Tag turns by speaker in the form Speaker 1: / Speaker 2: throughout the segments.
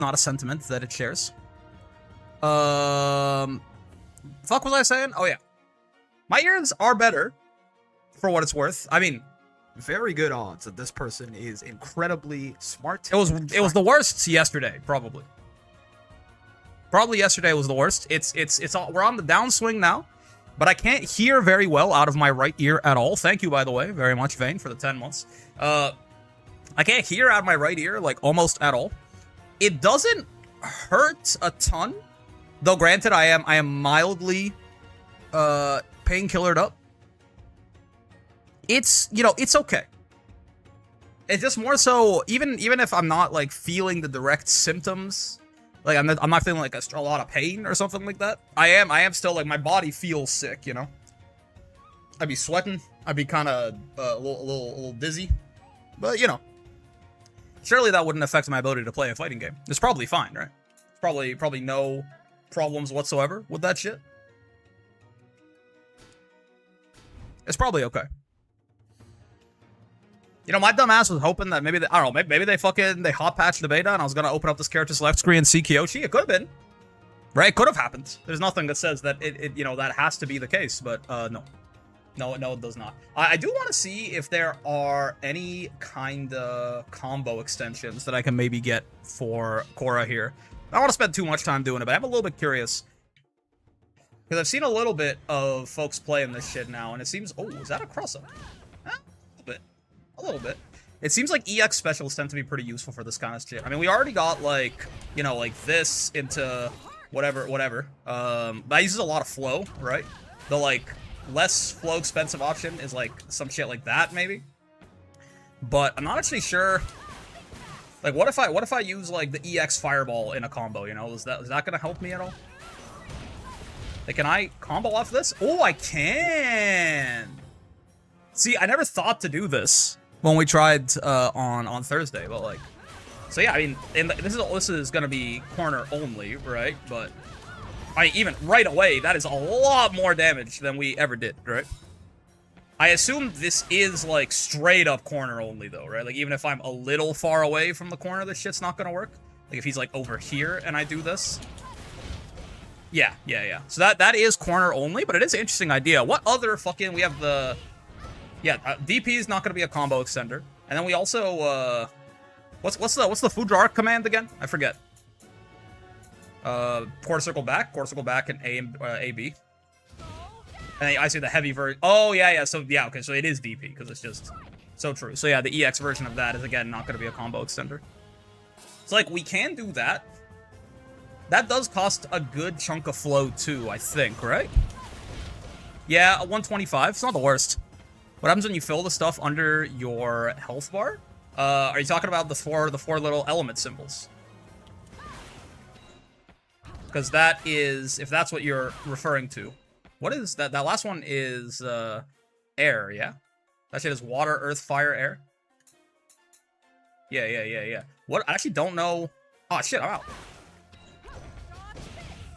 Speaker 1: not a sentiment that it shares. Fuck was I saying? Oh yeah. My ears are better, for what it's worth. I mean, very good odds that this person is incredibly smart. It was the worst yesterday, probably. Probably yesterday was the worst. It's all, we're on the downswing now, but I can't hear very well out of my right ear at all. Thank you, by the way, very much, Vane, for the 10 months. I can't hear out of my right ear, like, almost at all. It doesn't hurt a ton, though granted, I am mildly painkillered up. It's, you know, it's okay. It's just more so, even if I'm not, like, feeling the direct symptoms, like, I'm not feeling, like, a lot of pain or something like that, I am still, like, my body feels sick, you know? I'd be sweating, I'd be kind of a little dizzy, but, you know, surely that wouldn't affect my ability to play a fighting game. It's probably fine, right? Probably no problems whatsoever with that shit. It's probably okay. You know, my dumb ass was hoping that maybe they, I don't know, maybe they hot patched the beta and I was gonna open up this character select screen and see Kyoshi. It could have been. Right? It could have happened. There's nothing that says that it you know, that has to be the case, but no. No, it does not. I do want to see if there are any kind of combo extensions that I can maybe get for Korra here. I don't want to spend too much time doing it, but I'm a little bit curious. Because I've seen a little bit of folks playing this shit now, and it seems... Oh, is that a cross-up? A little bit. It seems like EX specials tend to be pretty useful for this kind of shit. I mean, we already got, like, you know, like this into whatever. That uses a lot of flow, right? The, like, less flow expensive option is, like, some shit like that, maybe? But I'm not actually sure... Like, what if I use, like, the EX Fireball in a combo, you know? Is that gonna help me at all? Like, can I combo off this? Oh, I can! See, I never thought to do this when we tried on Thursday, but like, so yeah, I mean, this is gonna be corner only, right? But I mean, even right away, that is a lot more damage than we ever did, right? I assume this is like straight up corner only, though, right? Like, even if I'm a little far away from the corner, this shit's not gonna work. Like, if he's like over here and I do this, yeah. So that is corner only, but it is an interesting idea. What other fucking we have the. Yeah, DP is not going to be a combo extender, and then we also what's the Fudra command again? I forget. Quarter circle back, and AB, and I see the heavy version. Oh yeah. So yeah, okay. So it is DP because it's just so true. So yeah, the EX version of that is again not going to be a combo extender. So like we can do that. That does cost a good chunk of flow too, I think, right? Yeah, 125. It's not the worst. What happens when you fill the stuff under your health bar? Are you talking about the four little element symbols? Because that is, if that's what you're referring to. What is that? That last one is air, yeah? That shit is water, earth, fire, air? Yeah. What? I actually don't know. Oh shit, I'm out.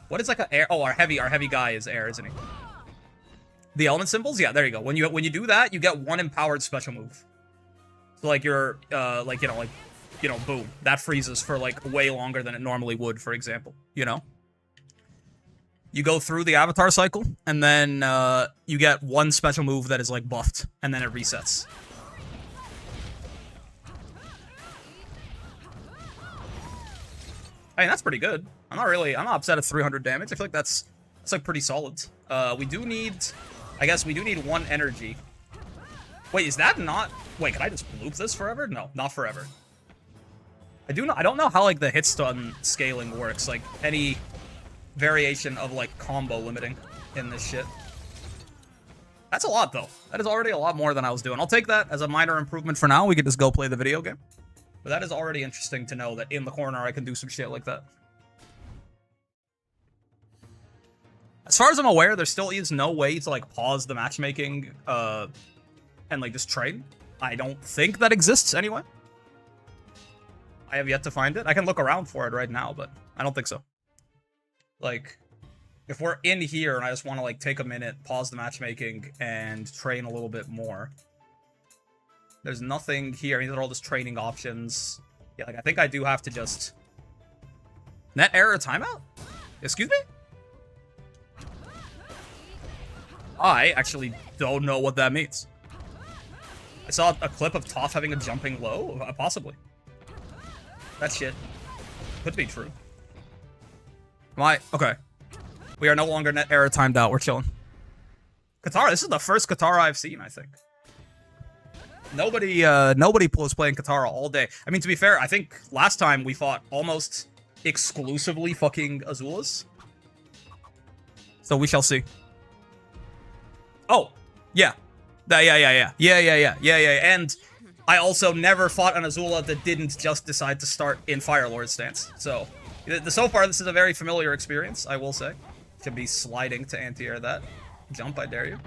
Speaker 1: What is like a air? Oh, our heavy guy is air, isn't he? The element symbols? Yeah, there you go. When you do that, you get one empowered special move. So like you're boom. That freezes for like way longer than it normally would, for example. You know? You go through the avatar cycle, and then you get one special move that is like buffed, and then it resets. I mean, that's pretty good. I'm not upset at 300 damage. I feel like that's like pretty solid. We do need one energy. Wait, is that not... Wait, can I just loop this forever? No, not forever. I don't know how, like, the hit stun scaling works. Like, any variation of, like, combo limiting in this shit. That's a lot, though. That is already a lot more than I was doing. I'll take that as a minor improvement for now. We can just go play the video game. But that is already interesting to know that in the corner I can do some shit like that. As far as I'm aware, there still is no way to, like, pause the matchmaking, and, like, just trade. I don't think that exists anyway. I have yet to find it. I can look around for it right now, but I don't think so. Like, if we're in here and I just want to, like, take a minute, pause the matchmaking, and train a little bit more. There's nothing here. These are all just training options. Yeah, like, I think I do have to just Net error timeout? Excuse me? I actually don't know what that means. I saw a clip of Toph having a jumping low, possibly. That shit could be true. Okay. We are no longer net error timed out. We're chilling. Katara, this is the first Katara I've seen, I think. Nobody was playing Katara all day. I mean, to be fair, I think last time we fought almost exclusively fucking Azulas. So we shall see. Oh, yeah. Yeah. And I also never fought an Azula that didn't just decide to start in Fire Lord stance. So far, this is a very familiar experience, I will say. To be sliding to anti-air that. Jump, I dare you.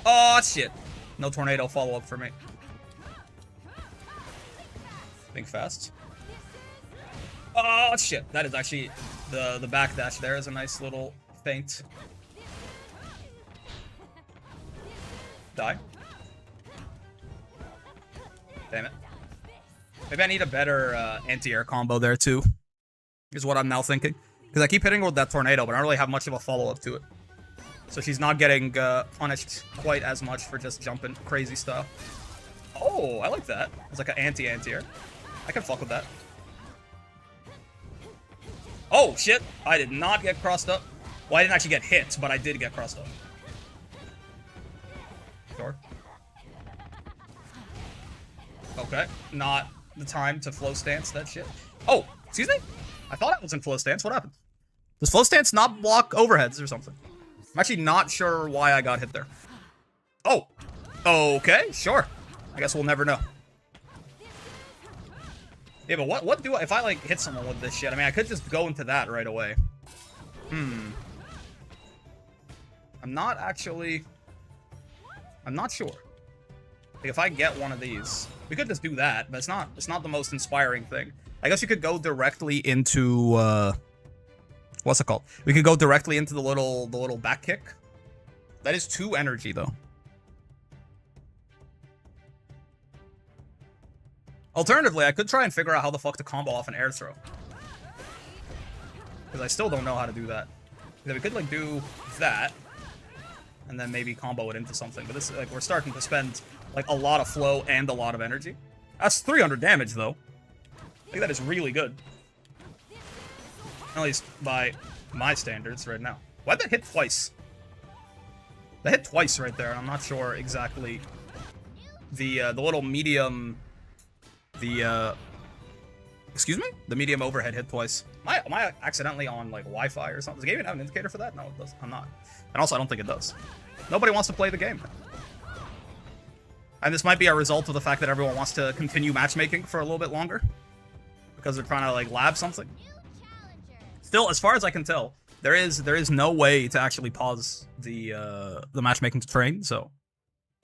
Speaker 1: Oh, shit. No tornado follow-up for me. Think fast. Oh, shit. That is actually... The backdash there is a nice little feint. Die. Damn it. Maybe I need a better anti-air combo there, too. Is what I'm now thinking. Because I keep hitting her with that tornado, but I don't really have much of a follow-up to it. So she's not getting punished quite as much for just jumping crazy style. Oh, I like that. It's like an anti-anti-air. I can fuck with that. Oh, shit. I did not get crossed up. Well, I didn't actually get hit, but I did get crossed up. Sure. Okay. Not the time to flow stance that shit. Oh, excuse me? I thought I was in flow stance. What happened? Does flow stance not block overheads or something? I'm actually not sure why I got hit there. Oh. Okay, sure. I guess we'll never know. Yeah, but what do I... If I, like, hit someone with this shit, I mean, I could just go into that right away. I'm not actually... I'm not sure. Like, if I get one of these... We could just do that, but it's not the most inspiring thing. I guess you could go directly into, what's it called? We could go directly into the little back kick. That is 2 energy, though. Alternatively, I could try and figure out how the fuck to combo off an air throw. Because I still don't know how to do that. Because we could, like, do that. And then maybe combo it into something. But this, like, we're starting to spend, like, a lot of flow and a lot of energy. That's 300 damage, though. I think that is really good. At least by my standards right now. Why'd that hit twice? That hit twice right there, and I'm not sure exactly the little medium... Excuse me? The medium overhead hit twice. Am I accidentally on, like, Wi-Fi or something? Does the game even have an indicator for that? No, it doesn't. I'm not. And also, I don't think it does. Nobody wants to play the game. And this might be a result of the fact that everyone wants to continue matchmaking for a little bit longer. Because they're trying to, like, lab something. Still, as far as I can tell, there is no way to actually pause the matchmaking to train, so...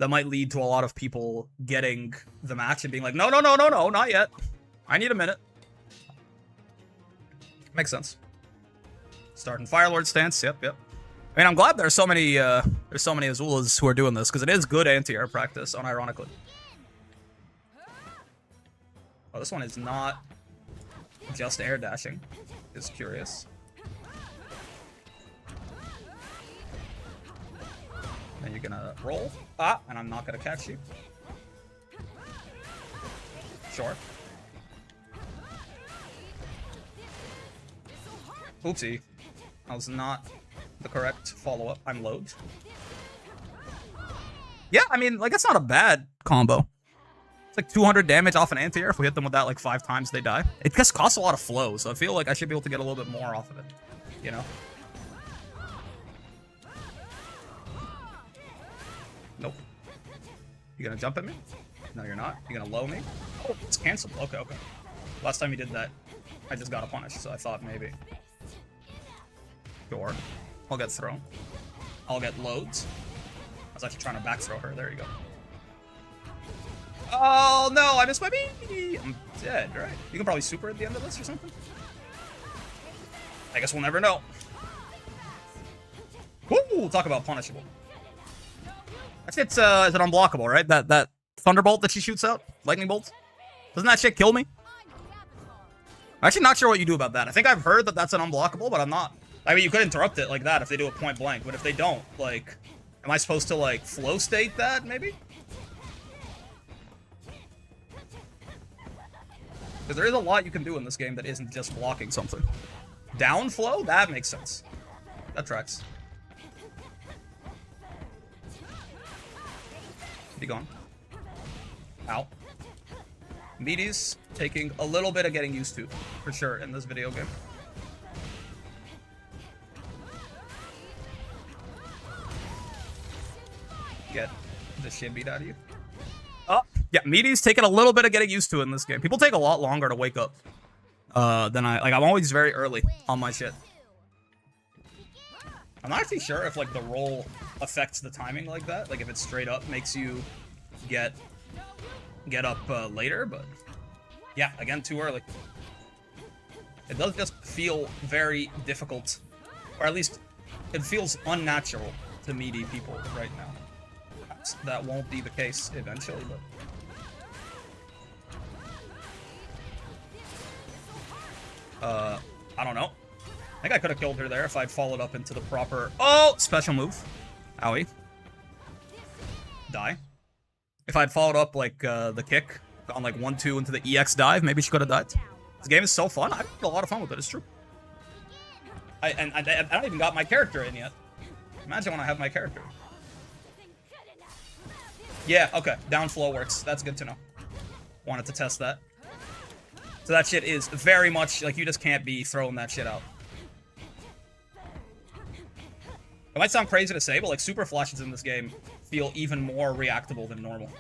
Speaker 1: That might lead to a lot of people getting the match and being like, no, not yet. I need a minute. Makes sense. Starting Fire Lord stance, yep. I mean, I'm glad there's so many Azulas who are doing this, because it is good anti-air practice, unironically. Oh, this one is not just air dashing. Just curious. Then you're gonna roll. And I'm not gonna catch you. Sure. Oopsie. That was not the correct follow-up. I'm load. Yeah, I mean, like, it's not a bad combo. It's like 200 damage off an anti-air. If we hit them with that, like, 5 times, they die. It just costs a lot of flow, so I feel like I should be able to get a little bit more off of it. You know? Nope. You gonna jump at me? No, you're not. You gonna low me? Oh, it's canceled. Okay. Last time you did that, I just got a punish, so I thought maybe. Sure. I'll get thrown. I'll get loads. I was actually trying to back throw her. There you go. Oh, no, I missed my B! I'm dead, right? You can probably super at the end of this or something? I guess we'll never know. Woo! Talk about punishable. Actually, is it unblockable, right? That thunderbolt that she shoots out? Lightning bolt. Doesn't that shit kill me? I'm actually not sure what you do about that. I think I've heard that that's an unblockable, but I'm not. I mean, you could interrupt it like that if they do it point blank, but if they don't, like, am I supposed to, like, flow state that, maybe? Because there is a lot you can do in this game that isn't just blocking something. Down flow? That makes sense. That tracks. Be gone. Ow. Meaties taking a little bit of getting used to, for sure, in this video game. Get the shit beat out of you. Oh, yeah, Meaties taking a little bit of getting used to in this game. People take a lot longer to wake up than I'm always very early on my shit. I'm not actually sure if, like, the roll affects the timing like that. Like, if it straight up makes you get up later, but yeah, again, too early. It does just feel very difficult, or at least it feels unnatural to meaty people right now. Perhaps that won't be the case eventually, but I don't know. I think I could have killed her there if I'd followed up into the proper... Oh! Special move. Owie. Die. If I'd followed up, like, the kick, gone, like, 1-2 into the EX dive, maybe she could have died. This game is so fun. I've had a lot of fun with it, it's true. I don't even got my character in yet. Imagine when I have my character. Yeah, okay. Down flow works. That's good to know. Wanted to test that. So that shit is very much, like, you just can't be throwing that shit out. It might sound crazy to say, but, like, super flashes in this game feel even more reactable than normal.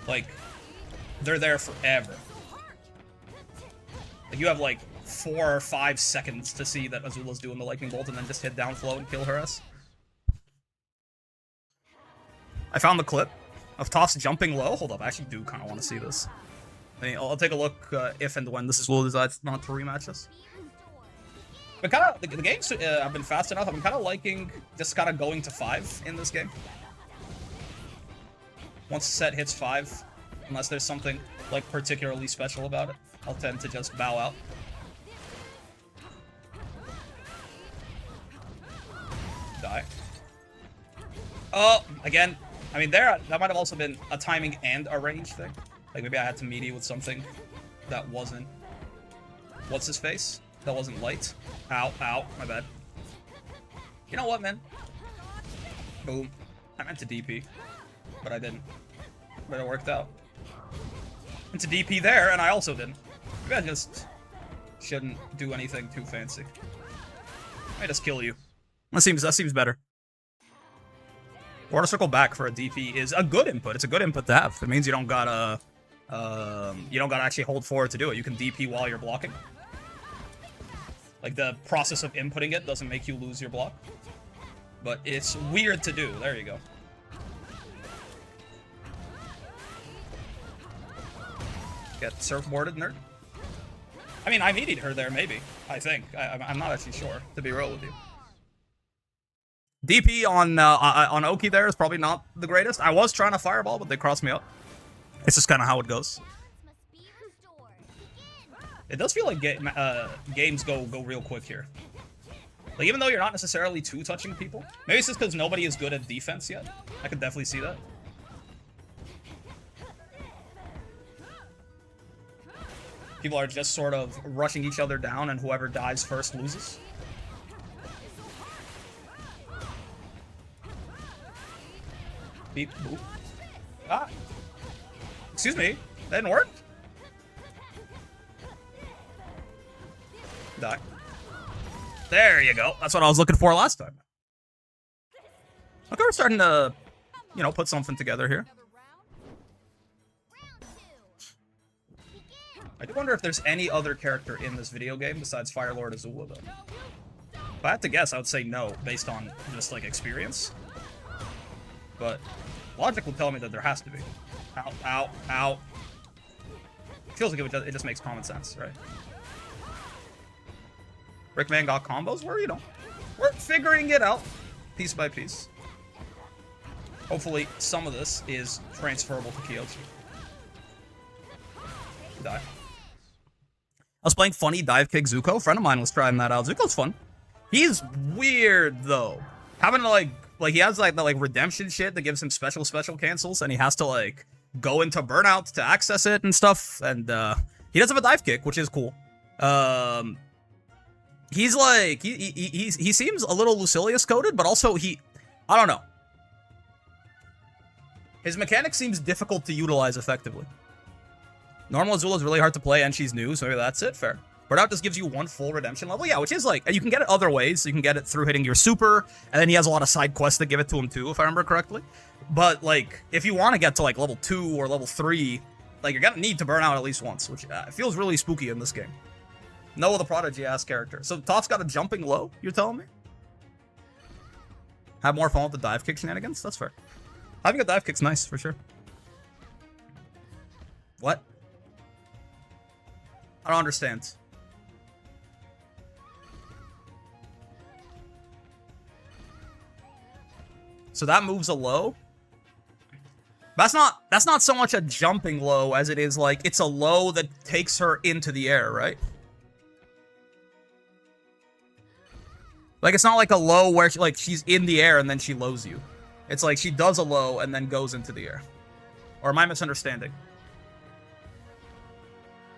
Speaker 1: Like, they're there forever. Like, you have, like, 4 or 5 seconds to see that Azula's doing the lightning bolt and then just hit down flow and kill her ass. I found the clip of Toss jumping low. Hold up, I actually do kind of want to see this. I'll take a look if and when this is Azula decides not to rematch us. But kind of, the games have been fast enough. I'm kind of liking just kind of going to 5 in this game. Once the set hits 5, unless there's something, like, particularly special about it, I'll tend to just bow out. Die. Oh, again. I mean, that might have also been a timing and a range thing. Like, maybe I had to meaty with something that wasn't... What's his face? That wasn't light. Ow, ow, my bad. You know what, man? Boom. I meant to DP, but I didn't. But it worked out. I meant to DP there, and I also didn't. Maybe I just shouldn't do anything too fancy. I just kill you. That seems better. Water circle back for a DP is a good input. It's a good input to have. It means you don't gotta actually hold forward to do it. You can DP while you're blocking. Like, the process of inputting it doesn't make you lose your block. But it's weird to do. There you go. Get surfboarded, nerd. I mean, I meated her there, maybe. I think. I'm not actually sure, to be real with you. DP on Oki there is probably not the greatest. I was trying to fireball, but they crossed me up. It's just kind of how it goes. It does feel like games go real quick here. Like, even though you're not necessarily touching people. Maybe it's just because nobody is good at defense yet. I could definitely see that. People are just sort of rushing each other down, and whoever dies first loses. Beep, boop. Ah! Excuse me. That didn't work? Die. There you go. That's what I was looking for last time. Okay, we're starting to, you know, put something together here. I do wonder if there's any other character in this video game besides Fire Lord Azula, though. If I had to guess, I would say no, based on just, like, experience. But logic would tell me that there has to be. Ow, ow, ow. Feels like it just makes common sense, right? Rickman got combos? We're figuring it out piece by piece. Hopefully, some of this is transferable to Kyochi. Die. I was playing funny dive kick Zuko. A friend of mine was trying that out. Zuko's fun. He's weird though. Having to like he has like the like redemption shit that gives him special cancels, and he has to like go into burnout to access it and stuff. And he does have a dive kick, which is cool. He's like he seems a little Lucilius coded, but also I don't know. His mechanic seems difficult to utilize effectively. Normal Azula is really hard to play, and she's new, so maybe that's it. Fair. Burnout just gives you one full redemption level. Yeah, which is like, you can get it other ways. You can get it through hitting your super, and then he has a lot of side quests that give it to him too, if I remember correctly. But like, if you want to get to like level 2 or level 3, like you're gonna need to burn out at least once, which feels really spooky in this game. Noah the Prodigy-ass character. So Toph's got a jumping low, you're telling me? Have more fun with the dive kick shenanigans? That's fair. Having a dive kick's nice, for sure. What? I don't understand. So that moves a low? That's not so much a jumping low as it is like it's a low that takes her into the air, right? Like it's not like a low where she's in the air and then she lows you. It's like she does a low and then goes into the air. Or am I misunderstanding?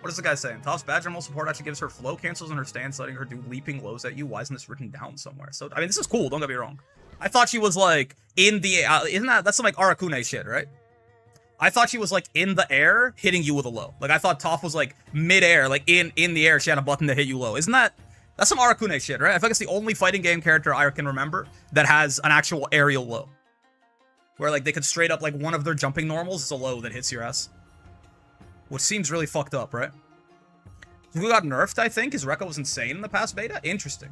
Speaker 1: What is the guy saying? Toph's badge normal support actually gives her flow cancels in her stance, letting her do leaping lows at you. Why isn't this written down somewhere? So, I mean, this is cool. Don't get me wrong. I thought she was, like, in the... that's some, like, Arakune shit, right? I thought she was, like, in the air, hitting you with a low. Like, I thought Toph was, like, mid-air, like, in the air, she had a button to hit you low. Isn't that... That's some Arakune shit, right? I feel like it's the only fighting game character I can remember that has an actual aerial low. Where, like, they could straight up, like, one of their jumping normals is a low that hits your ass. Which seems really fucked up, right? Who got nerfed, I think? His Rekka was insane in the past beta? Interesting.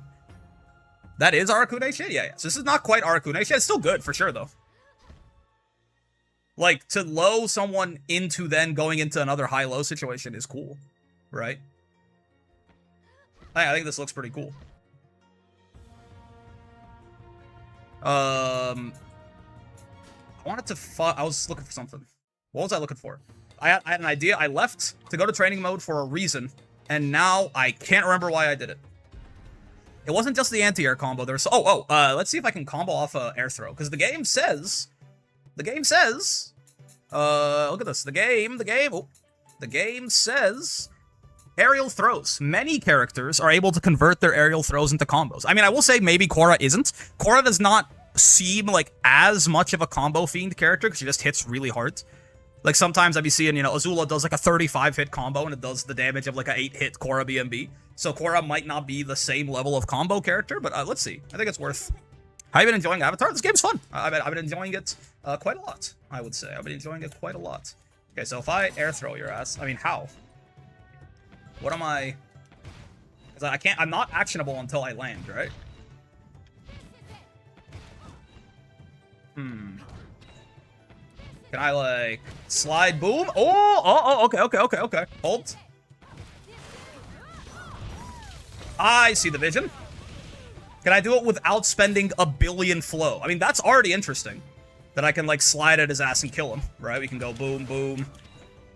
Speaker 1: That is Arakune shit? Yeah. So this is not quite Arakune shit. It's still good, for sure, though. Like, to low someone into then going into another high-low situation is cool. Right? I think this looks pretty cool. I wanted to I was looking for something. What was I looking for? I had an idea. I left to go to training mode for a reason, and now I can't remember why I did it. It wasn't just the anti-air combo. There's let's see if I can combo off a air throw, because the game says, look at this. The game says aerial throws. Many characters are able to convert their aerial throws into combos. I mean, I will say maybe Korra isn't. Korra does not seem like as much of a combo fiend character because she just hits really hard. Like, sometimes I'd be seeing, Azula does, like, a 35-hit combo, and it does the damage of, like, a 8-hit Korra BMB. So Korra might not be the same level of combo character, but let's see. I think it's worth... Have you been enjoying Avatar? This game's fun. I've been enjoying it quite a lot, I would say. I've been enjoying it quite a lot. Okay, so if I air throw your ass... I mean, how? What am I... Because I can't... I'm not actionable until I land, right? Can I, like, slide boom? Okay. Hold. I see the vision. Can I do it without spending a billion flow? I mean, that's already interesting. That I can, like, slide at his ass and kill him, right? We can go boom, boom.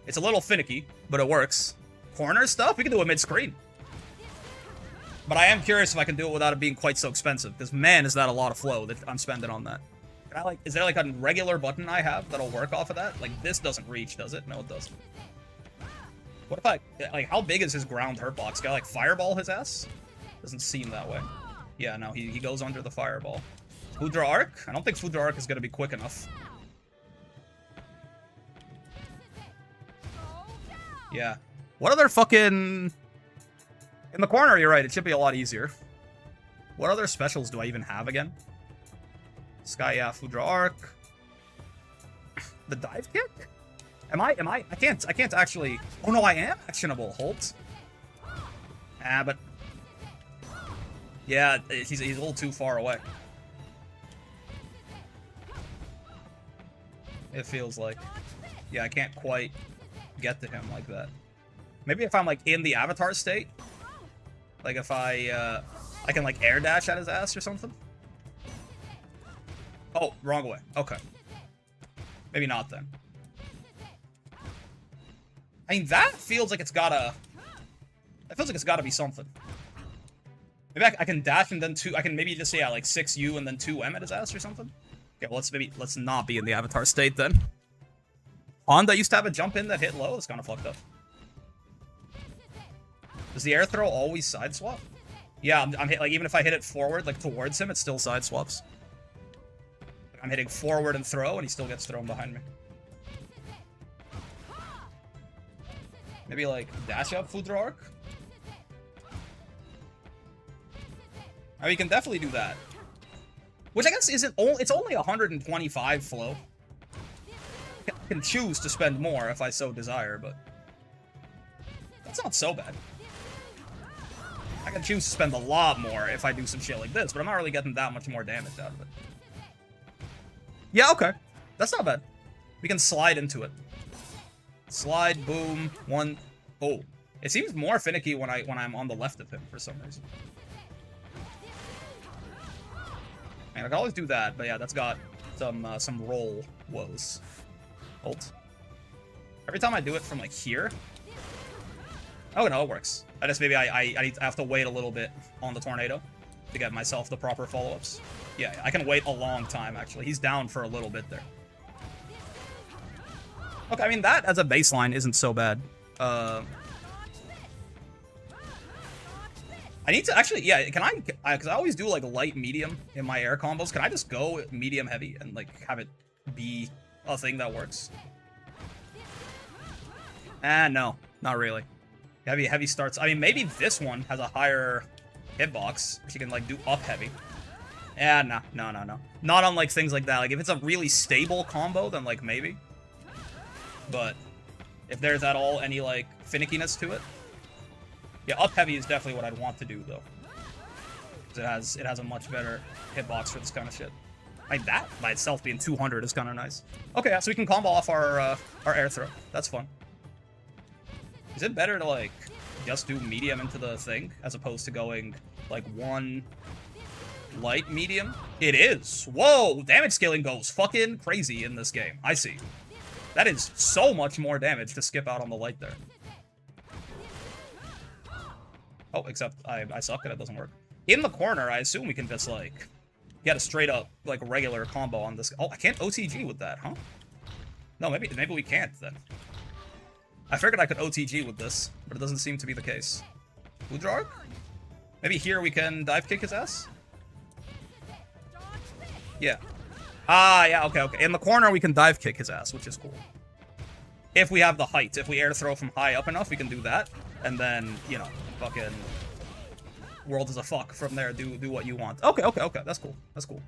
Speaker 1: It's a little finicky, but it works. Corner stuff? We can do it mid-screen. But I am curious if I can do it without it being quite so expensive, because, man, is that a lot of flow that I'm spending on that. Can I, like, is there, like, a regular button I have that'll work off of that? Like, this doesn't reach, does it? No, it doesn't. What if I... Like, how big is his ground hurt box? Can I, like, fireball his ass? Doesn't seem that way. Yeah, no, he goes under the fireball. Foudre Arc? I don't think Foudre Arc is gonna be quick enough. Yeah. What other fucking... In the corner, you're right. It should be a lot easier. What other specials do I even have again? Sky, yeah, Foudre Arc. The dive kick? I can't actually... Oh no, I am actionable. Hold. But... Yeah, he's a little too far away. It feels like. Yeah, I can't quite get to him like that. Maybe if I'm, like, in the Avatar state. Like, if I can, like, air dash at his ass or something. Oh, wrong way. Okay. Maybe not then. I mean, that feels like it's gotta... That feels like it's gotta be something. Maybe I can dash and then I can maybe just say, yeah, like 6U and then 2M at his ass or something. Okay, well, let's not be in the Avatar state then. Honda used to have a jump in that hit low. It's kind of fucked up. Does the air throw always side swap? Yeah, I'm like, even if I hit it forward, like towards him, it still side swaps. Like, I'm hitting forward and throw, and he still gets thrown behind me. Maybe like dash up Foudre Arc? I mean, you can definitely do that. Which I guess isn't it's only 125 flow. I can choose to spend more if I so desire, but that's not so bad. I can choose to spend a lot more if I do some shit like this, but I'm not really getting that much more damage out of it. Yeah, okay. That's not bad. We can slide into it. Slide, boom, one. Oh. It seems more finicky when I'm on the left of him for some reason. And I can always do that, but yeah, that's got some roll woes. Ult. Every time I do it from like here. Oh no, it works. I just maybe I have to wait a little bit on the tornado to get myself the proper follow-ups. Yeah, I can wait a long time actually. He's down for a little bit there. Okay, I mean that as a baseline isn't so bad. I need to actually, yeah, can I, because I always do like light medium in my air combos. Can I just go medium heavy and like have it be a thing that works? No, not really. Heavy starts. I mean, maybe this one has a higher hitbox. She can like do up heavy. No. Not on like things like that. Like if it's a really stable combo, then like maybe. But if there's at all any like finickiness to it. Yeah, up heavy is definitely what I'd want to do though. Because it has a much better hitbox for this kind of shit. Like that by itself being 200 is kind of nice. Okay, so we can combo off our air throw. That's fun. Is it better to like just do medium into the thing as opposed to going like one light medium? It is. Whoa, damage scaling goes fucking crazy in this game. I see. That is so much more damage to skip out on the light there. Oh, except I suck and it doesn't work. In the corner, I assume we can just like get a straight up like regular combo on this. Oh, I can't OTG with that, huh? No, maybe we can't then. I figured I could OTG with this, but it doesn't seem to be the case. Foudre Arc? Maybe here we can dive kick his ass? Yeah. Yeah, okay. In the corner, we can dive kick his ass, which is cool. If we have the height. If we air throw from high up enough, we can do that. And then, you know, fucking world is a fuck from there. Do what you want. Okay. That's cool. That's cool.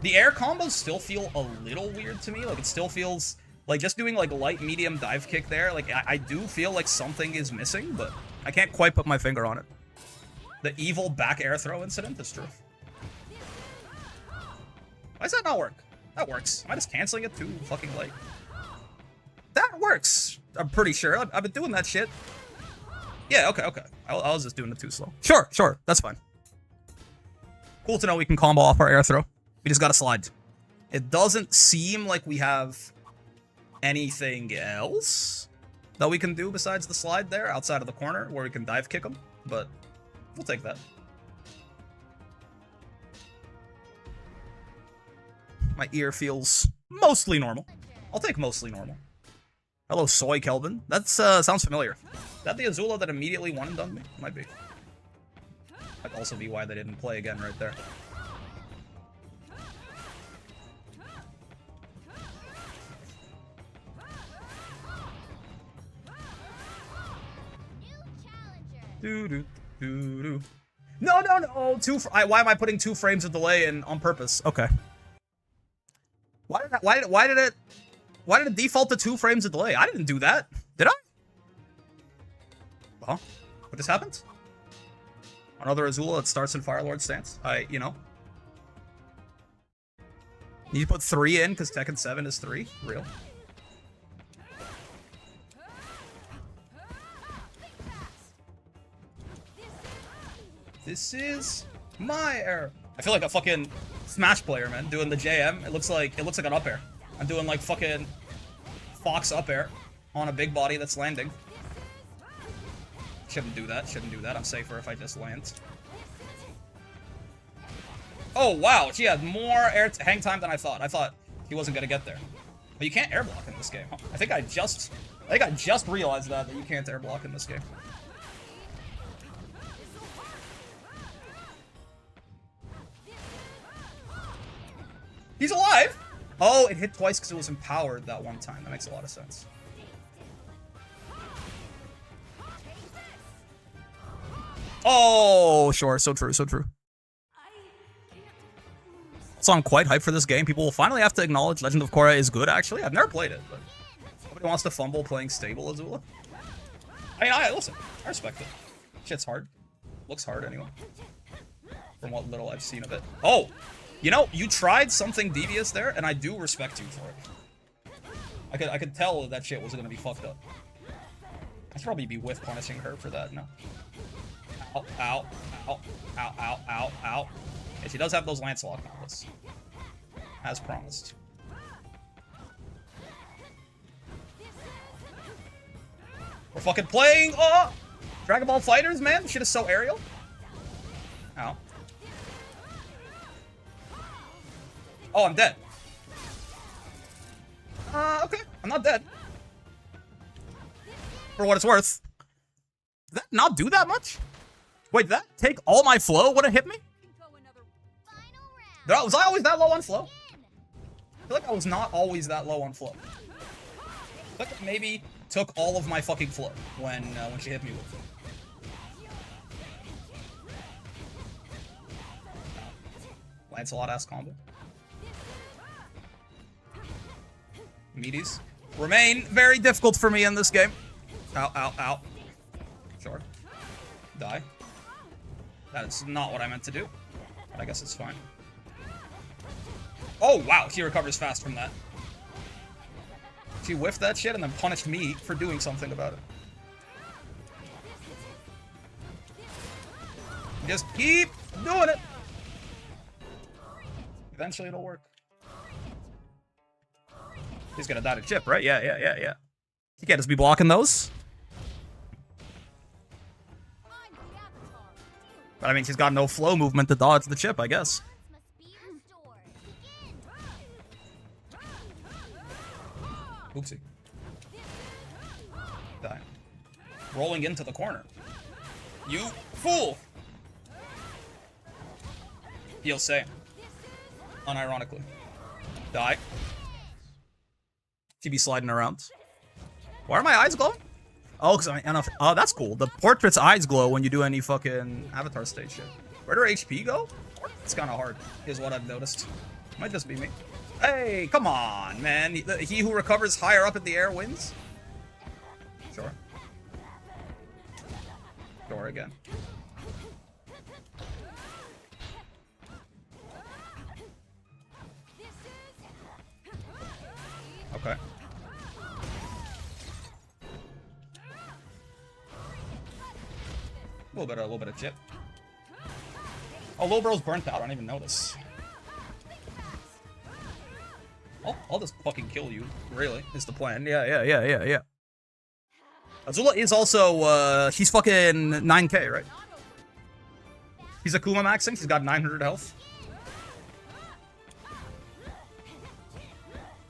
Speaker 1: The air combos still feel a little weird to me. Like, it still feels... Like, just doing, like, light, medium dive kick there, like, I do feel like something is missing, but I can't quite put my finger on it. The evil back air throw incident is true. Why does that not work? That works. Am I just canceling it too fucking late? That works! I'm pretty sure. I've been doing that shit. Yeah, okay. I was just doing it too slow. Sure. That's fine. Cool to know we can combo off our air throw. We just gotta slide. It doesn't seem like we have... anything else that we can do besides the slide there outside of the corner where we can dive kick them, but we'll take that. My ear feels mostly normal. I'll take mostly normal. Hello, Soy Kelvin. That sounds familiar. Is that the Azula that immediately one and done me? Might be. Might also be why they didn't play again right there. No. Why am I putting 2 frames of delay in on purpose? Okay. Why did it default to 2 frames of delay? I didn't do that. Did I? Well, what just happened? Another Azula that starts in Firelord stance. You know. You put 3 in because Tekken 7 is 3? Real. This is my air. I feel like a fucking Smash player, man, doing the JM. It looks like an up air. I'm doing like fucking Fox up air. on a big body that's landing. Shouldn't do that. Shouldn't do that. I'm safer if I just land. Oh, wow. She had more hang time than I thought. I thought he wasn't going to get there. But you can't air block in this game. Huh? I think I just realized that you can't air block in this game. He's alive! Oh, it hit twice because it was empowered that one time. That makes a lot of sense. Oh, sure. So true, so true. So I'm quite hyped for this game. People will finally have to acknowledge Legend of Korra is good, actually. I've never played it, but nobody wants to fumble playing stable Azula. I mean, listen, I respect it. Shit's hard. Looks hard, anyway. From what little I've seen of it. Oh! You know, you tried something devious there, and I do respect you for it. I could tell that shit was gonna be fucked up. I should probably be whiff punishing her for that, no. Ow, ow, ow, ow, ow, ow, ow. Yeah, she does have those Lancelot combos. As promised. We're fucking playing, Dragon Ball Fighters, man. This shit is so aerial. Ow. Oh, I'm dead. Okay. I'm not dead. For what it's worth. Did that not do that much? Wait, did that take all my flow? Would it hit me? Was I always that low on flow? I feel like I was not always that low on flow. I feel like it maybe took all of my fucking flow when she hit me with it. Lancelot-ass combo. Meaties remain very difficult for me in this game. Ow, ow, ow. Sure. Die. That is not what I meant to do. But I guess it's fine. Oh, wow. She recovers fast from that. She whiffed that shit and then punished me for doing something about it. Just keep doing it. Eventually it'll work. He's gonna die to chip, right? Yeah. You can't just be blocking those. But I mean, she's got no flow movement to dodge the chip, I guess. Oopsie. Die. Rolling into the corner. You fool! You'll say. Unironically. Die. She be sliding around. Why are my eyes glowing? Oh, because oh, that's cool. The portrait's eyes glow when you do any fucking avatar stage shit. Where do her HP go? It's kind of hard, is what I've noticed. Might just be me. Hey, come on, man. He who recovers higher up in the air wins? Sure. Sure again. Okay. A little bit of chip. Oh, Lil Bro's burnt out. I don't even notice. I'll just fucking kill you. Really, is the plan. Yeah. Azula is also, she's fucking 9k, right? He's Akuma maxing. She's got 900 health.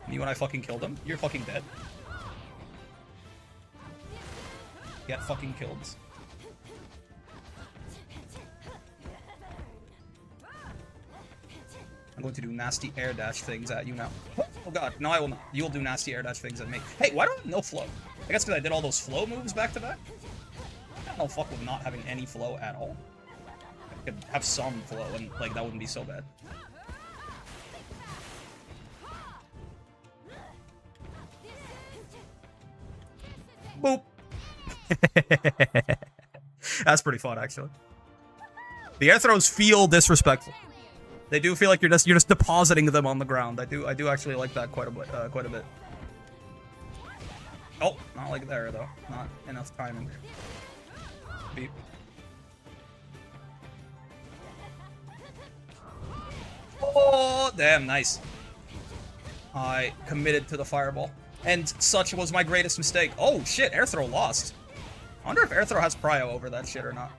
Speaker 1: Me when I fucking killed him. You're fucking dead. Get fucking killed. I'm going to do nasty air dash things at you now. Oh god, no I will not. You'll do nasty air dash things at me. Hey, why do I have no flow? I guess because I did all those flow moves back to back? I don't know, fuck with not having any flow at all. I could have some flow and like that wouldn't be so bad. Boop. That's pretty fun, actually. The air throws feel disrespectful. They do feel like you're just depositing them on the ground. I do actually like that quite a bit. Oh, not like there though. Not enough timing. Beep. Oh, damn, nice. I committed to the fireball. And such was my greatest mistake. Oh shit, air throw lost. I wonder if air throw has prio over that shit or not.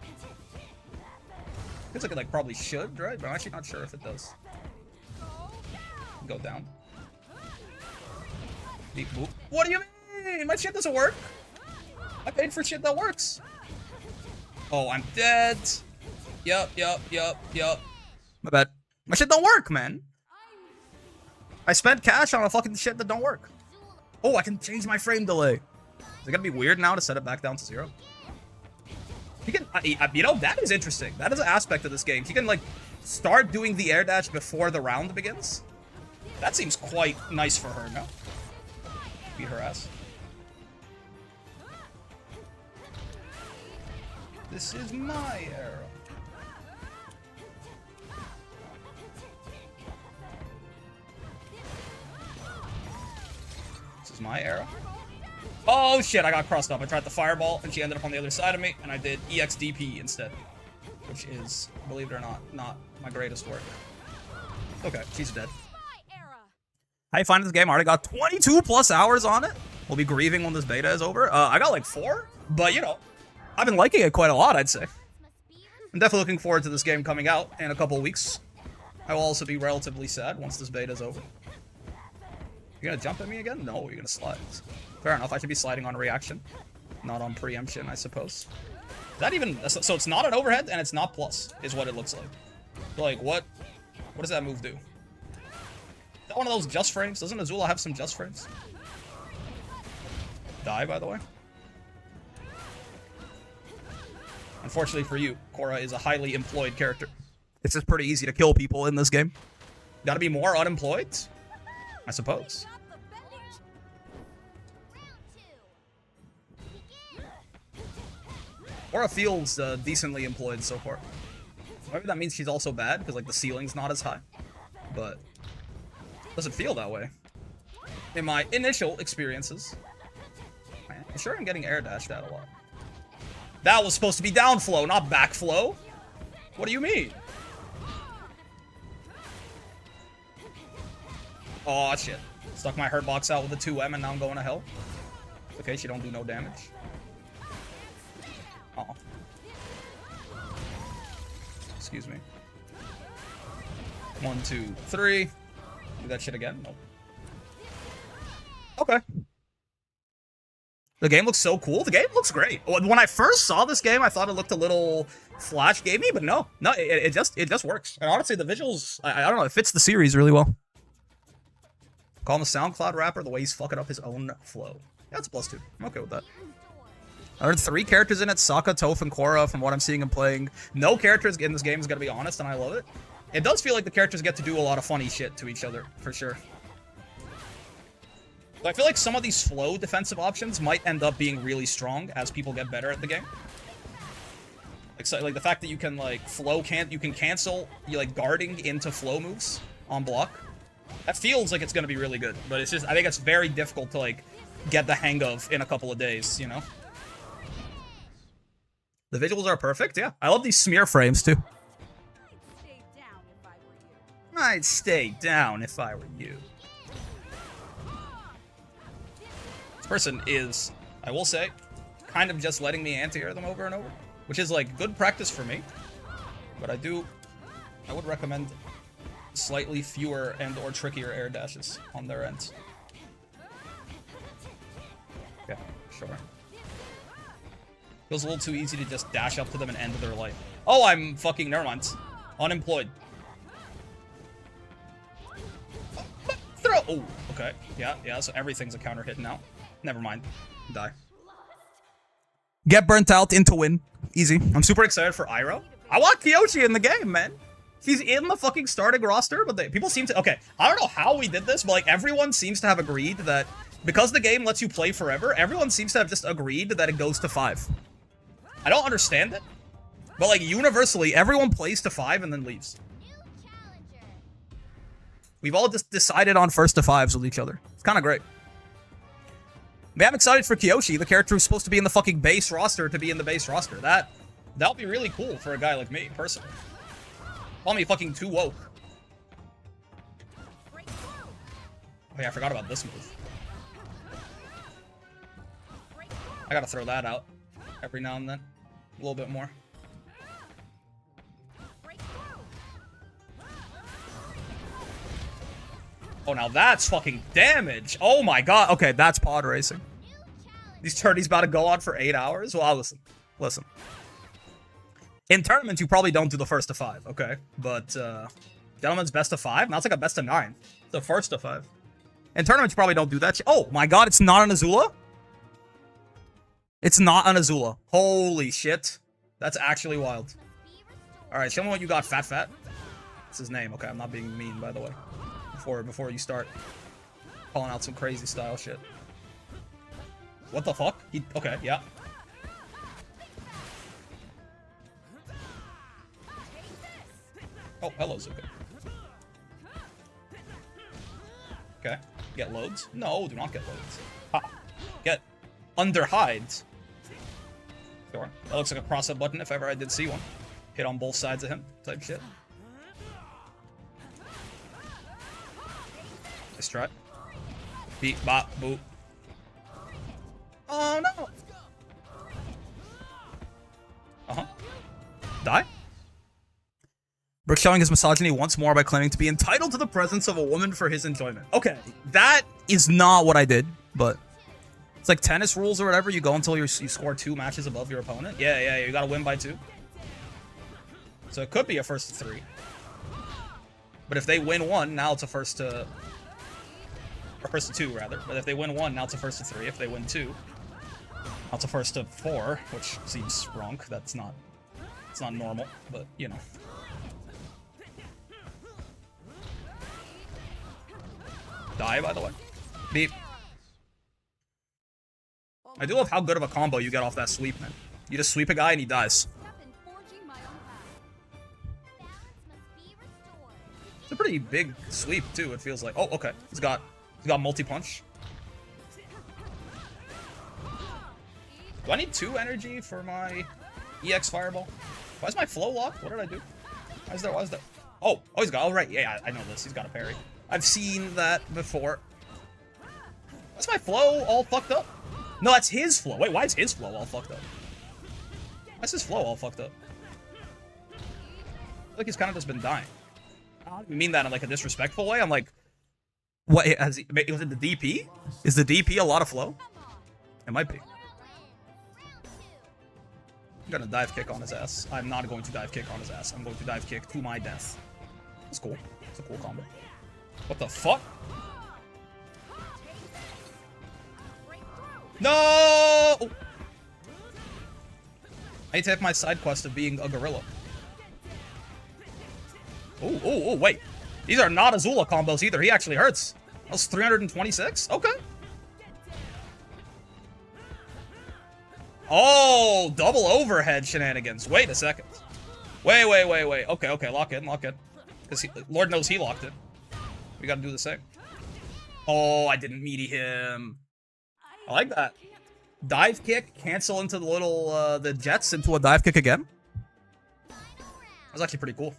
Speaker 1: Feels like it like probably should, right? But I'm actually not sure if it does. Go down. Deep boop. What do you mean? My shit doesn't work. I paid for shit that works. Oh, I'm dead. Yup. My bad. My shit don't work, man. I spent cash on a fucking shit that don't work. Oh, I can change my frame delay. Is it gonna be weird now to set it back down to 0? You can, you know, that is interesting. That is an aspect of this game. You can, like, start doing the air dash before the round begins. That seems quite nice for her, no? Beat her ass. This is my era. This is my era. Oh shit, I got crossed up. I tried the fireball and she ended up on the other side of me and I did EXDP instead. Which is, believe it or not my greatest work. Okay, she's dead. How you finding this game? I already got 22 plus hours on it. We'll be grieving when this beta is over. I got like 4, but you know, I've been liking it quite a lot, I'd say. I'm definitely looking forward to this game coming out in a couple of weeks. I will also be relatively sad once this beta is over. You're gonna jump at me again? No, you're gonna slide. Fair enough, I should be sliding on reaction, not on preemption, I suppose. Is that even, so it's not an overhead and it's not plus, is what it looks like. Like, what does that move do? Is that one of those just frames? Doesn't Azula have some just frames? Die, by the way. Unfortunately for you, Korra is a highly employed character. It's just pretty easy to kill people in this game. Gotta be more unemployed? I suppose. Korra feels decently employed so far. Maybe that means she's also bad, because like the ceiling's not as high. But it doesn't feel that way. In my initial experiences. I'm sure I'm getting air dashed at a lot. That was supposed to be downflow, not backflow. What do you mean? Oh shit. Stuck my hurt box out with a 2M and now I'm going to hell. Okay, she don't do no damage. Uh-oh. Excuse me. 1, 2, 3. Do that shit again? Nope. Okay. The game looks so cool. The game looks great. When I first saw this game, I thought it looked a little flash gamey, but no, it just works. And honestly, the visuals, I don't know, it fits the series really well. Call him a SoundCloud rapper the way he's fucking up his own flow. Yeah, it's a +2. I'm okay with that. I heard 3 characters in it: Sokka, Toph, and Korra. From what I'm seeing and playing, no characters in this game is gonna be honest, and I love it. It does feel like the characters get to do a lot of funny shit to each other, for sure. I feel like some of these flow defensive options might end up being really strong as people get better at the game. Like, so, like the fact that you can like you can cancel like guarding into flow moves on block. That feels like it's gonna be really good, but it's just I think it's very difficult to like get the hang of in a couple of days, you know. The visuals are perfect, yeah. I love these smear frames too. I'd stay down if I were you. This person is, I will say, kind of just letting me anti-air them over and over, which is like good practice for me. But I would recommend slightly fewer and or trickier air dashes on their ends. Yeah, sure. Feels a little too easy to just dash up to them and end their life. Oh, I'm fucking, never mind. Unemployed. Throw! Oh, okay. Yeah, so everything's a counter hit now. Never mind. Die. Get burnt out into win. Easy. I'm super excited for Iroh. I want Kyoshi in the game, man. She's in the fucking starting roster, but people seem to... Okay, I don't know how we did this, but like everyone seems to have agreed that because the game lets you play forever, everyone seems to have just agreed that it goes to 5. I don't understand it, but like universally, everyone plays to 5 and then leaves. We've all just decided on first to 5s with each other. It's kind of great. Man, I'm excited for Kyoshi, the character who's supposed to be in the fucking base roster, to be in the base roster. That'll be really cool for a guy like me, personally. Call me fucking too woke. Oh yeah, I forgot about this move. I gotta throw that out every now and then. A little bit more. Oh, now that's fucking damage. Oh my god. Okay, that's pod racing. These tourneys about to go on for 8 hours? Well, listen. Listen. In tournaments, you probably don't do the first to 5, okay? But, gentlemen's best of 5? Now it's like a best of 9. The first to 5. In tournaments, you probably don't do that shit. Oh my god, it's not an Azula? It's not an Azula. Holy shit. That's actually wild. Alright, show me what you got, Fat Fat. That's his name. Okay, I'm not being mean, by the way. Before you start calling out some crazy style shit. What the fuck? Okay, yeah. Oh, hello, Zuka. Okay, get loads? No, do not get loads. Ha. Get under hides. Sure. That looks like a cross-up button if ever I did see one. Hit on both sides of him, type shit. Nice try. Beat, bop, boop. Oh no! Uh-huh. Die? Brick showing his misogyny once more by claiming to be entitled to the presence of a woman for his enjoyment. Okay, that is not what I did, but it's like tennis rules or whatever. You go until you score 2 matches above your opponent. Yeah, you gotta win by 2. So it could be a first to 3. But if they win 1, now it's a first to... Or first to 2, rather. But if they win 1, now it's a first to 3. If they win 2, now it's a first to 4, which seems wrong. That's not... It's not normal, but, you know. Die, by the way. Beep. I do love how good of a combo you get off that sweep, man. You just sweep a guy and he dies. It's a pretty big sweep, too, it feels like. Oh, okay. He's got multi-punch. Do I need 2 energy for my EX Fireball? Why is my flow locked? What did I do? Why is there? Oh, he's got... Oh, right. Yeah, I know this. He's got a parry. I've seen that before. Why's my flow all fucked up? No, that's his flow. Wait, why is his flow all fucked up? Why is his flow all fucked up? I feel like he's kind of just been dying. I don't even mean that in like a disrespectful way. I'm like, what? Was it the DP? Is the DP a lot of flow? It might be. I'm gonna dive kick on his ass. I'm not going to dive kick on his ass. I'm going to dive kick to my death. That's cool. It's a cool combo. What the fuck? No! Oh. I need to have my side quest of being a gorilla. Oh, wait. These are not Azula combos either. He actually hurts. That was 326? Okay. Oh, double overhead shenanigans. Wait a second. Wait. Okay, lock in. Because Lord knows he locked it. We gotta do the same. Oh, I didn't meaty him. I like that. Dive kick, cancel into the little, the jets into a dive kick again. That was actually pretty cool.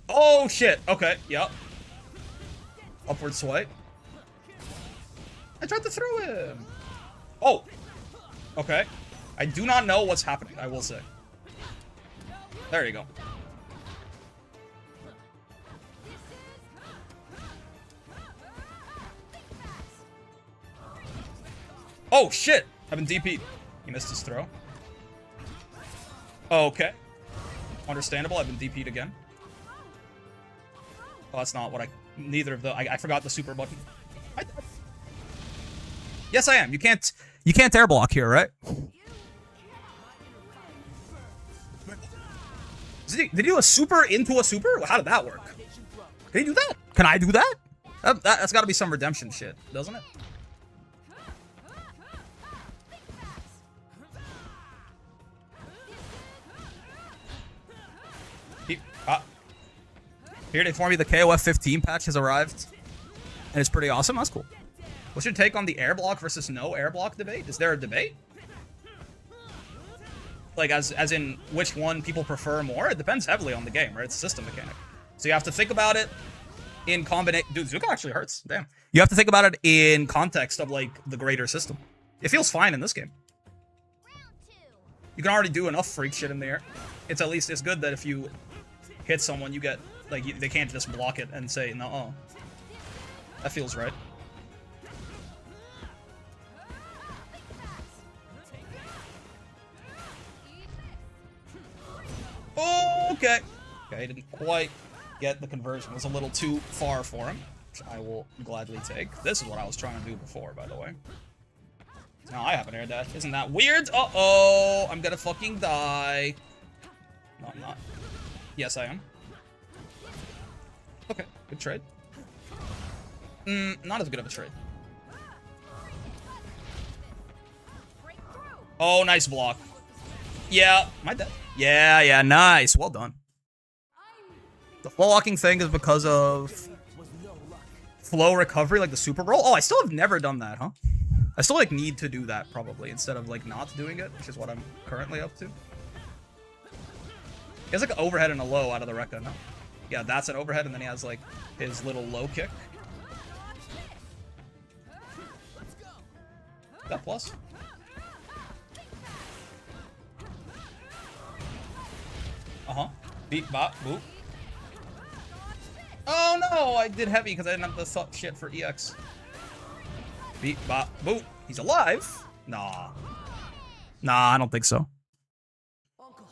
Speaker 1: Oh, shit. Okay, yep. Upward swipe. I tried to throw him. Oh. Okay. I do not know what's happening, I will say. There you go. Oh, shit! I've been DP'd. He missed his throw. Okay. Understandable, I've been DP'd again. Oh, that's not what neither of the... I forgot the super button. Yes, I am. You can't air block here, right? Did he do a super into a super? How did that work? Can he do that? Can I do that? That's gotta be some redemption shit, doesn't it? Here to inform you the KOF 15 patch has arrived. And it's pretty awesome. That's cool. What's your take on the air block versus no air block debate? Is there a debate? Like, as in which one people prefer more? It depends heavily on the game, right? It's a system mechanic. So you have to think about it in combination. Dude, Zuko actually hurts. Damn. You have to think about it in context of, like, the greater system. It feels fine in this game. You can already do enough freak shit in there. It's at least, it's good that if you hit someone, you get, like, they can't just block it and say, no, that feels right. Okay. Okay, didn't quite get the conversion. It was a little too far for him, which I will gladly take. This is what I was trying to do before, by the way. Now I have an air dash. Isn't that weird? Uh-oh. I'm gonna fucking die. No, I'm not. Yes, I am. Okay, good trade. Not as good of a trade. Oh, nice block. Yeah, am I dead? Yeah, nice. Well done. The flow walking thing is because of flow recovery, like the super roll. Oh, I still have never done that, huh? I still, like, need to do that, probably, instead of, like, not doing it, which is what I'm currently up to. He has, like, an overhead and a low out of the Rekka, no? Yeah, that's an overhead, and then he has, like, his little low kick. That plus? Uh-huh. Beat, bop, boop. Oh, no! I did heavy because I didn't have the shit for EX. Beat, bop, boop. He's alive? Nah. Nah, I don't think so.
Speaker 2: Uncle,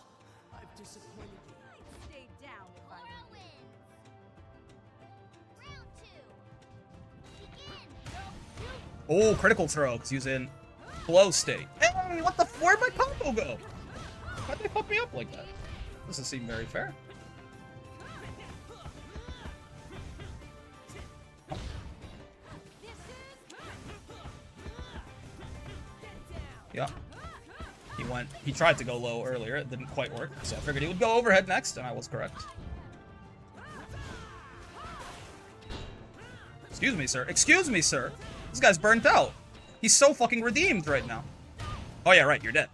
Speaker 2: I've disappointed you. Stay down if I win.
Speaker 1: Oh, critical throw, because he's in flow state. Hey, what the? Where'd my combo go? Why'd they fuck me up like that? Doesn't seem very fair. Yeah. He tried to go low earlier. It didn't quite work. So I figured he would go overhead next, and I was correct. Excuse me, sir. Excuse me, sir. This guy's burnt out. He's so fucking redeemed right now. Oh, yeah, right. You're dead.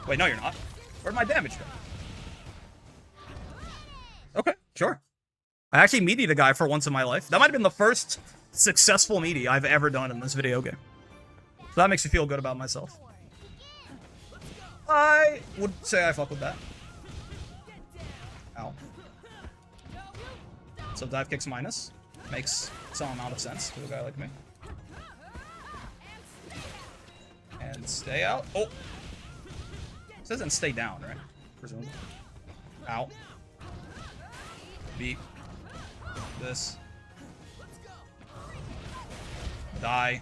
Speaker 1: Wait, no, you're not. Where'd my damage go? Okay, sure. I actually meatied a guy for once in my life. That might have been the first successful meaty I've ever done in this video game. So that makes me feel good about myself. I would say I fuck with that. Ow. So dive kicks minus. Makes some amount of sense to a guy like me. And stay out. Oh! It doesn't stay down, right? Presumably. Ow. Beat. This. Die.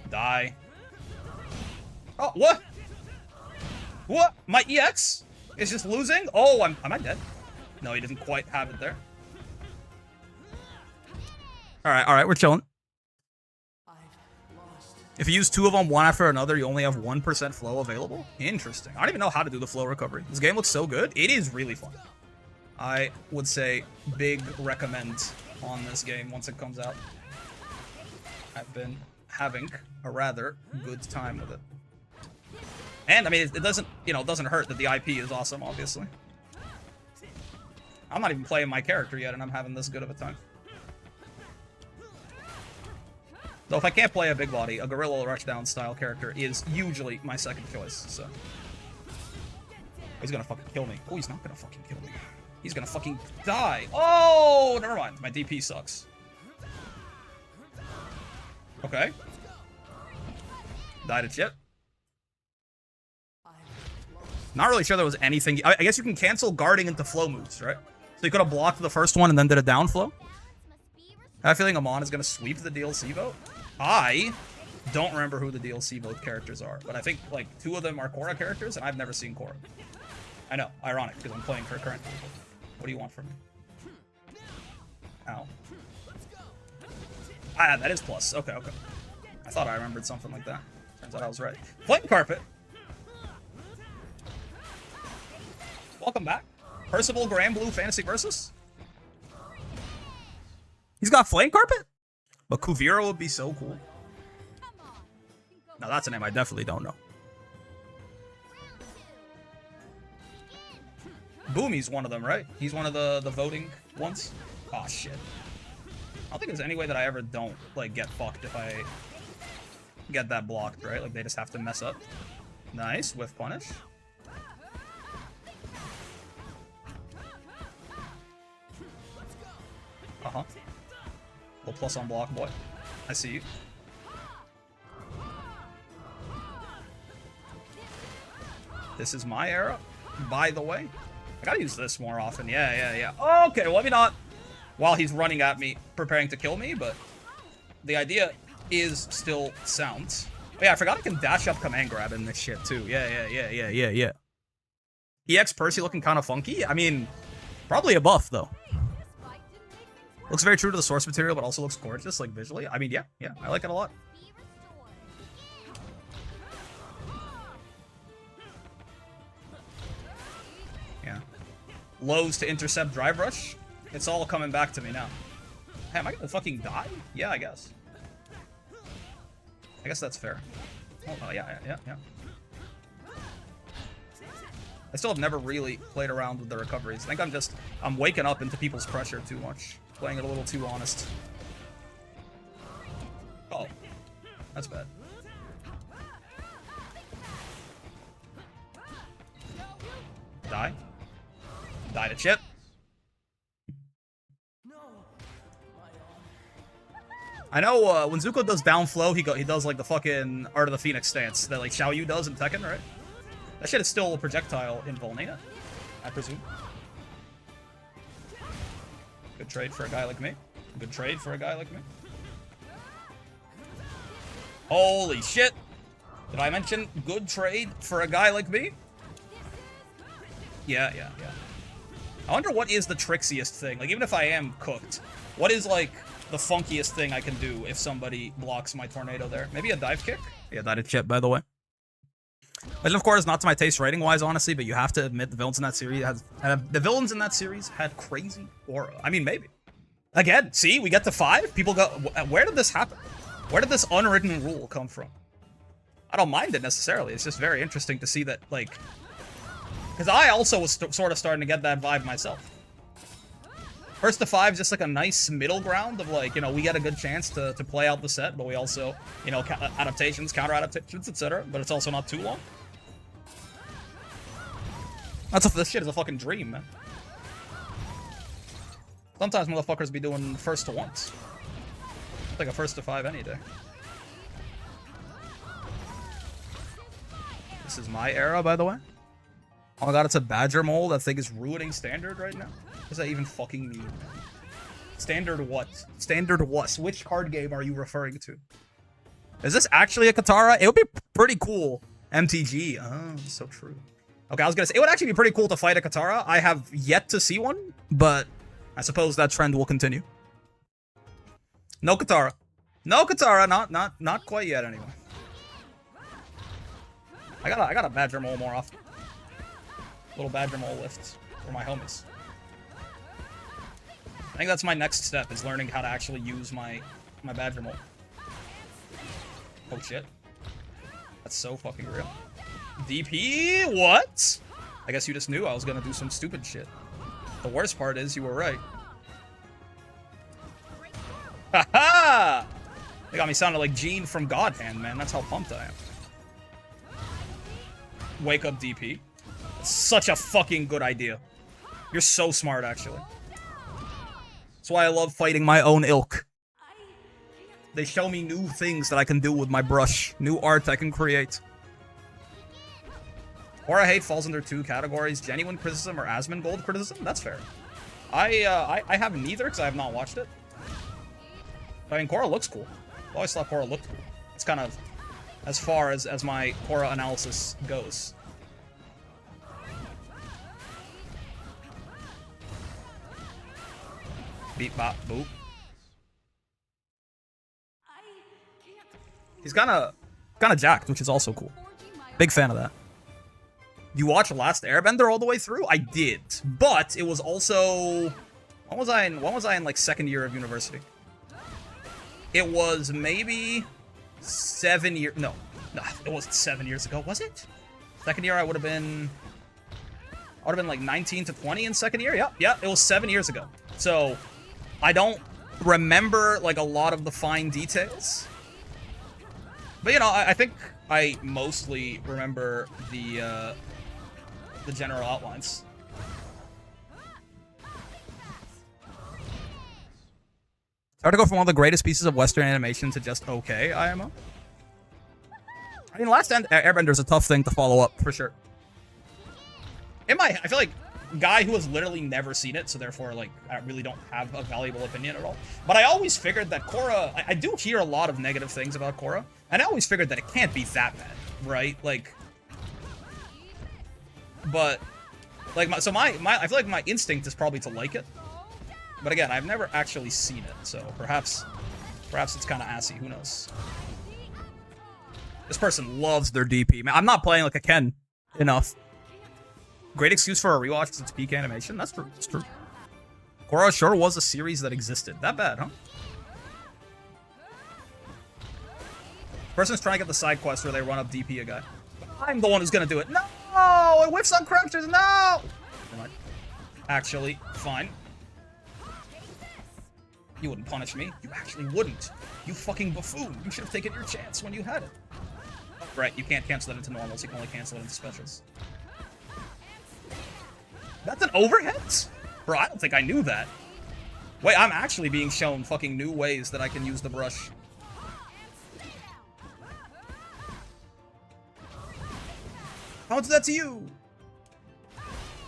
Speaker 1: Die. Oh, what? What? My EX is just losing? Oh, am I dead? No, he didn't quite have it there. Alright, we're chilling. If you use two of them one after another, you only have 1% flow available? Interesting. I don't even know how to do the flow recovery. This game looks so good. It is really fun. I would say big recommend on this game once it comes out. I've been having a rather good time with it. And, I mean, it doesn't, you know, it doesn't hurt that the IP is awesome, obviously. I'm not even playing my character yet, and I'm having this good of a time. Though if I can't play a big body, a Gorilla Rushdown style character is usually my second choice, so. He's gonna fucking kill me. Oh, he's not gonna fucking kill me. He's gonna fucking die. Oh, never mind. My DP sucks. Okay. Died at shit. Not really sure there was anything. I guess you can cancel guarding into flow moves, right? So you could have blocked the first one and then did a down flow. I have a feeling Amon is going to sweep the DLC vote. I don't remember who the DLC vote characters are, but I think, like, 2 of them are Korra characters, and I've never seen Korra. I know, ironic, because I'm playing her currently. What do you want from me? Ow. Ah, that is plus. Okay, okay. I thought I remembered something like that. Turns out I was right. Flame Carpet! Welcome back. Percival Grand Blue Fantasy Versus? He's got Flame Carpet? But Kuvira would be so cool. Now that's a name I definitely don't know. Boomy's one of them, right? He's one of the voting ones? Aw, shit. don't think there's any way that I ever don't, like, get fucked if I get that blocked, right? Like, they just have to mess up. Nice, whiff punish. Uh-huh. Little plus on block, boy. I see you. This is my era, by the way. I gotta use this more often. Yeah. Okay, well, let me not while he's running at me, preparing to kill me, but the idea is still sound. Oh, yeah, I forgot I can dash up command grab in this shit, too. Yeah. EX Percy looking kind of funky. I mean, probably a buff, though. Looks very true to the source material, but also looks gorgeous, like, visually. I mean, yeah, I like it a lot. Yeah. Lows to intercept drive rush. It's all coming back to me now. Hey, am I gonna fucking die? Yeah, I guess. I guess that's fair. Oh, yeah. I still have never really played around with the recoveries. I think I'm waking up into people's pressure too much. Playing it a little too honest. Oh. That's bad. Die. Die to chip. I know when Zuko does down flow, he does like the fucking Art of the Phoenix stance that like Xiao Yu does in Tekken, right? That shit is still a projectile in Volnea, I presume. Good trade for a guy like me. Good trade for a guy like me. Holy shit! Did I mention good trade for a guy like me? Yeah. I wonder what is the trixiest thing. Like, even if I am cooked, what is, like, the funkiest thing I can do if somebody blocks my tornado there? Maybe a dive kick? Yeah, that is chip, by the way. Legend of Korra is not to my taste writing-wise, honestly, but you have to admit the villains in that series had crazy aura. I mean, maybe. Again, see, we get to 5. People go, where did this happen? Where did this unwritten rule come from? I don't mind it necessarily. It's just very interesting to see that, like, because I also was sort of starting to get that vibe myself. First to 5 is just like a nice middle ground of like, you know, we get a good chance to play out the set, but we also, you know, adaptations, counter-adaptations, etc. But it's also not too long. This shit is a fucking dream, man. Sometimes motherfuckers be doing first to once. I'll take a first to 5 any day. This is my era, by the way. Oh my god, it's a Badger mole. That thing is ruining Standard right now. What does that even fucking mean? Standard what? Standard what? Which card game are you referring to? Is this actually a Katara? It would be pretty cool. MTG. Oh, so true. Okay, I was gonna say, it would actually be pretty cool to fight a Katara. I have yet to see one, but I suppose that trend will continue. No Katara. No Katara. Not quite yet, anyway. I gotta Badger mole more often. Little Badger mole lifts for my homies. I think that's my next step, is learning how to actually use my Badger mole. Oh shit. That's so fucking real. DP? What? I guess you just knew I was gonna do some stupid shit. The worst part is you were right. Haha! They got me sounding like Gene from God Hand, man. That's how pumped I am. Wake up DP. Such a fucking good idea. You're so smart, actually. That's why I love fighting my own ilk. They show me new things that I can do with my brush. New art I can create. Korra hate falls under 2 categories: genuine criticism or Asmongold criticism. That's fair. I have neither because I have not watched it. But I mean, Korra looks cool. I always thought Korra looked cool. It's kind of as far as my Korra analysis goes. Beep bop boop. He's kind of jacked, which is also cool. Big fan of that. You watch Last Airbender all the way through? I did, but it was also when was I in like 2nd year of university? It was maybe 7 years. No, it wasn't 7 years ago, was it? 2nd year I would have been like 19 to 20 in 2nd year. Yeah, it was 7 years ago. So I don't remember like a lot of the fine details. But you know, I think I mostly remember the general outlines. It's hard to go from one of the greatest pieces of Western animation to just okay, IMO. I mean, Last Airbender is a tough thing to follow up, for sure. I feel like guy who has literally never seen it, so therefore, like, I really don't have a valuable opinion at all. But I always figured that Korra, I do hear a lot of negative things about Korra, and I always figured that it can't be that bad, right? Like, but, like, I feel like my instinct is probably to like it. But again, I've never actually seen it, so perhaps it's kind of assy. Who knows? This person loves their DP. Man, I'm not playing like a Ken enough. Great excuse for a rewatch because it's peak animation. That's true. It's true. Korra sure was a series that existed. That bad, huh? Person's trying to get the side quest where they run up DP a guy. I'm the one who's gonna do it. No! It whiffs on crouchers. No! Never mind. Actually, fine. You wouldn't punish me. You actually wouldn't. You fucking buffoon. You should have taken your chance when you had it. Oh, right, you can't cancel it into normals. You can only cancel it into specials. That's an overhead? Bro, I don't think I knew that. Wait, I'm actually being shown fucking new ways that I can use the brush. How much is that to you?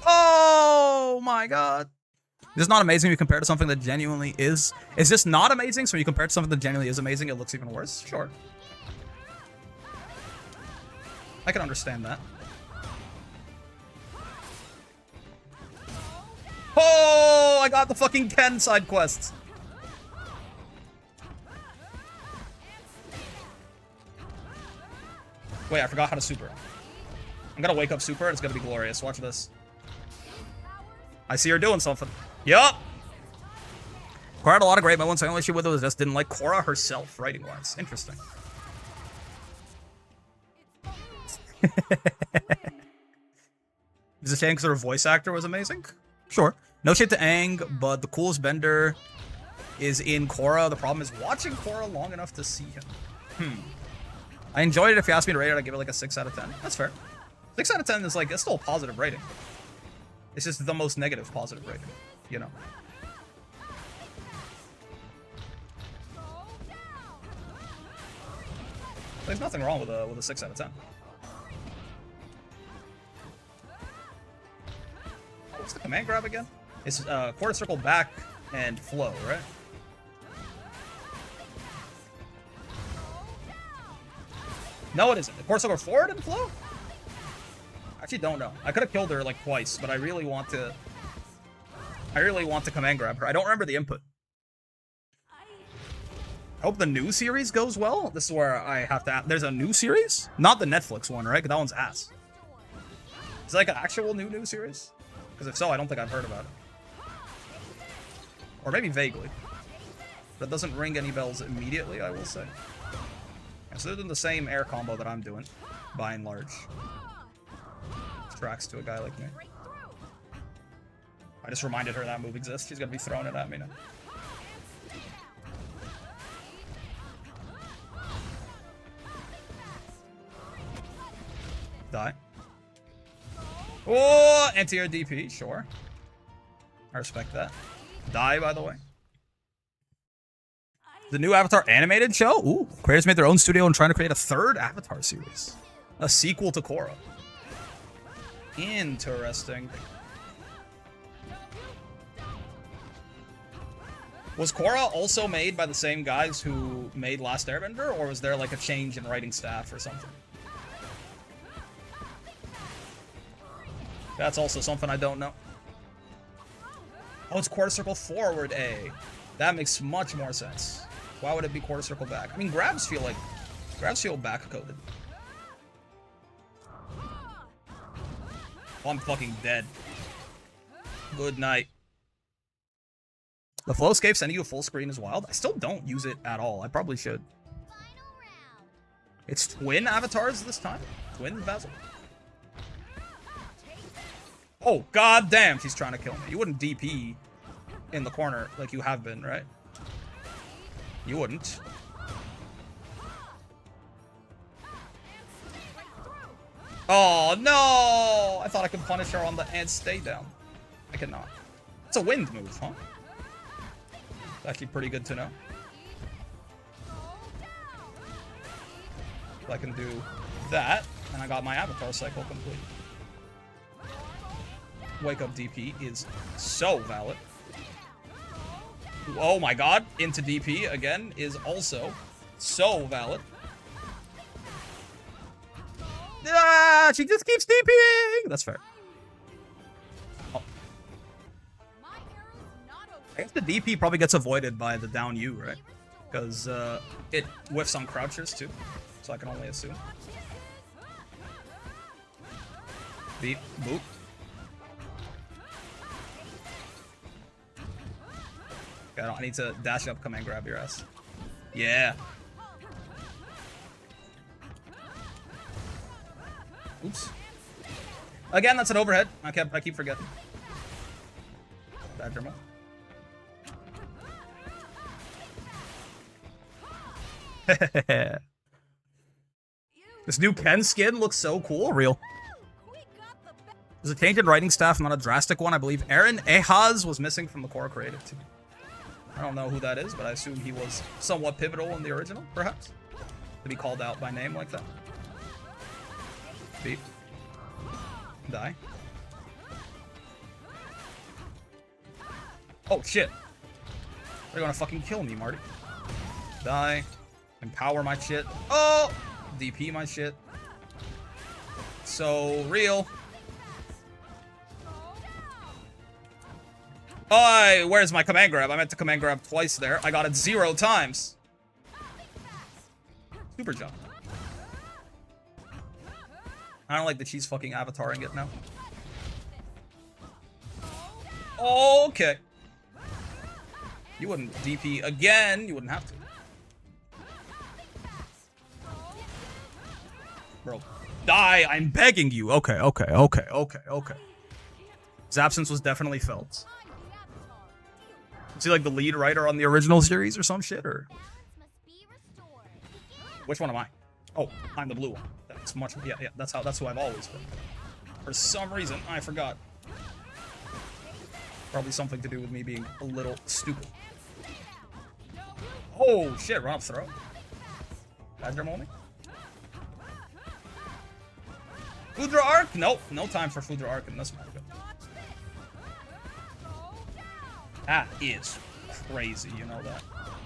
Speaker 1: Oh my god. This is not amazing when you compare to something that genuinely is. Is this not amazing? So when you compare it to something that genuinely is amazing, it looks even worse? Sure. I can understand that. Oh, I got the fucking Ken side quest. Wait, I forgot how to super. I'm gonna wake up super and it's gonna be glorious. Watch this. I see her doing something. Yup. Korra had a lot of great moments. The only issue with it was just didn't like Korra herself, writing-wise. Interesting. Is it a shame because her voice actor was amazing? Sure. No shade to Aang, but the coolest bender is in Korra. The problem is watching Korra long enough to see him. I enjoyed it. If you asked me to rate it, I'd give it like a 6 out of 10. That's fair. 6 out of 10 is like, it's still a positive rating. It's just the most negative positive rating, you know. There's nothing wrong with a 6 out of 10. What's the command grab again? It's quarter circle back and flow, right? No, it isn't. The quarter circle forward and flow? I actually don't know. I could have killed her like twice, but I really want to command grab her. I don't remember the input. I hope the new series goes well. This is where I have to... There's a new series? Not the Netflix one, right? Because that one's ass. Is it like an actual new series? Because if so, I don't think I've heard about it. Or maybe vaguely. That doesn't ring any bells immediately, I will say. Yeah, so they're doing the same air combo that I'm doing, by and large. Tracks to a guy like me. I just reminded her that move exists. She's gonna be throwing it at me now. Die. Oh, anti-air DP, sure. I respect that. Die, by the way. The new Avatar animated show? Ooh, creators made their own studio and trying to create a third Avatar series. A sequel to Korra. Interesting. Was Korra also made by the same guys who made Last Airbender, or was there like a change in writing staff or something? That's also something I don't know. Oh, it's quarter circle forward A. That makes much more sense. Why would it be quarter circle back? I mean, grabs feel back coded. Oh, I'm fucking dead. Good night. The flow escape sending you a full screen is wild. I still don't use it at all. I probably should. It's twin avatars this time. Twin Basil. Oh, god damn, she's trying to kill me. You wouldn't DP in the corner like you have been, right? You wouldn't. Oh, no! I thought I could punish her on the and stay down. I cannot. It's a wind move, huh? It's actually pretty good to know. So I can do that, and I got my avatar cycle complete. Wake up DP is so valid. Oh my god, into DP again is also so valid. Ah, she just keeps DPing! That's fair. Oh. I guess the DP probably gets avoided by the down U, right? Because it whiffs on crouchers too. So I can only assume. Beat, boop. Okay, I need to dash up, command grab your ass. Yeah. Oops. Again, that's an overhead. I keep forgetting. Bad drama. This new Ken skin looks so cool. Real. There's a change in writing staff, not a drastic one. I believe Aaron Ehaz was missing from the core creative team. I don't know who that is, but I assume he was somewhat pivotal in the original, perhaps. To be called out by name like that. Beep. Die. Oh, shit. They're gonna fucking kill me, Marty. Die. Empower my shit. Oh! DP my shit. So real. Oh, where's my command grab? I meant to command grab twice there. I got it 0 times. Super jump. I don't like that she's fucking avataring it now. Okay. You wouldn't DP again. You wouldn't have to. Bro, die. I'm begging you. Okay. His absence was definitely felt. Is he like the lead writer on the original series or some shit? Or which one am I? Oh, I'm the blue one. That's much. Yeah. That's who I've always been. For some reason, I forgot. Probably something to do with me being a little stupid. Oh shit! Run up throw. Bad drum only. Foudre Arc? Nope. No time for Foudre Arc in this market. That is crazy, you know that.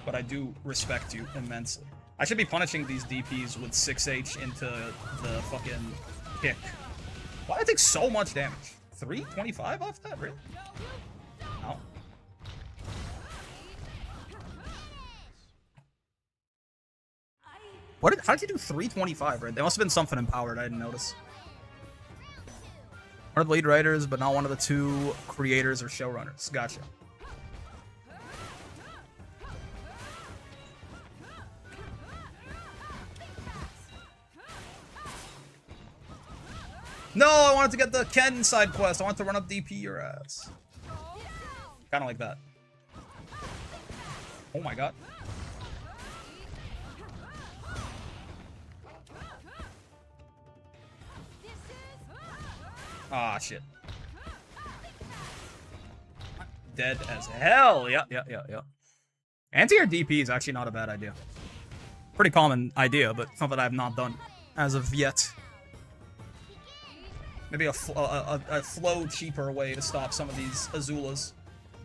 Speaker 1: But I do respect you immensely. I should be punishing these DPs with 6H into the fucking kick. Why did I take so much damage? 325 off that? Really? No. How did you do 325, right? There must have been something empowered I didn't notice. One of the lead writers, but not one of the 2 creators or showrunners. Gotcha. No, I wanted to get the Ken side quest. I want to run up DP your ass. Kind of like that. Oh my god. Ah, shit. Dead as hell. Yeah. Anti-air DP is actually not a bad idea. Pretty common idea, but something I have not done as of yet. Maybe a flow cheaper way to stop some of these Azulas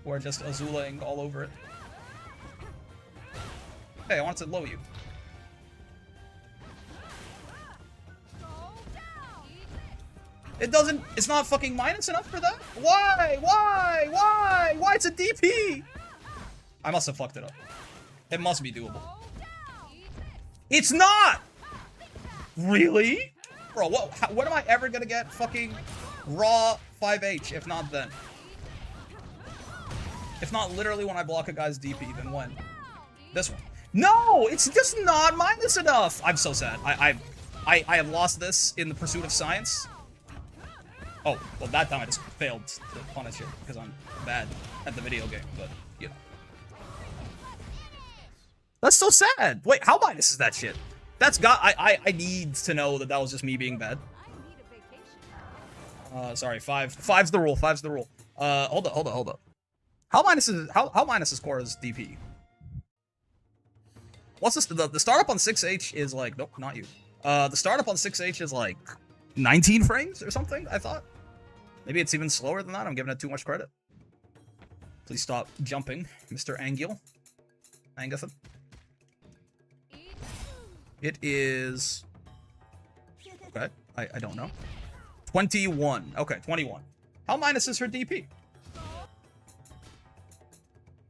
Speaker 1: who are just Azulaing all over it. Hey, I want to low you. It doesn't, it's not fucking minus enough for that? Why? Why? It's a DP! I must have fucked it up. It must be doable. It's not! Really? Bro, what am I ever gonna get fucking raw 5H, if not then? If not literally when I block a guy's DP, then when? This one. No! It's just not minus enough! I'm so sad. I have lost this in the pursuit of science. Oh, well that time I just failed to punish it because I'm bad at the video game, but, you know. That's so sad. Wait, how minus is that shit? That's got. I need to know that that was just me being bad.
Speaker 2: I need a vacation.
Speaker 1: Sorry, five's the rule. Five's the rule. Hold up. How minus is Korra's DP? What's this? The startup on 6H is like, nope, not you. The startup on 6H is like 19 frames or something, I thought. Maybe it's even slower than that. I'm giving it too much credit. Please stop jumping, Mr. Angathan. It is... Okay, I don't know. 21. Okay, 21. How minus is her DP?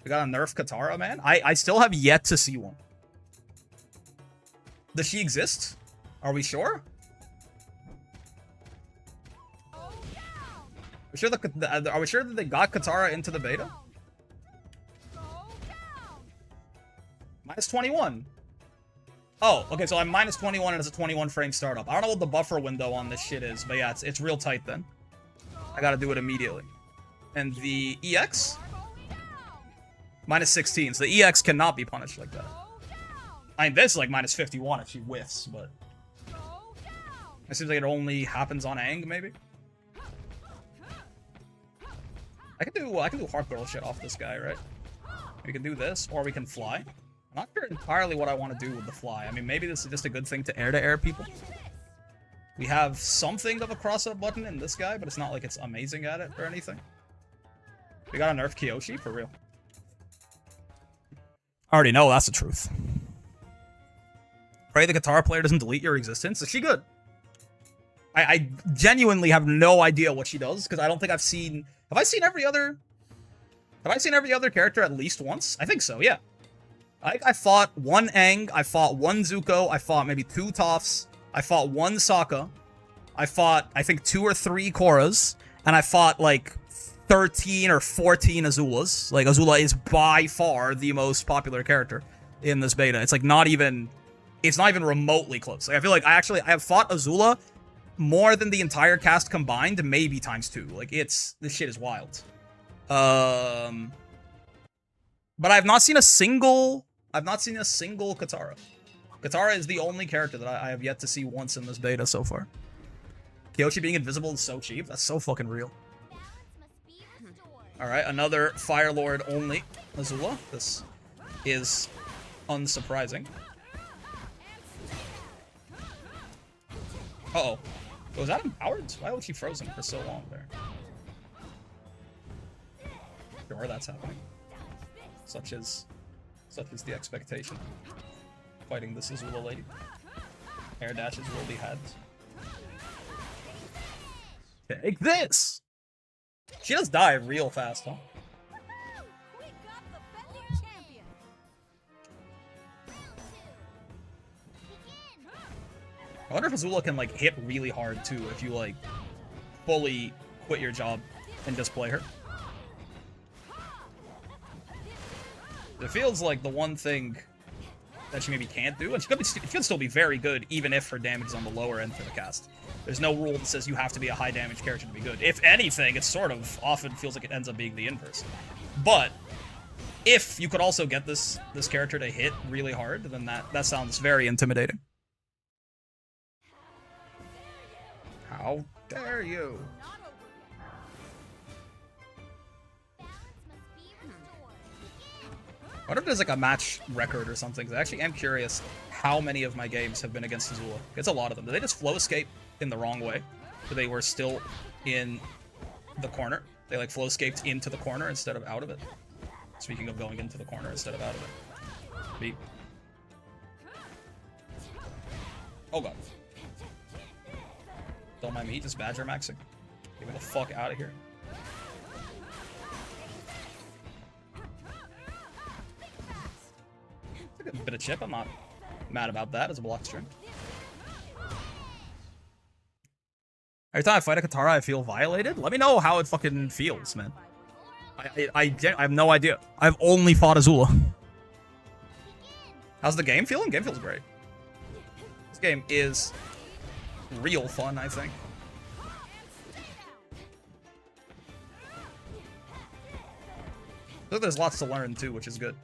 Speaker 1: We got a nerf Katara, man. I still have yet to see one. Does she exist? Are we sure? Are we sure that they got Katara into the beta? Minus 21. Oh, okay, so I'm minus 21 and it's a 21 frame startup. I don't know what the buffer window on this shit is, but yeah, it's real tight then. I gotta do it immediately. And the EX? Minus 16, so the EX cannot be punished like that. I mean, this is like minus 51 if she whiffs, but... It seems like it only happens on Aang, maybe? I can do Heart Girl shit off this guy, right? We can do this, or we can fly. I'm not sure entirely what I want to do with the fly. I mean, maybe this is just a good thing to air people. We have something of a cross-up button in this guy, but it's not like it's amazing at it or anything. We got a nerf Kyoshi, for real. I already know that's the truth. Pray the guitar player doesn't delete your existence. Is she good? I genuinely have no idea what she does, because I don't think I've seen... Have I seen every other character at least once? I think so, yeah. I fought one Aang, I fought one Zuko, I fought maybe 2 Tophs, I fought 1 Sokka, I fought, I think, 2 or 3 Korras, and I fought, like, 13 or 14 Azulas. Like, Azula is by far the most popular character in this beta. It's, like, it's not even remotely close. Like, I feel like I have fought Azula more than the entire cast combined, maybe times 2. Like, this shit is wild. But I've not seen a single Katara. Katara is the only character that I have yet to see once in this beta so far. Kyoshi being invisible is so cheap. That's so fucking real. Alright, another Fire Lord only Azula. This is unsurprising. Uh-oh. Was that empowered? Why was she frozen for so long there? Sure, that's happening. Such is the expectation. Fighting this Azula lady. Air dashes will be had. Take this! She does die real fast, huh?
Speaker 2: We got the defending champion.
Speaker 1: I wonder if Azula can, like, hit really hard, too, if you, like, fully quit your job and just play her. It feels like the one thing that she maybe can't do, and she could still be very good, even if her damage is on the lower end for the cast. There's no rule that says you have to be a high damage character to be good. If anything, it sort of often feels like it ends up being the inverse. But if you could also get this character to hit really hard, then that sounds very intimidating. How dare you?
Speaker 2: Not over yet.
Speaker 1: I wonder if there's like a match record or something. I actually am curious how many of my games have been against Azula. It's a lot of them. Did they just flow escape in the wrong way? So they were still in the corner. They like flow escaped into the corner instead of out of it. Speaking of going into the corner instead of out of it. Beat. Oh god. Don't mind me, just Badger maxing. Get me the fuck out of here. It's a bit of chip, I'm not mad about that as a block string. Every time I fight a Katara, I feel violated? Let me know how it fucking feels, man. I have no idea. I've only fought Azula. How's the game feeling? Game feels great. This game is real fun, I think. Look, there's lots to learn too, which is good.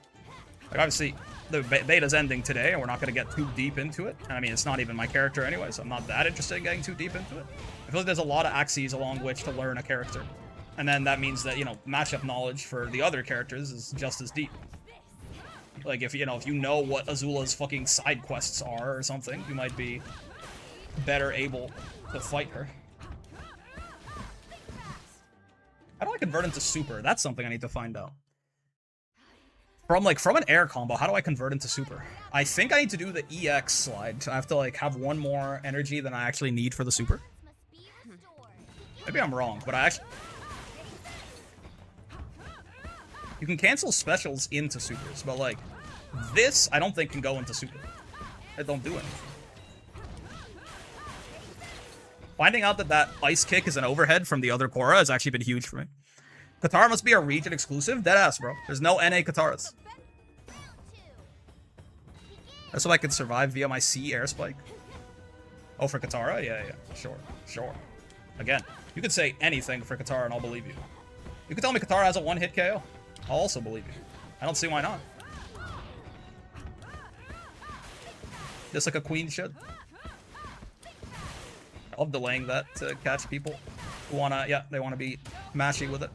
Speaker 1: Like, obviously, the beta's ending today, and we're not going to get too deep into it. And I mean, it's not even my character anyway, so I'm not that interested in getting too deep into it. I feel like there's a lot of axes along which to learn a character. And then that means that, you know, matchup knowledge for the other characters is just as deep. Like, if you know what Azula's fucking side quests are or something, you might be better able to fight her. How do I convert into super? That's something I need to find out. From an air combo, how do I convert into super? I think I need to do the EX slide. I have to, like, have one more energy than I actually need for the super. Maybe I'm wrong, but I actually... You can cancel specials into supers, but, like, this, I don't think can go into super. It don't do anything. Finding out that ice kick is an overhead from the other Korra has actually been huge for me. Katara must be a region exclusive? Deadass, bro. There's no NA Kataras. That's so I can survive via my C air spike. Oh, for Katara? Yeah. Sure. Again, you could say anything for Katara and I'll believe you. You could tell me Katara has a one-hit KO. I'll also believe you. I don't see why not. Just like a queen should. I love delaying that to catch people who wanna, they wanna be mashy with it.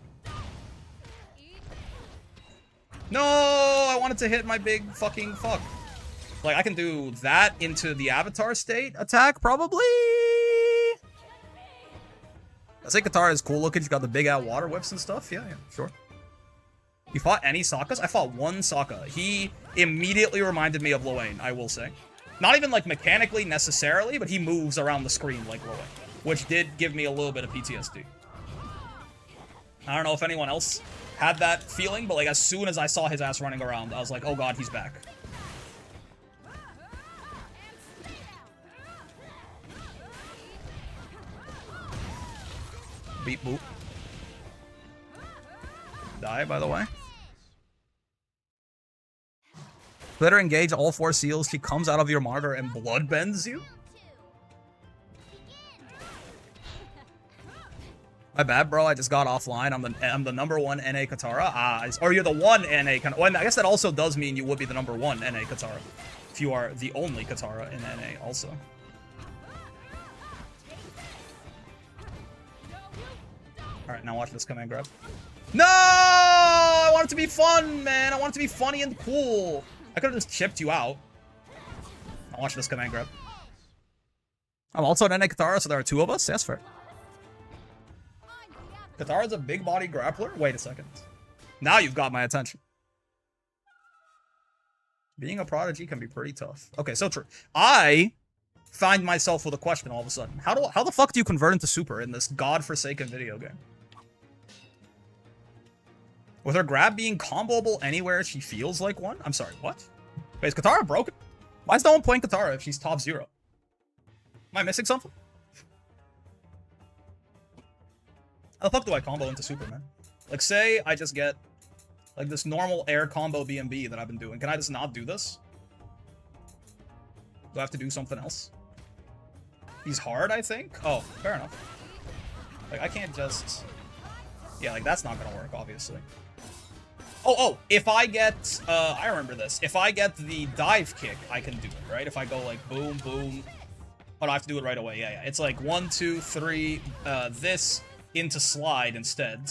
Speaker 1: No, I wanted to hit my big fucking fuck. Like, I can do that into the avatar state attack, probably. I think Katara is cool looking. She's got the big out water whips and stuff. Yeah, sure. You fought any Sokkas? I fought one Sokka. He immediately reminded me of Luane, I will say. Not even, like, mechanically necessarily, but he moves around the screen like Luane, which did give me a little bit of PTSD. I don't know if anyone else had that feeling, but, like, as soon as I saw his ass running around, I was like, oh god, he's back. Beep boop. Die, by the way. Let her engage all 4 seals. She comes out of your monitor and bloodbends you? My bad, bro. I just got offline. I'm the number 1 NA Katara. Or you're the 1 NA. Well, I guess that also does mean you would be the number 1 NA Katara. If you are the only Katara in NA also. Alright, now watch this command grab. No! I want it to be fun, man. I want it to be funny and cool. I could have just chipped you out. I'll watch this command grab. I'm also an NA Katara, so there are 2 of us. That's fair. Katara's a big body grappler? Wait a second. Now you've got my attention. Being a prodigy can be pretty tough. Okay, so true. I find myself with a question all of a sudden. How the fuck do you convert into super in this godforsaken video game? With her grab being comboable anywhere she feels like one? I'm sorry, what? Wait, is Katara broken? Why is no one playing Katara if she's top 0? Am I missing something? How the fuck do I combo into super, man? Like, say I just get, like, this normal air combo BMB that I've been doing. Can I just not do this? Do I have to do something else? He's hard, I think? Oh, fair enough. Like, I can't just... Yeah, like, that's not gonna work, obviously. Oh, if I get, I remember this. If I get the dive kick, I can do it, right? If I go, like, boom, boom. Oh, no, I have to do it right away. Yeah. It's like 1, 2, 3, this into slide instead,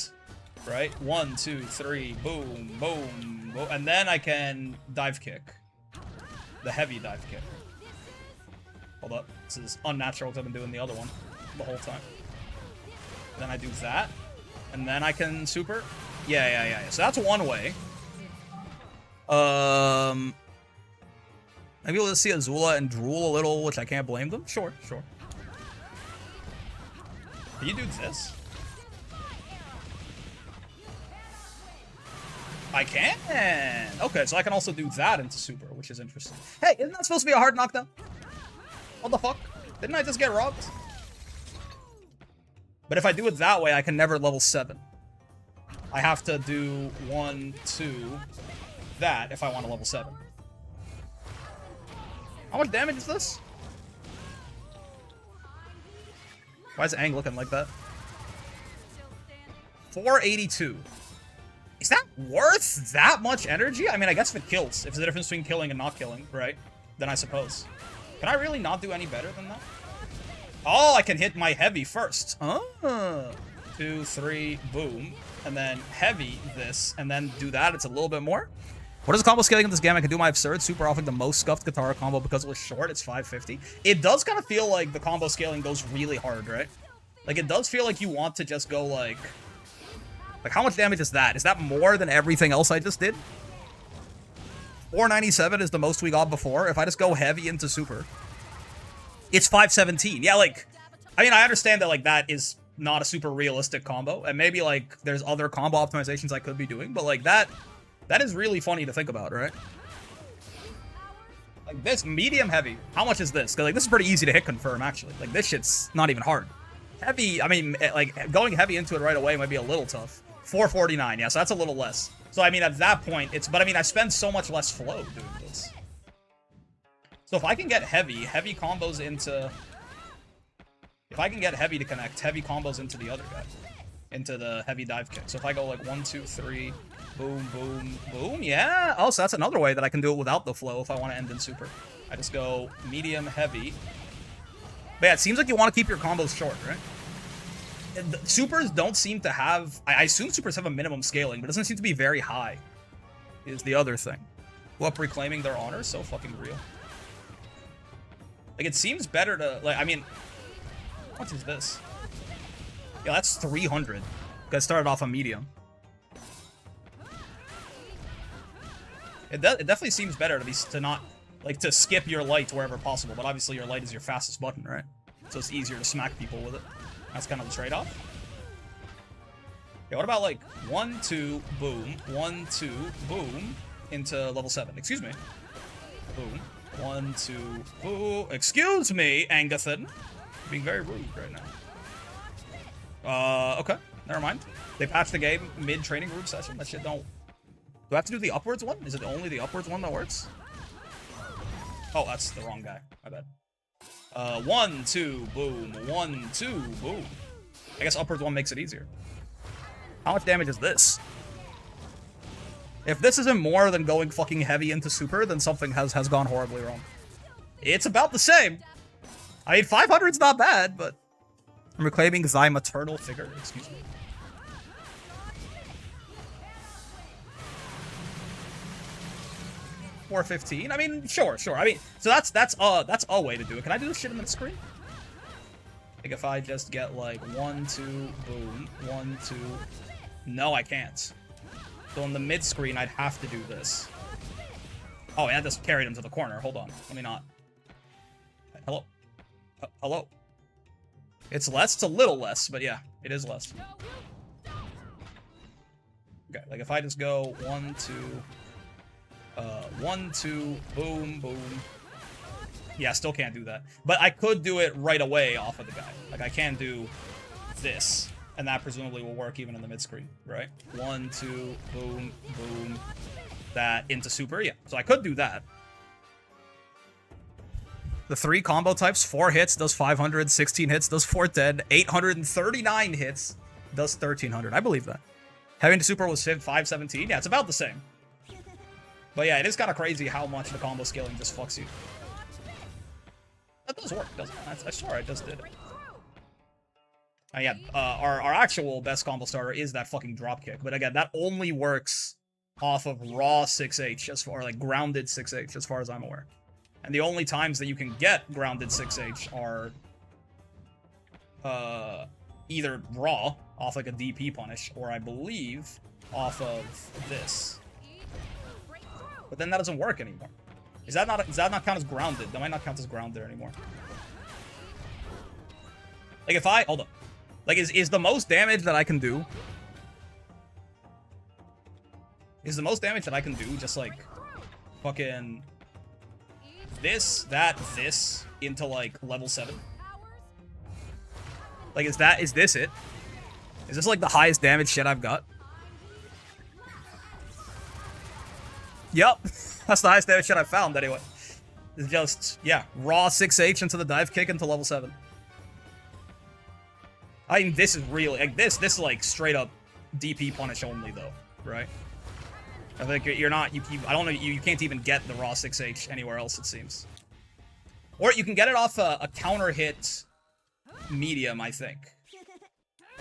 Speaker 1: right? 1, 2, 3, boom, boom, boom. And then I can dive kick. The heavy dive kick. Hold up. This is unnatural because I've been doing the other one the whole time. Then I do that. And then I can super. Yeah. So that's one way. Maybe we'll just see Azula and drool a little, which I can't blame them. Sure. Can you do this? I can! Okay, so I can also do that into super, which is interesting. Hey, isn't that supposed to be a hard knockdown? What the fuck? Didn't I just get robbed? But if I do it that way, I can never level 7. I have to do 1, 2, that if I want to level 7. How much damage is this? Why is Aang looking like that? 482. Is that worth that much energy? I mean, I guess if it kills. If there's a difference between killing and not killing, right? Then I suppose. Can I really not do any better than that? Oh, I can hit my heavy first. Oh. 2, 3, boom. And then heavy this, and then do that. It's a little bit more. What is the combo scaling in this game? I can do my absurd super offering the most scuffed guitar combo because it was short. It's 550. It does kind of feel like the combo scaling goes really hard, right? Like, it does feel like you want to just go, like, how much damage is that? Is that more than everything else I just did? 497 is the most we got before. If I just go heavy into super, it's 517. Yeah, like, I mean, I understand that, like, that is not a super realistic combo, and maybe, like, there's other combo optimizations I could be doing, but, like, that is really funny to think about, right? Like, this medium heavy, how much is this? Because, like, this is pretty easy to hit confirm, actually. Like, this shit's not even hard. Heavy, I mean, like, going heavy into it right away might be a little tough. 449, yeah, so that's a little less. So, I mean, at that point, but I mean, I spend so much less flow doing this. So if I can get heavy combos into... If I can get heavy to connect, heavy combos into the other guy. Into the heavy dive kick. So if I go like 1, 2, 3, boom, boom, boom, yeah. Oh, so that's another way that I can do it without the flow if I want to end in super. I just go medium, heavy. But yeah, it seems like you want to keep your combos short, right? Supers don't seem to have... I assume supers have a minimum scaling, but it doesn't seem to be very high, is the other thing. Up reclaiming their honor, so fucking real. Like, it seems better to... Like, I mean... What is this? Yeah, that's 300. Because it started off on medium. It definitely seems better to not... Like, to skip your light wherever possible, but obviously your light is your fastest button, right? So it's easier to smack people with it. That's kind of the trade-off. Yeah, what about, like, 1, 2, boom, 1, 2, boom, into level 7. Excuse me. Boom. 1, 2, boom. Excuse me, Angathan. Being very rude right now. Okay. Never mind. They patched the game mid-training group session. That shit don't... Do I have to do the upwards one? Is it only the upwards one that works? Oh, that's the wrong guy. My bad. 1, 2, boom. 1, 2, boom. I guess upwards one makes it easier. How much damage is this? If this isn't more than going fucking heavy into super, then something has gone horribly wrong. It's about the same. I mean, 500's not bad, but... I'm reclaiming thy maternal figure. Excuse me. $415. I mean, sure. I mean, so that's a way to do it. Can I do this shit in the screen? Like, if I just get like 1, 2, boom, 1, 2. No, I can't. So in the mid screen, I'd have to do this. Oh, yeah, I just carried him to the corner. Hold on. Let me not. Hello. Hello. It's less. It's a little less, but yeah, it is less. Okay, like if I just go 1, 2. 1, 2, boom, boom. Yeah, still can't do that. But I could do it right away off of the guy. Like, I can do this, and that presumably will work even in the mid-screen, right? 1, 2, boom, boom. That into super, yeah. So I could do that. The 3 combo types, 4 hits does 500, 16 hits does 410, 839 hits does 1300. I believe that. Having to super was 517. Yeah, it's about the same. But yeah, it is kind of crazy how much the combo scaling just fucks you. That does work, doesn't it? I swear I just did it. Yeah, our actual best combo starter is that fucking dropkick. But again, that only works off of raw 6H, or like grounded 6H, as far as I'm aware. And the only times that you can get grounded 6H are either raw, off like a DP punish, or I believe off of this. But then that doesn't work anymore. Does that not count as grounded? That might not count as grounded anymore. Like if I hold up. Like is the most damage that I can do? Is the most damage that I can do just like fucking this, that, this into like level 7? Like is this it? Is this like the highest damage shit I've got? Yep, that's the highest damage shit I've found anyway. It's just, yeah, raw 6H into the dive kick into level 7. I mean, this is really, like, this is like straight up DP punish only though, right? I think you're not. I don't know. You can't even get the raw 6H anywhere else. It seems. Or you can get it off a counter hit medium, I think.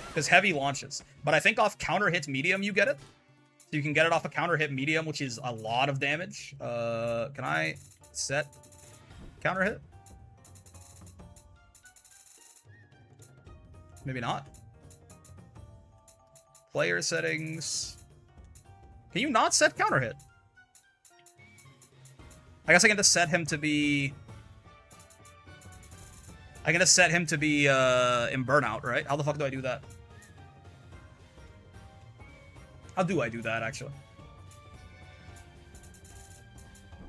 Speaker 1: Because heavy launches. But I think off counter hit medium you get it. So you can get it off a counter hit medium, which is a lot of damage. Can I set counter hit? Maybe not. Player settings. Can you not set counter hit? I guess I can just set him to be... I can just set him to be in burnout, right? How the fuck do I do that? How do I do that, actually?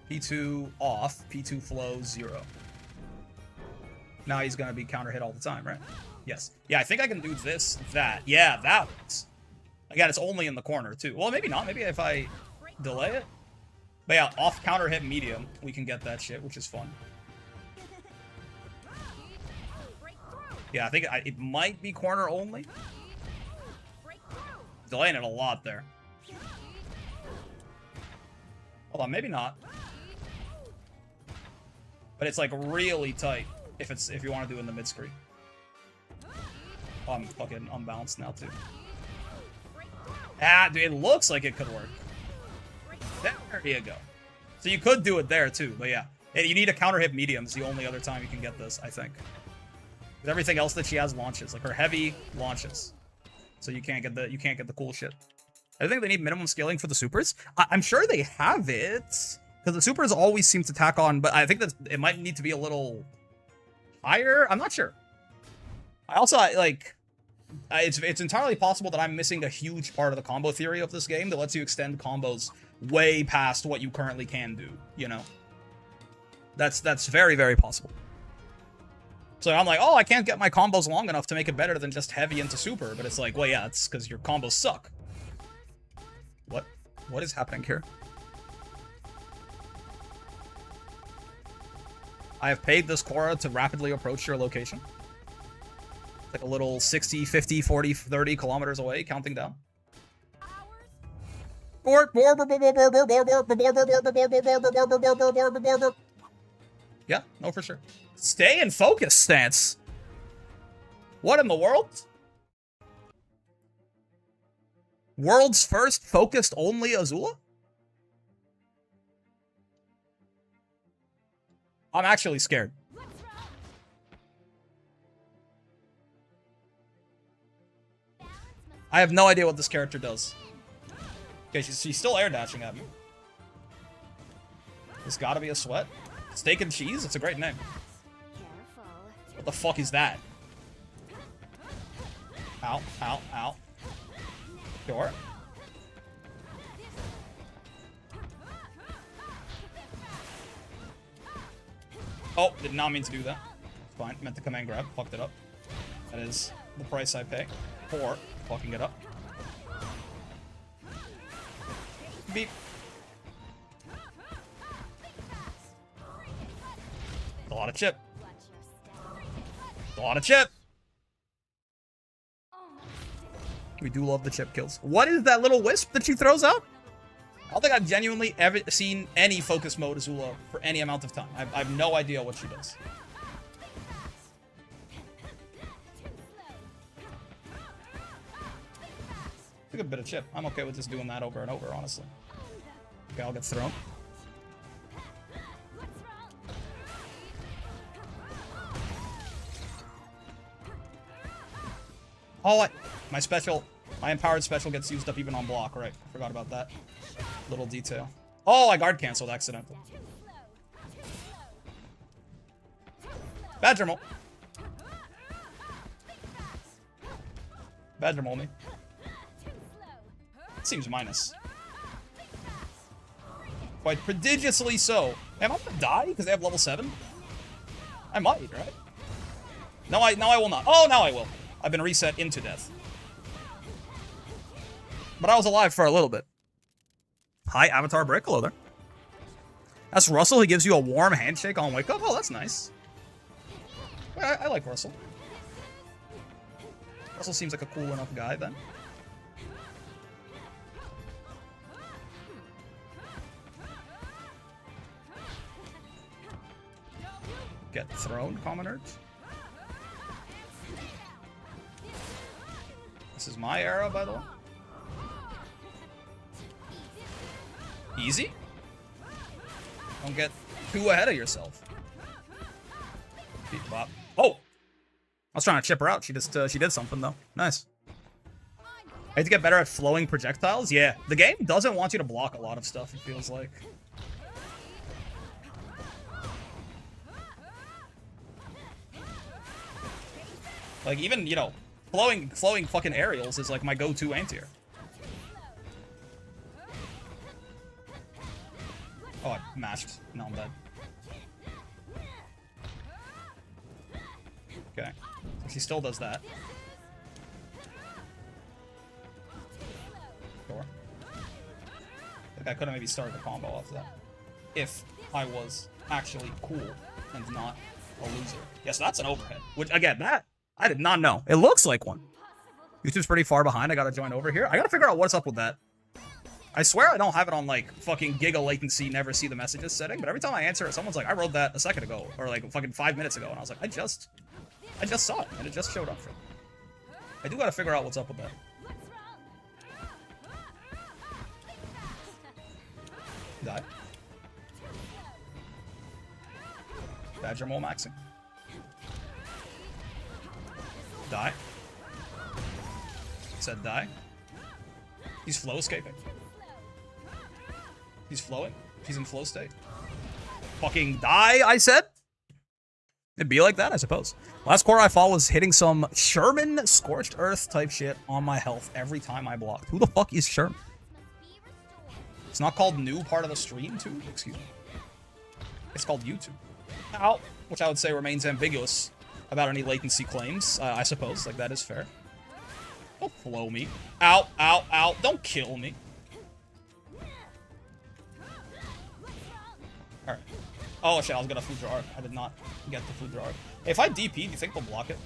Speaker 1: P2 off, P2 flow 0. Now he's gonna be counter hit all the time, right? Yes. Yeah, I think I can do this, that. Yeah, that works. Again, it's only in the corner, too. Well, maybe not. Maybe if I delay it. But yeah, off counter hit medium, we can get that shit, which is fun. Yeah, I think it might be corner only. Delaying it a lot there. Hold on, maybe not. But it's like really tight if you want to do it in the mid screen. Oh, I'm fucking unbalanced now too. Ah, dude, it looks like it could work. There you go. So you could do it there too, but yeah. You need a counter hit medium. It's the only other time you can get this, I think. Because everything else that she has launches, like her heavy launches. So you can't get the cool shit. I think they need minimum scaling for the supers. I'm sure they have it. Because the supers always seem to tack on, but I think that it might need to be a little higher. I'm not sure. I also, like, it's entirely possible that I'm missing a huge part of the combo theory of this game that lets you extend combos way past what you currently can do, you know? That's very, very possible. So I'm like, oh, I can't get my combos long enough to make it better than just heavy into super, but it's like, well, yeah, it's because your combos suck. What is happening here? I have paid this Korra to rapidly approach your location. It's like a little 60, 50, 40, 30 kilometers away, counting down. Yeah, no, for sure. Stay in focus stance. What in the world? World's first focused only Azula? I'm actually scared. I have no idea what this character does. Okay, she's still air dashing at me. There's gotta be a sweat. Steak and cheese? It's a great name. What the fuck is that? Ow, ow, ow. Sure. Oh, did not mean to do that. It's fine. Meant to command grab. Fucked it up. That is the price I pay for fucking it up. Beep. A lot of chip. A lot of chip. We do love the chip kills. What is that little wisp that she throws out? I don't think I've genuinely ever seen any focus mode Azula for any amount of time. I have no idea what she does. It's a good bit of chip. I'm okay with just doing that over and over, honestly. Okay, I'll get thrown. Oh, my empowered special gets used up even on block, right? I forgot about that little detail. Oh, I guard canceled accidentally. Badger mole. Badger mole me. It seems minus. Quite prodigiously so. Am I gonna die because they have level 7? I might, right? No, I will not. Oh, now I will. I've been reset into death. But I was alive for a little bit. Hi, Avatar Brick. Hello there. That's Russell. He gives you a warm handshake on wake up. Oh, that's nice. I like Russell. Russell seems like a cool enough guy then. get thrown, common urge. This is my era, by the way. Easy? Don't get too ahead of yourself. Bop. Oh! I was trying to chip her out. She did something, though. Nice. I have to get better at flowing projectiles? Yeah. The game doesn't want you to block a lot of stuff, it feels like. Like, even, you know, flowing fucking aerials is like my go-to anti-air. Oh, I mashed. No, I'm dead. Okay. So she still does that. Sure. I think I could have maybe started the combo off that. If I was actually cool and not a loser. Yes, that's an overhead. Which, again, that I did not know. It looks like one. YouTube's pretty far behind. I gotta join over here. I gotta figure out what's up with that. I swear I don't have it on, like, fucking giga latency, never see the messages setting, but every time I answer it, someone's like, I wrote that a second ago, or, like, fucking 5 minutes ago, and I was like, I just saw it, and it just showed up for me. I do gotta figure out what's up with that. Die. Badger mole maxing. Die. Said die. He's flow escaping. He's flowing. He's in flow state. Fucking die, I said? It'd be like that, I suppose. Last core I fought was hitting some Sherman Scorched Earth type shit on my health every time I blocked. Who the fuck is Sherman? It's not called new part of the stream, too? Excuse me. It's called YouTube. Ow. Which I would say remains ambiguous about any latency claims, I suppose. Like, that is fair. Don't flow me. Ow, ow, ow. Don't kill me. Alright. Oh shit, I was gonna food draw. I did not get the food draw. Hey, if I DP, do you think they'll block it?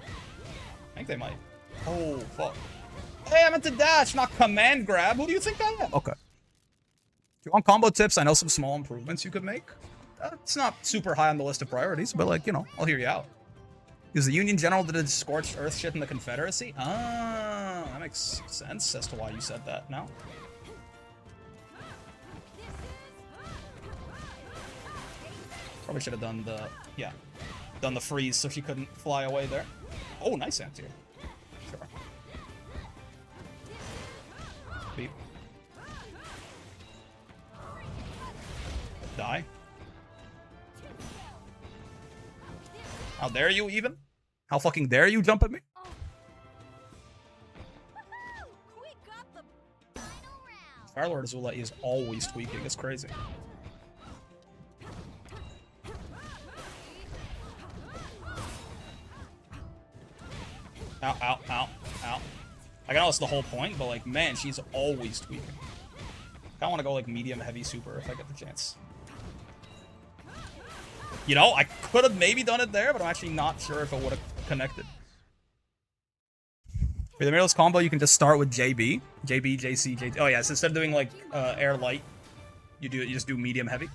Speaker 1: I think they might. Oh, fuck. Hey, I meant to dash, not command grab. Who do you think I am? Okay. If you want combo tips, I know some small improvements you could make. It's not super high on the list of priorities, but, like, you know, I'll hear you out. Is the Union General that did Scorched Earth shit in the Confederacy? Ah, that makes sense as to why you said that now. Probably should have done the, yeah, done the freeze so she couldn't fly away there. Oh, nice anti-air. Sure. Beep. Die. How dare you even? How fucking dare you jump at me? Firelord Azula is always tweaking. It's crazy. Ow, ow, ow, ow. I know it's the whole point, but, like, man, she's always tweaking. I want to go, like, medium heavy super if I get the chance. You know, I could have maybe done it there, but I'm actually not sure if it would have connected. For the mirrorless combo, you can just start with JB. JB, JC, JT. Oh, yeah, so instead of doing, like, air light, you just do medium heavy.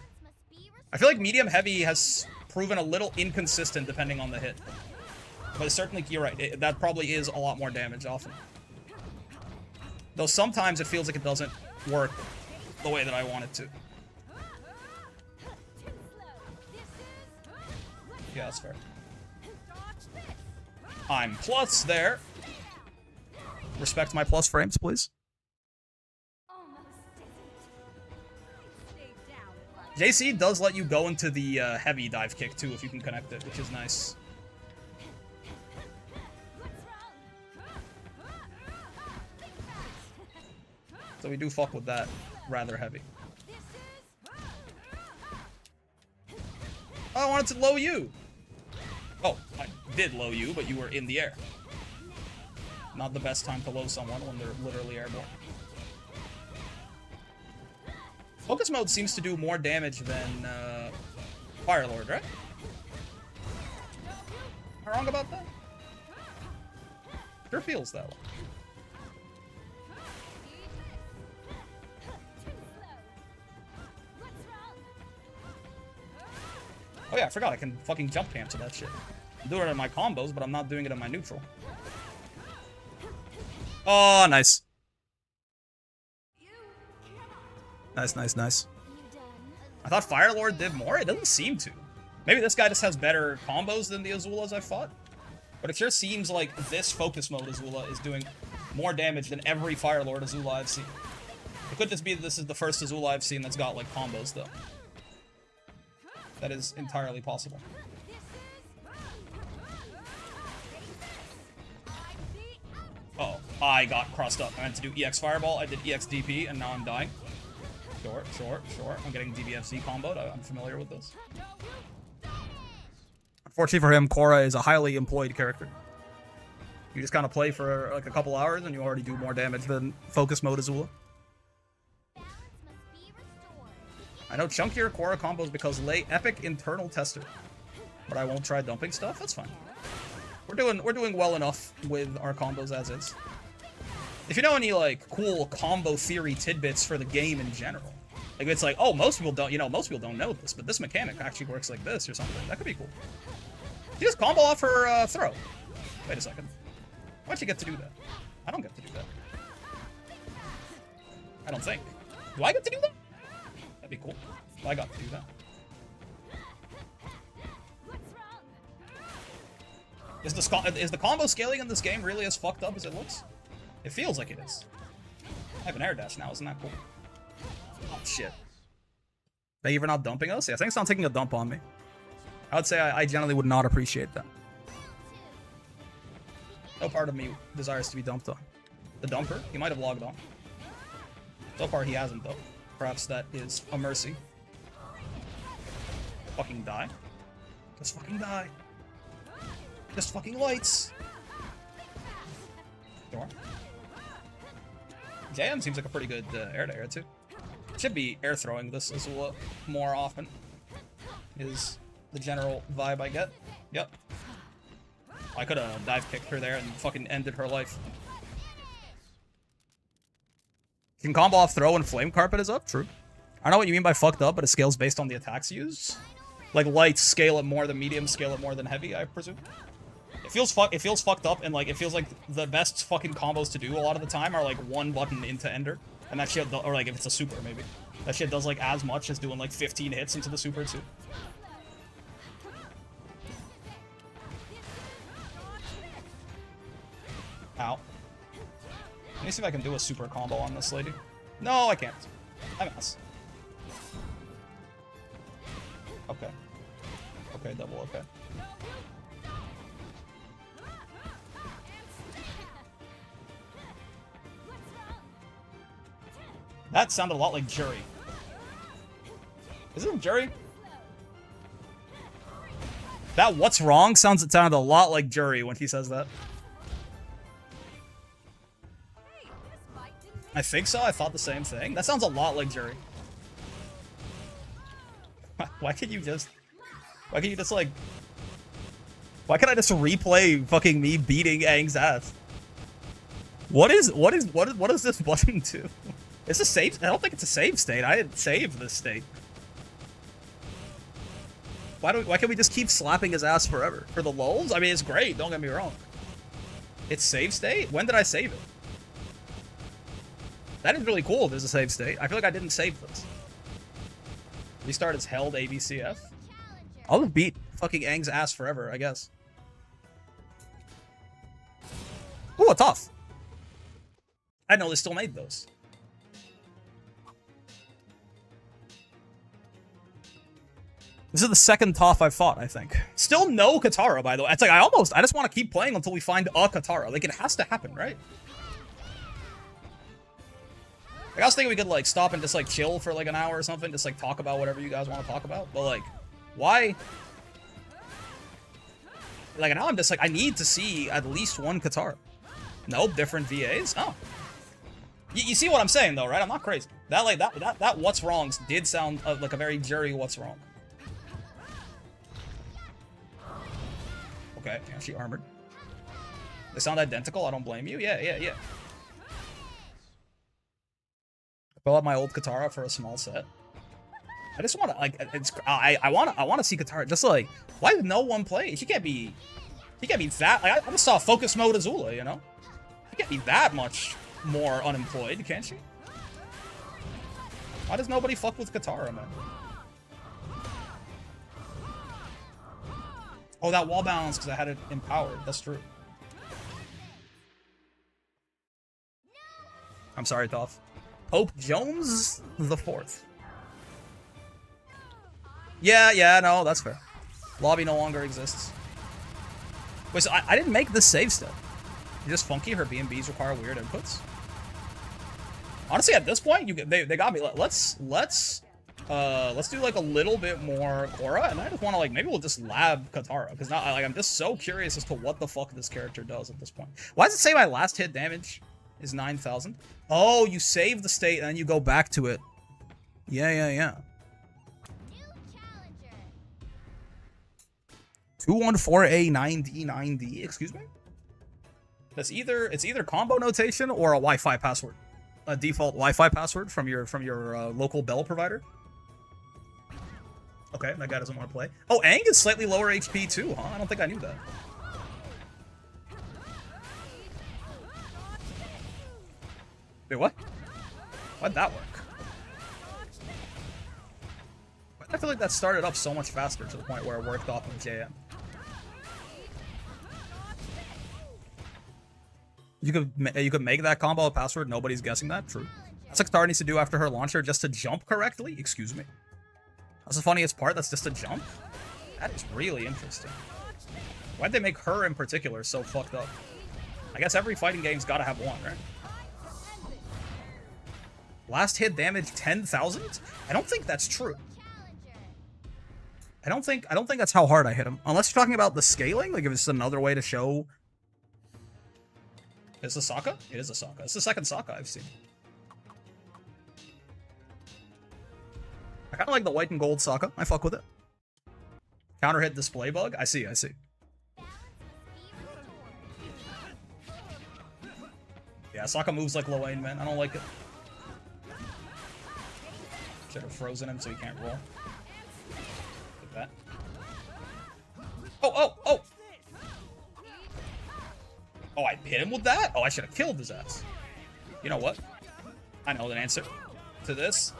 Speaker 1: I feel like medium heavy has proven a little inconsistent depending on the hit. But certainly, you're right. That probably is a lot more damage often. Though sometimes it feels like it doesn't work the way that I want it to. Yeah, that's fair. I'm plus there. Respect my plus frames, please. JC does let you go into the heavy dive kick, too, if you can connect it, which is nice. So we do fuck with that rather heavy. Oh, I wanted to low you. Oh, I did low you, but you were in the air. Not the best time to low someone when they're literally airborne. Focus mode seems to do more damage than Firelord, right? Am I wrong about that? Sure feels that way. Oh yeah, I forgot I can fucking jump cancel that shit. I'm doing it in my combos, but I'm not doing it in my neutral. Oh, nice. Nice, nice, nice. I thought Fire Lord did more? It doesn't seem to. Maybe this guy just has better combos than the Azulas I fought. But it sure seems like this focus mode Azula is doing more damage than every Fire Lord Azula I've seen. It could just be that this is the first Azula I've seen that's got, like, combos, though. That is entirely possible. Uh oh, I got crossed up. I meant to do EX Fireball, I did EX DP, and now I'm dying. Sure, sure, sure. I'm getting DBFC comboed. I'm familiar with this. Unfortunately for him, Korra is a highly employed character. You just kind of play for like a couple hours and you already do more damage than focus mode Azula. I know chunkier Korra combos because lay epic internal tester. But I won't try dumping stuff. That's fine. We're doing well enough with our combos as is. If you know any like cool combo theory tidbits for the game in general, like it's like, oh, most people don't know this, but this mechanic actually works like this or something. That could be cool. You just combo off her throw. Wait a second. Why'd you get to do that? I don't get to do that. I don't think. Do I get to do that? That'd be cool. Well, I got to do that. Is the combo scaling in this game really as fucked up as it looks? It feels like it is. I have an air dash now, isn't that cool? Oh, shit. Thank you for not dumping us? Yeah, thanks for not taking a dump on me. I would say I generally would not appreciate that. No part of me desires to be dumped on. The dumper? He might have logged on. So far he hasn't, though. Perhaps that is a mercy. Fucking die. Just fucking die. Just fucking lights. Sure. JM seems like a pretty good air-to-air, too. Should be air throwing this Azula more often, is the general vibe I get. Yep. I could have dive kicked her there and fucking ended her life. Can combo off throw and flame carpet is up? True. I don't know what you mean by fucked up, but it scales based on the attacks used. Like lights scale it more than medium, scale it more than heavy, I presume. It feels fucked up, and like it feels like the best fucking combos to do a lot of the time are like one button into Ender, and that shit, or like if it's a super maybe, that shit does like as much as doing like 15 hits into the super too. Ow. Let me see if I can do a super combo on this lady. No, I can't. I'm ass. Okay. Okay, double okay. That sounded a lot like Jury. Is it Jury? That what's wrong sounded a lot like Jury when he says that. I think so. I thought the same thing. That sounds a lot like Jury. Why can't you just like... Why can't I just replay fucking me beating Aang's ass? What does this button do? It's a save. I don't think it's a save state. I didn't save this state. Why can't we just keep slapping his ass forever? For the lulz? I mean, it's great. Don't get me wrong. It's save state? When did I save it? That is really cool if there's a save state. I feel like I didn't save this. Restart is held ABCF. I'll just beat fucking Aang's ass forever, I guess. Ooh, a tough. I didn't know they still made those. This is the second Toph I've fought, I think. Still no Katara, by the way. It's like, I just want to keep playing until we find a Katara. Like, it has to happen, right? Like, I was thinking we could, like, stop and just, like, chill for, like, an hour or something. Just, like, talk about whatever you guys want to talk about. But, like, why? Like, now I'm just, like, I need to see at least one Katara. Nope, different VAs? Oh. You see what I'm saying, though, right? I'm not crazy. That, like, that what's wrong did sound like a very Jury what's wrong. Okay, yeah, she armored. They sound identical, I don't blame you. Yeah. I fill out my old Katara for a small set. I just want to like it's I want to see Katara just like why did no one play? She can't be that like I just saw focus mode Azula, you know? She can't be that much more unemployed, can she? Why does nobody fuck with Katara, man? Oh, that wall balance because I had it empowered. That's true. I'm sorry, Toph. Pope Jones the Fourth. Yeah, no, that's fair. Lobby no longer exists. Wait, so I didn't make this save step. You're just funky. Her B&Bs require weird inputs. Honestly, at this point, they got me. Let's do like a little bit more Korra, and I just want to like maybe we'll just lab Katara because now like I'm just so curious as to what the fuck this character does at this point. Why does it say my last hit damage is 9,000? Oh, you save the state and then you go back to it. Yeah. 214A9D9D. Excuse me. It's either combo notation or a Wi-Fi password, a default Wi-Fi password from your local Bell provider. Okay, that guy doesn't want to play. Oh, Aang is slightly lower HP too, huh? I don't think I knew that. Wait, what? Why'd that work? I feel like that started up so much faster to the point where it worked off of JM. You could make that combo a password. Nobody's guessing that. True. That's like Katara needs to do after her launcher just to jump correctly. Excuse me. That's the funniest part. That's just a jump. That is really interesting. Why'd they make her in particular so fucked up? I guess every fighting game's got to have one, right? Last hit damage 10,000? I don't think that's true. I don't think that's how hard I hit him. Unless you're talking about the scaling, like if it's another way to show. Is this Sokka? It is a Sokka. It's the second Sokka I've seen. I kind of like the white and gold Sokka. I fuck with it. Counter hit display bug. I see. Yeah, Sokka moves like Lil Wayne, man. I don't like it. Should have frozen him so he can't roll. Like that. Oh! Oh, I hit him with that? Oh, I should have killed his ass. You know what? I know the answer to this.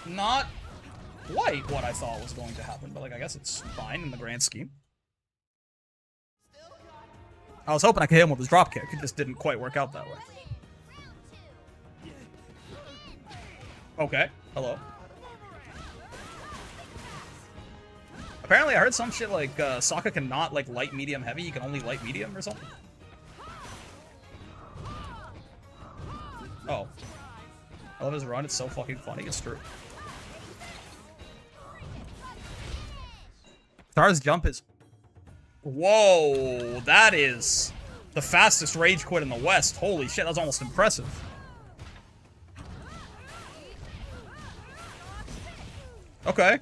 Speaker 1: Not quite what I thought was going to happen, but like I guess it's fine in the grand scheme. I was hoping I could hit him with his drop kick. It just didn't quite work out that way. Okay. Hello. Apparently, I heard some shit like Sokka cannot like light, medium, heavy. You can only light, medium, or something. Oh. I love his run. It's so fucking funny. It's true. Katara's jump is... Whoa. That is the fastest rage quit in the West. Holy shit. That's almost impressive. Okay.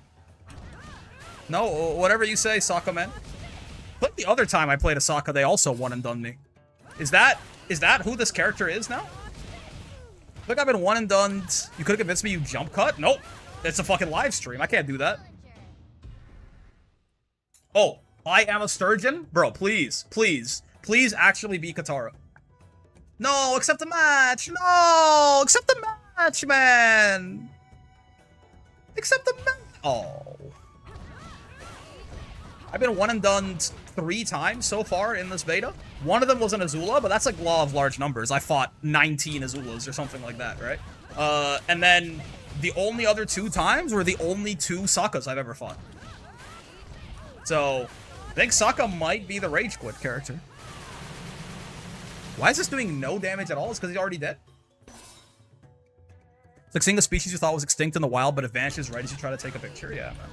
Speaker 1: No, whatever you say, Sokka, man. But the other time I played a Sokka, they also one and done me. Is that who this character is now? I think I've been one and done. You could have convinced me you jump cut? Nope. It's a fucking live stream. I can't do that. Oh, I am a sturgeon? Bro, please actually be Katara. No, accept the match. No, accept the match, man. Accept the match. Oh. I've been one and done 3 times so far in this beta. One of them was an Azula, but that's like law of large numbers. I fought 19 Azulas or something like that, right? And then the only other 2 times were the only 2 Sokkas I've ever fought. So, I think Sokka might be the Rage Quit character. Why is this doing no damage at all? It's because he's already dead? It's like seeing a species you thought was extinct in the wild, but it vanishes right as you try to take a picture. Yeah, man.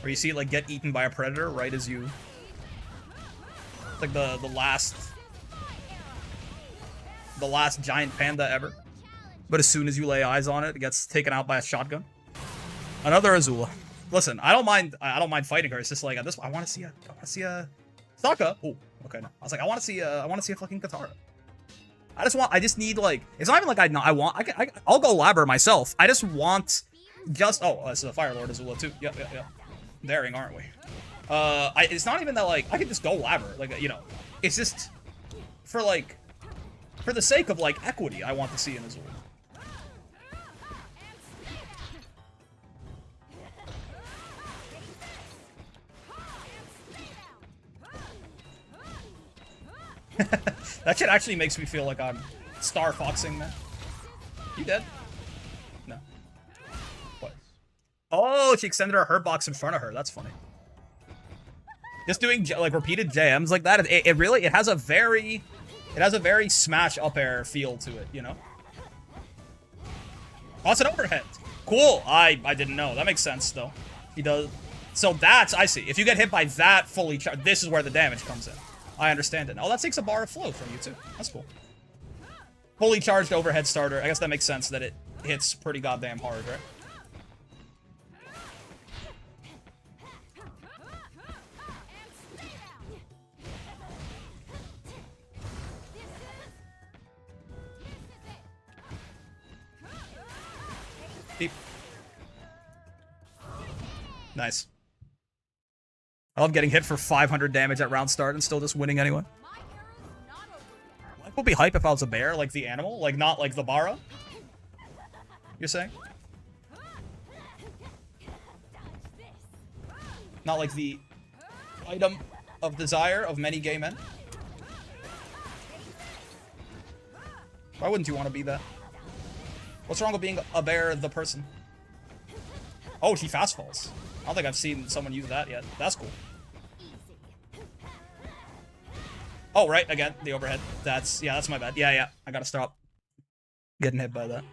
Speaker 1: Or you see it like get eaten by a predator right as you... It's like the last giant panda ever. But as soon as you lay eyes on it, it gets taken out by a shotgun. Another Azula. Listen, I don't mind fighting her. It's just like at this I want to see a Sokka. Oh, okay. No. I was like, I want to see a fucking Katara. I just need, like, it's not even like I'll go labber myself. I just want, oh, this is a Fire Lord as well, too. Yep. Daring, aren't we? It's not even that, like, I could just go labber. Like, you know, it's just, for the sake of, like, equity, I want to see in Azul. That shit actually makes me feel like I'm Star Foxing, man. You dead? No. What? Oh, she extended her hurt box in front of her. That's funny. Just doing like repeated JMs like that, it really has a very smash up air feel to it, you know? Oh, it's an overhead. Cool. I didn't know. That makes sense though. He does. So that's, I see. If you get hit by that fully charged, this is where the damage comes in. I understand it. Oh, that takes a bar of flow from you too. That's cool. Fully charged overhead starter. I guess that makes sense that it hits pretty goddamn hard, right? Deep. Nice. I love getting hit for 500 damage at round start and still just winning anyway. Life would be hype if I was a bear, like the animal, like not like the Bara. You're saying? Not like the item of desire of many gay men. Why wouldn't you want to be that? What's wrong with being a bear, the person? Oh, she fast falls. I don't think I've seen someone use that yet. That's cool. Oh, right, again, the overhead. That's my bad. Yeah, I gotta stop getting hit by that.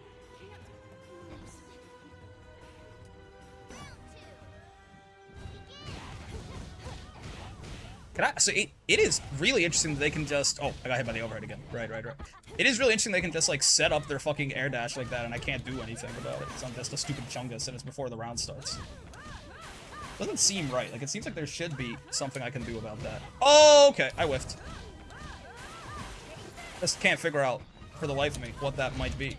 Speaker 1: So it is really interesting that they can just... Oh, I got hit by the overhead again. Right. It is really interesting they can just, like, set up their fucking air dash like that and I can't do anything about it because I'm just a stupid chungus and it's before the round starts. Doesn't seem right. Like, it seems like there should be something I can do about that. Oh, okay. I whiffed. Just can't figure out, for the life of me, what that might be.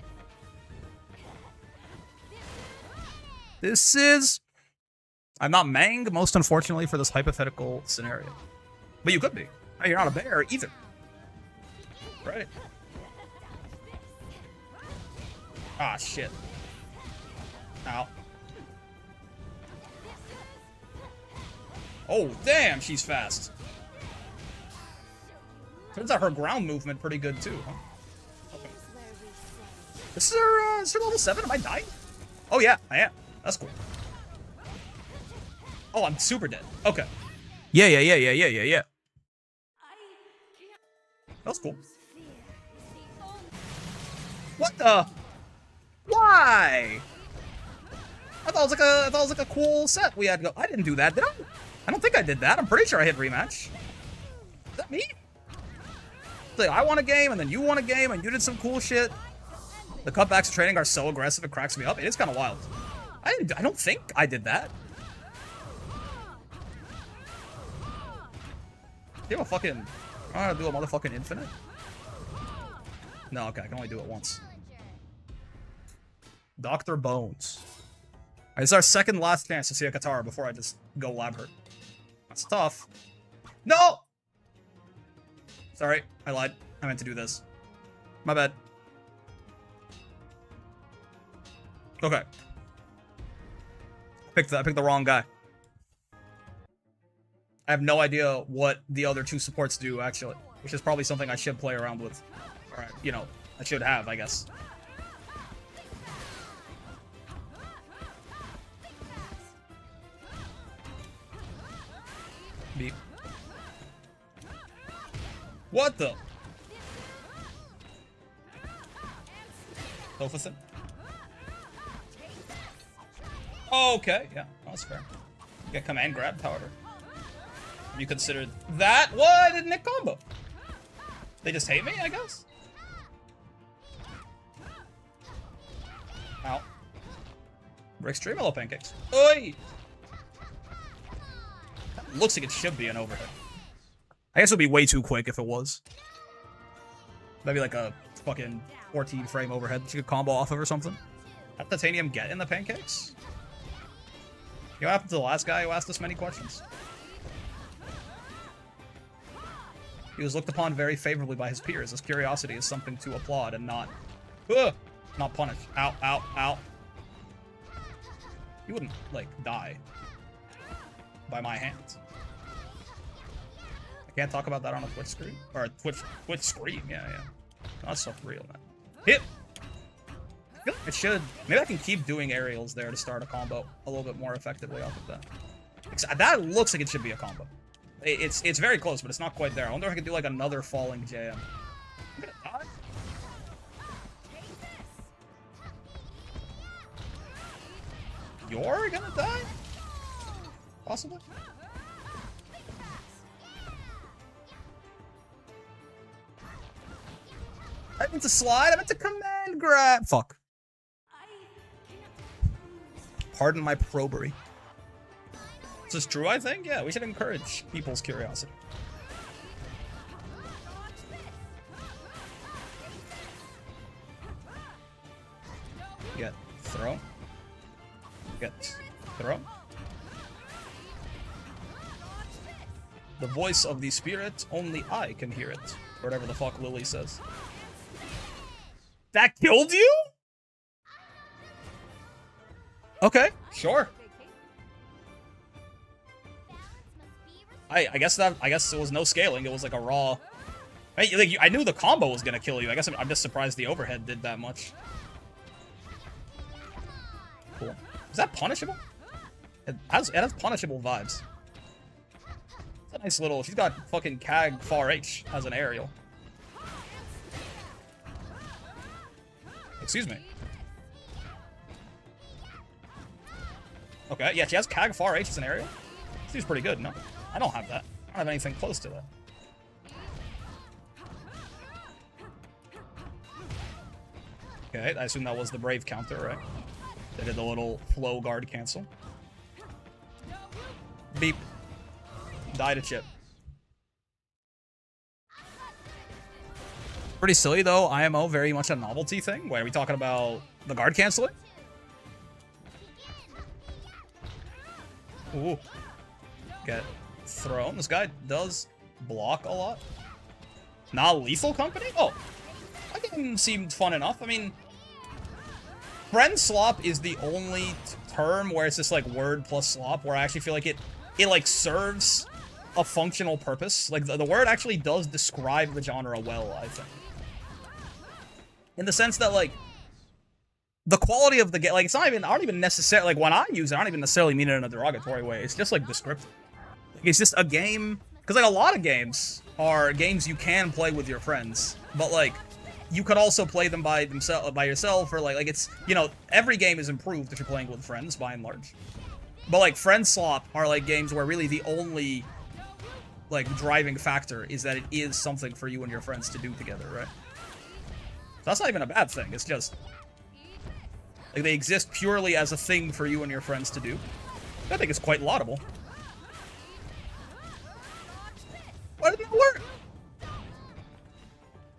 Speaker 1: This is... I'm not Mang, most unfortunately, for this hypothetical scenario. But you could be. Hey, you're not a bear, either. Right. Ah, shit. Ow. Oh, damn, she's fast. Turns out her ground movement pretty good, too, huh? Okay. This is her level 7? Am I dying? Oh, yeah, I am. That's cool. Oh, I'm super dead. Okay. Yeah. That was cool. What the? Why? I thought it was like a cool set we had to go. I didn't do that, did I? I don't think I did that. I'm pretty sure I hit rematch. Is that me? Like, I won a game, and then you won a game, and you did some cool shit. The cutbacks of training are so aggressive, it cracks me up. It is kind of wild. I don't think I did that. Do you have a fucking... I want to do a motherfucking infinite? No, okay, I can only do it once. Dr. Bones. Alright, this is our second last chance to see a Katara before I just go lab her. That's tough. No! Sorry, I lied. I meant to do this. My bad. Okay. I picked the wrong guy. I have no idea what the other two supports do, actually. Which is probably something I should play around with. Or, you know, I should have, I guess. Beep. What the? Dofacin? Okay, yeah, that's fair. Get command grab powder. You considered that? What? Didn't it combo? They just hate me, I guess? Ow. Brick Streamellow pancakes. Oi! That looks like it should be an overhead. I guess it would be way too quick if it was. Maybe like a fucking 14 frame overhead that you could combo off of or something. That titanium get in the pancakes? You know what happened to the last guy who asked us many questions? He was looked upon very favorably by his peers. His curiosity is something to applaud and not punish. Ow, ow, ow. You wouldn't, like, die by my hands. I can't talk about that on a Twitch screen. Or a Twitch screen, yeah. That's stuff real, man. Hit! I feel like I should... Maybe I can keep doing aerials there to start a combo a little bit more effectively off of that. That looks like it should be a combo. It's very close, but it's not quite there. I wonder if I could do, like, another falling JM. I'm gonna die? You're gonna die? Possibly? I meant to slide. I meant to command grab. Fuck. Pardon my probery. Is this true, I think? Yeah, we should encourage people's curiosity. Get throw. Get throw. The voice of the spirit, only I can hear it. Or whatever the fuck Lily says. That killed you? Okay, sure. I guess it was no scaling. It was like a raw. I knew the combo was gonna kill you. I guess I'm just surprised the overhead did that much. Cool. Is that punishable? It has punishable vibes. It's a nice little. She's got fucking CAG far H as an aerial. Excuse me. Okay, yeah, she has CAG far H as an aerial. Seems pretty good, no? I don't have that. I don't have anything close to that. Okay, I assume that was the Brave counter, right? They did the little flow guard cancel. Beep. Die to chip. Pretty silly, though. IMO, very much a novelty thing. Wait, are we talking about the guard canceling? Ooh. Get thrown. This guy does block a lot. Not lethal company? Oh. That game seemed fun enough. I mean, friend slop is the only term where it's just like word plus slop, where I actually feel like it like serves a functional purpose. Like the word actually does describe the genre well, I think. In the sense that, like, the quality of the game, like, it's not even, I don't even necessarily, like, when I use it, I don't even necessarily mean it in a derogatory way. It's just, like, descriptive. Like, it's just a game, because, like, a lot of games are games you can play with your friends, but, like, you could also play them by yourself, or, like, it's, you know, every game is improved if you're playing with friends, by and large. But, like, friend slop are, like, games where really the only, like, driving factor is that it is something for you and your friends to do together, right? That's not even a bad thing. It's just, like, they exist purely as a thing for you and your friends to do. I think it's quite laudable. Why didn't it work? But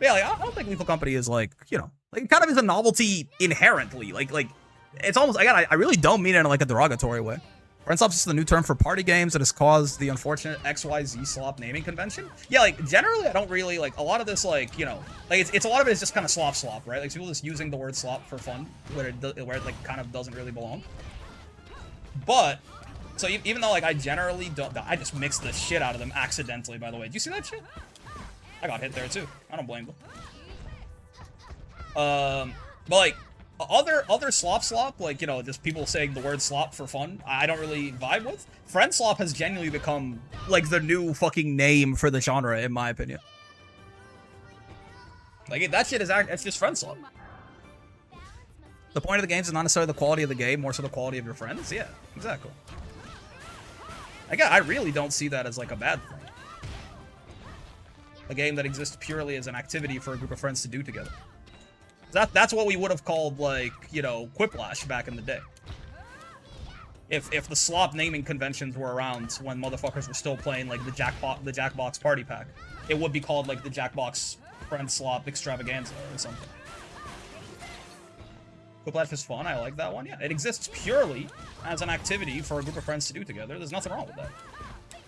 Speaker 1: yeah, like, I don't think Lethal Company is, like, you know, like, it kind of is a novelty inherently. Like, it's almost, again, I really don't mean it in, like, a derogatory way. Friend slop is the new term for party games that has caused the unfortunate XYZ slop naming convention. Yeah, like, generally, I don't really, like, a lot of this, like, you know, like, it's a lot of it is just kind of slop, right? Like, people just using the word slop for fun, where it, like, kind of doesn't really belong. But, so even though, like, I generally don't, I just mixed the shit out of them accidentally, by the way. Did you see that shit? I got hit there, too. I don't blame them. But, like, other slop, like, you know, just people saying the word slop for fun, I don't really vibe with. Friend slop has genuinely become, like, the new fucking name for the genre, in my opinion. Like, that shit is, it's just friend slop. The point of the games is not necessarily the quality of the game, more so the quality of your friends. Yeah, exactly. Again, I really don't see that as, like, a bad thing. A game that exists purely as an activity for a group of friends to do together. That's what we would have called, like, you know, Quiplash back in the day. If the slop naming conventions were around when motherfuckers were still playing, like, the Jackbox Party Pack, it would be called, like, the Jackbox friend swap extravaganza or something. Quiplash is fun. I like that one. Yeah, it exists purely as an activity for a group of friends to do together. There's nothing wrong with that.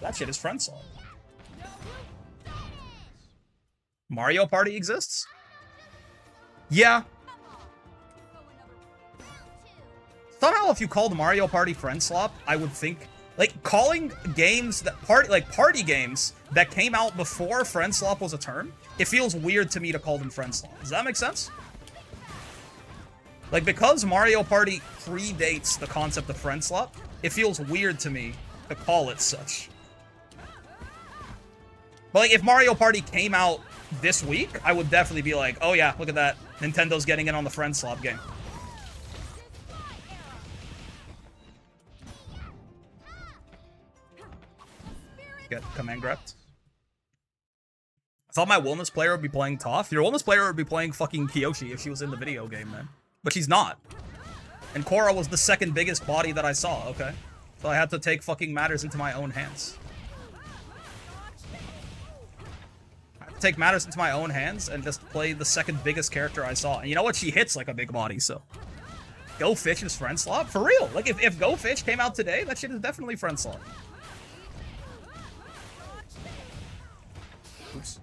Speaker 1: That shit is friend swap. Mario Party exists? Yeah. Somehow, if you called Mario Party friend swap, I would think, like, calling games that party games that came out before friend swap was a term, it feels weird to me to call them friend swap. Does that make sense? Like, because Mario Party predates the concept of friend swap, it feels weird to me to call it such. But, like, if Mario Party came out this week, I would definitely be like, oh yeah, look at that. Nintendo's getting in on the friend swap game. Get command grabbed. I thought my wellness player would be playing Toph. Your wellness player would be playing fucking Kiyoshi if she was in the video game, man. But she's not. And Korra was the second biggest body that I saw, okay? So I had to take fucking matters into my own hands. I had to take matters into my own hands and just play the second biggest character I saw. And you know what? She hits like a big body, so. Go Fish is friend slot? For real. Like, if Go Fish came out today, that shit is definitely friend slot. Oops.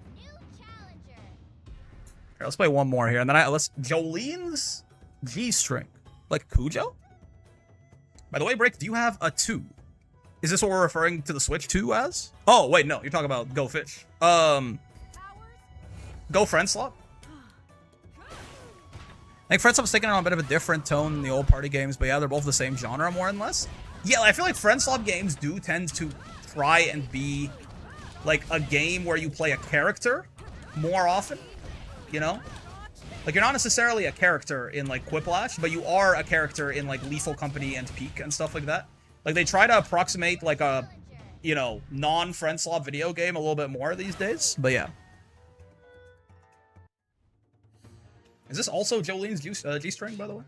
Speaker 1: Here, let's play one more here, and then let's Jolene's G-string, like Cujo. By the way, Break, do you have a 2? Is this what we're referring to the Switch 2 as? Oh wait, no, you're talking about Go Fish. Go Friend Slot. I think Friend Slop's taking on a bit of a different tone than the old party games, but yeah, they're both the same genre more or less. Yeah, I feel like Friend Slot games do tend to try and be like a game where you play a character more often, you know? Like, you're not necessarily a character in, like, Quiplash, but you are a character in, like, Lethal Company and Peak and stuff like that. Like, they try to approximate, like, a, you know, non-friend slot video game a little bit more these days, but yeah. Is this also Jolene's G-string, by the way?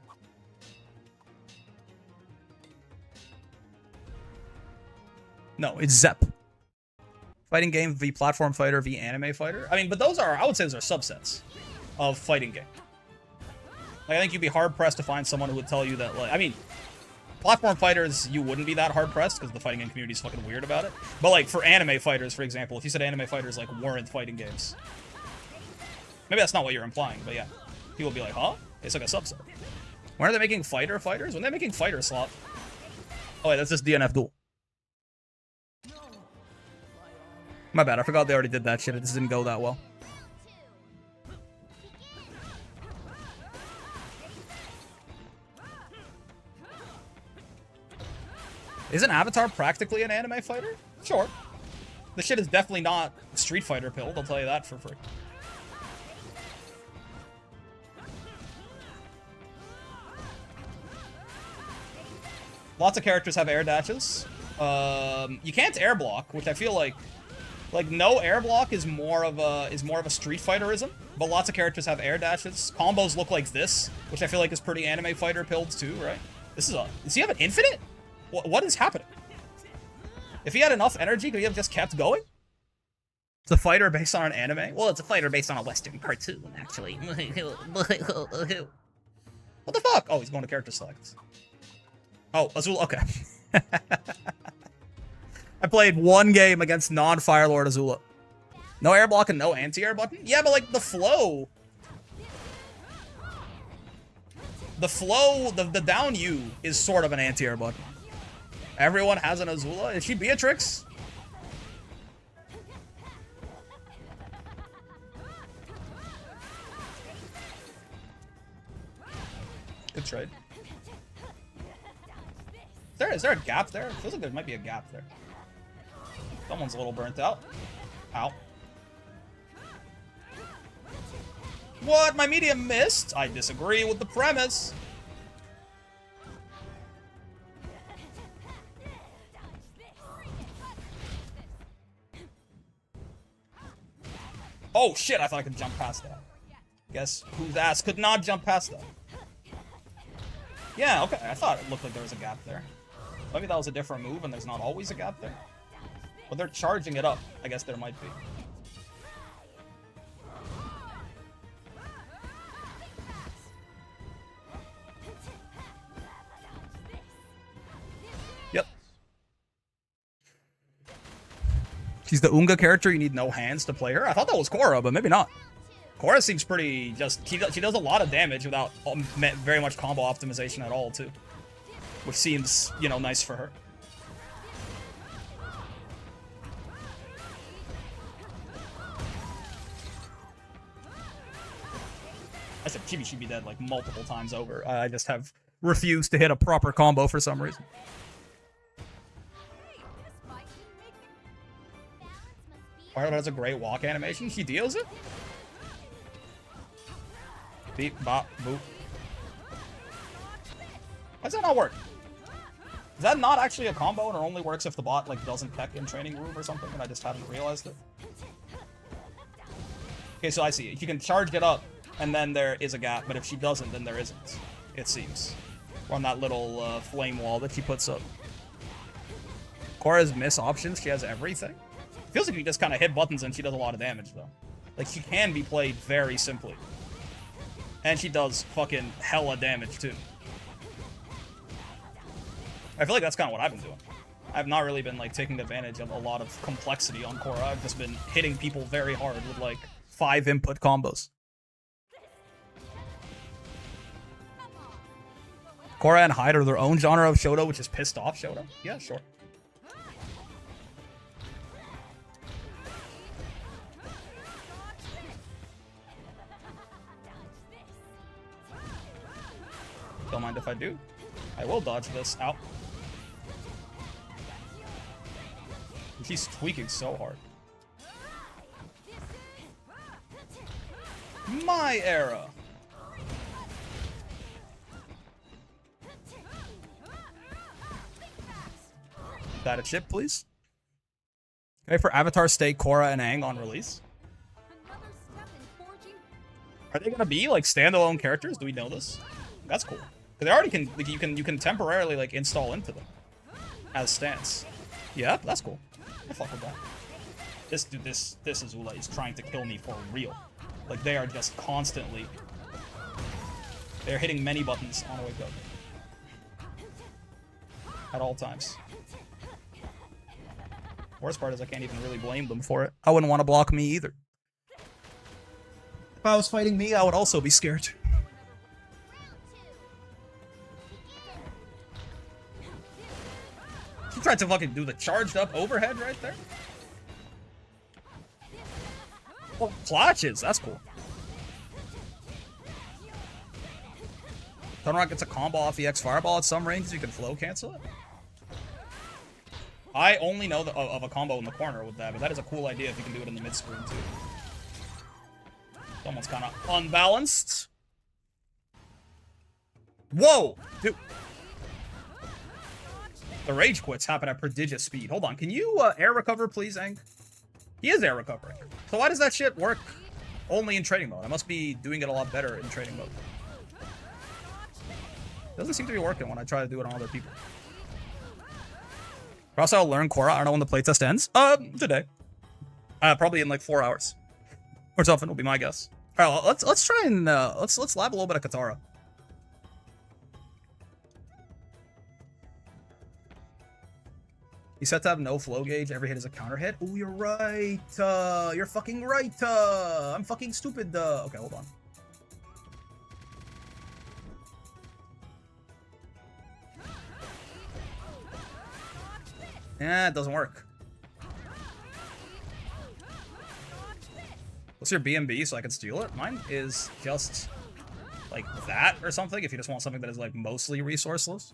Speaker 1: No, it's Zep. Fighting game v platform fighter v anime fighter. I mean, but those are, I would say those are subsets of fighting game. Like, I think you'd be hard-pressed to find someone who would tell you that, like, I mean, platform fighters, you wouldn't be that hard-pressed because the fighting game community is fucking weird about it. But, like, for anime fighters, for example, if you said anime fighters, like, weren't fighting games. Maybe that's not what you're implying, but yeah. People would be like, huh? It's like a subset. When are they making fighters? When are they making fighter slot? Oh, wait, that's just DNF Duel. My bad, I forgot they already did that shit. It just didn't go that well. Isn't Avatar practically an anime fighter? Sure. The shit is definitely not Street Fighter pilled, I'll tell you that for free. Lots of characters have air dashes. You can't air block, which I feel like no air block is more of a Street Fighterism, but lots of characters have air dashes. Combos look like this, which I feel like is pretty anime fighter pilled too, right? Does he have an infinite? What is happening? If he had enough energy, could he have just kept going? It's a fighter based on an anime? Well, it's a fighter based on a Western cartoon, actually. What the fuck? Oh, he's going to character select. Oh, Azul, okay. I played one game against non-Firelord Azula. No air block and no anti-air button? Yeah, but like the flow. The down U is sort of an anti-air button. Everyone has an Azula. Is she Beatrix? Good trade. Is there a gap there? It feels like there might be a gap there. Someone's a little burnt out. Ow. What? My medium missed? I disagree with the premise. Oh shit, I thought I could jump past that. Guess whose ass could not jump past that? Yeah, okay, I thought it looked like there was a gap there. Maybe that was a different move and there's not always a gap there. But they're charging it up. I guess there might be. She's the Unga character. You need no hands to play her. I thought that was Korra, but maybe not. Korra seems pretty just... She does a lot of damage without very much combo optimization at all, too. Which seems, you know, nice for her. I said Chibi should be dead like multiple times over. I just have refused to hit a proper combo for some reason. Violet has a great walk animation. She deals it. Beep, bop, boop. Why does that not work? Is that not actually a combo and it only works if the bot like doesn't peck in training room or something and I just haven't realized it? Okay, so I see. You can charge it up and then there is a gap, but if she doesn't, then there isn't. It seems. We're on that little flame wall that she puts up. Korra's miss options. She has everything. Feels like you just kind of hit buttons and she does a lot of damage, though. Like, she can be played very simply. And she does fucking hella damage, too. I feel like that's kind of what I've been doing. I've not really been, like, taking advantage of a lot of complexity on Korra. I've just been hitting people very hard with, like, 5 input combos. Korra and Hyde are their own genre of Shoto, which is pissed off Shoto. Yeah, sure. Don't mind if I do. I will dodge this. Ow. He's tweaking so hard. My era. That a chip, please. Okay, for Avatar, stay Korra and Aang on release. Are they gonna be like standalone characters? Do we know this? That's cool. They already can. Like, you can temporarily like install into them as stance. Yeah, that's cool. I fuck with that. This dude, this Azula is trying to kill me for real. Like they are just constantly. They're hitting many buttons on a wake up at all times. Worst part is I can't even really blame them for it. I wouldn't want to block me either. If I was fighting me, I would also be scared. She tried to fucking do the charged up overhead right there. Oh, clutches. That's cool. Thunderrock gets a combo off EX Fireball at some ranges. You can flow cancel it. I only know of a combo in the corner with that, but that is a cool idea if you can do it in the mid-screen too. Someone's kind of unbalanced. Whoa! Dude. The rage quits happen at prodigious speed. Hold on, can you air recover, please, Aang? He is air recovering. So why does that shit work only in training mode? I must be doing it a lot better in training mode. Doesn't seem to be working when I try to do it on other people. Also, I'll learn Korra. I don't know when the playtest ends. Today. Probably in like 4 hours. Or something will be my guess. Alright, well, let's try and let's lab a little bit of Katara. You set to have no flow gauge. Every hit is a counter hit. Ooh, you're right. You're fucking right. I'm fucking stupid. Okay, hold on. Yeah, it doesn't work. What's your BMB so I can steal it? Mine is just like that or something. If you just want something that is like mostly resourceless.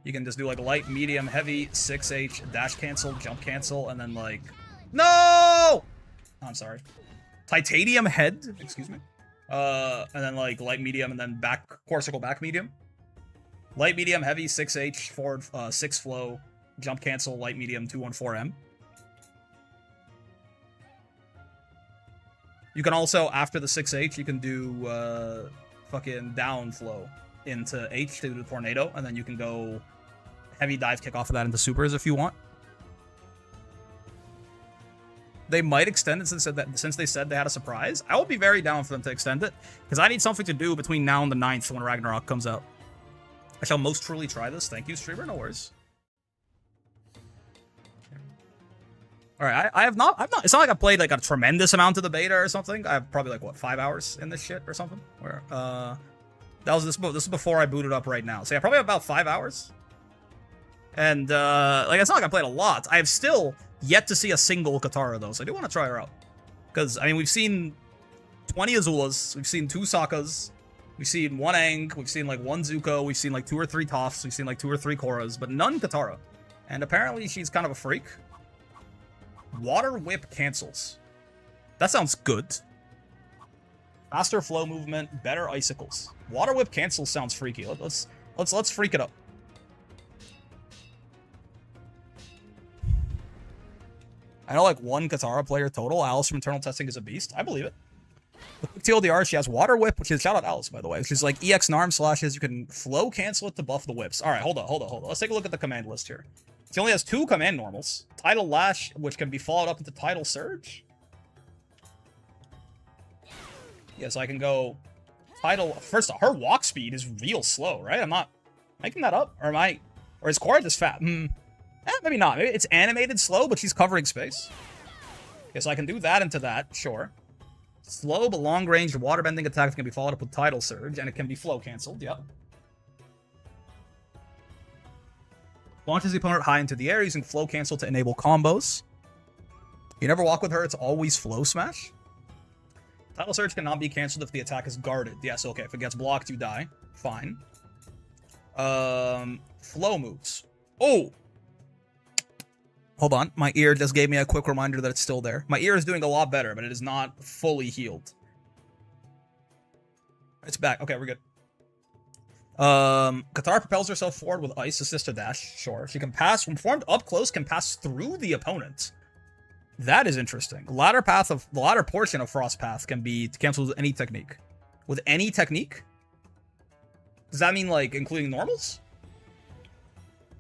Speaker 1: You can just do like light, medium, heavy, 6H, dash cancel, jump cancel, and then like... No! Oh, I'm sorry. Titanium head, excuse me. And then like light, medium, and then back, core circle, back, medium. Light, medium, heavy, 6H, forward, 6 flow, jump cancel, light, medium, 214M. You can also, after the 6H, you can do fucking down flow into H to do the tornado, and then you can go heavy dive kick off of that into supers if you want. They might extend it since they said they had a surprise. I would be very down for them to extend it, because I need something to do between now and the 9th when Ragnarok comes out. I shall most truly try this. Thank you, streamer. No worries. All right, I've not. It's not like I played like a tremendous amount of the beta or something. I have probably like what 5 hours in this shit or something. Where that was this. This is before I booted up right now. So yeah, probably about 5 hours. And like it's not like I played a lot. I have still yet to see a single Katara though, so I do want to try her out. Because I mean, we've seen 20 Azulas, we've seen 2 Sokkas, we've seen 1 Aang, we've seen like 1 Zuko, we've seen like 2 or 3 Tophs, we've seen like 2 or 3 Korras, but none Katara. And apparently she's kind of a freak. Water Whip cancels. That sounds good. Faster flow movement, better icicles. Water Whip cancels sounds freaky. Let's freak it up. I know like 1 Katara player total. Alice from internal testing is a beast. I believe it. With TLDR, she has Water Whip, which is shout out Alice by the way, which is like EX Narm slashes. You can flow cancel it to buff the whips. All right, hold on. Let's take a look at the command list here. She only has 2 command normals. Tidal Lash, which can be followed up into Tidal Surge. Yeah, so I can go Tidal. First, her walk speed is real slow, right? I'm not making that up, or is Korra just fat? Maybe not. Maybe it's animated slow, but she's covering space. Okay, so I can do that into that, sure. Slow but long-range waterbending attacks can be followed up with Tidal Surge, and it can be flow canceled. Yep. Launches the opponent high into the air using flow cancel to enable combos. You never walk with her, it's always flow smash. Tidal Surge cannot be canceled if the attack is guarded. Yes, okay, if it gets blocked, you die. Fine. Flow moves. Oh! Hold on, my ear just gave me a quick reminder that it's still there. My ear is doing a lot better, but it is not fully healed. It's back. Okay, we're good. Katara propels herself forward with ice, assist to dash. Sure. She can pass, when formed up close, can pass through the opponent. That is interesting. The latter portion of Frost Path can be canceled with any technique. With any technique? Does that mean, like, including normals?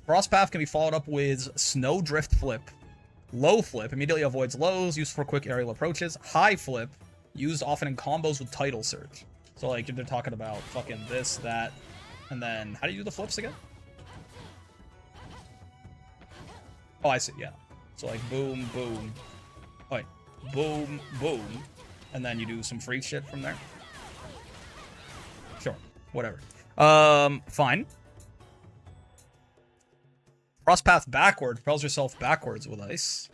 Speaker 1: Frost Path can be followed up with Snow Drift Flip. Low Flip immediately avoids lows, used for quick aerial approaches. High Flip, used often in combos with Tidal Surge. So, like, if they're talking about fucking this, that, and then... How do you do the flips again? Oh, I see, yeah. So, like, boom, boom. Oh, wait. Boom, boom. And then you do some freak shit from there. Sure. Whatever. Fine. Frost Path backward. Propels yourself backwards with ice.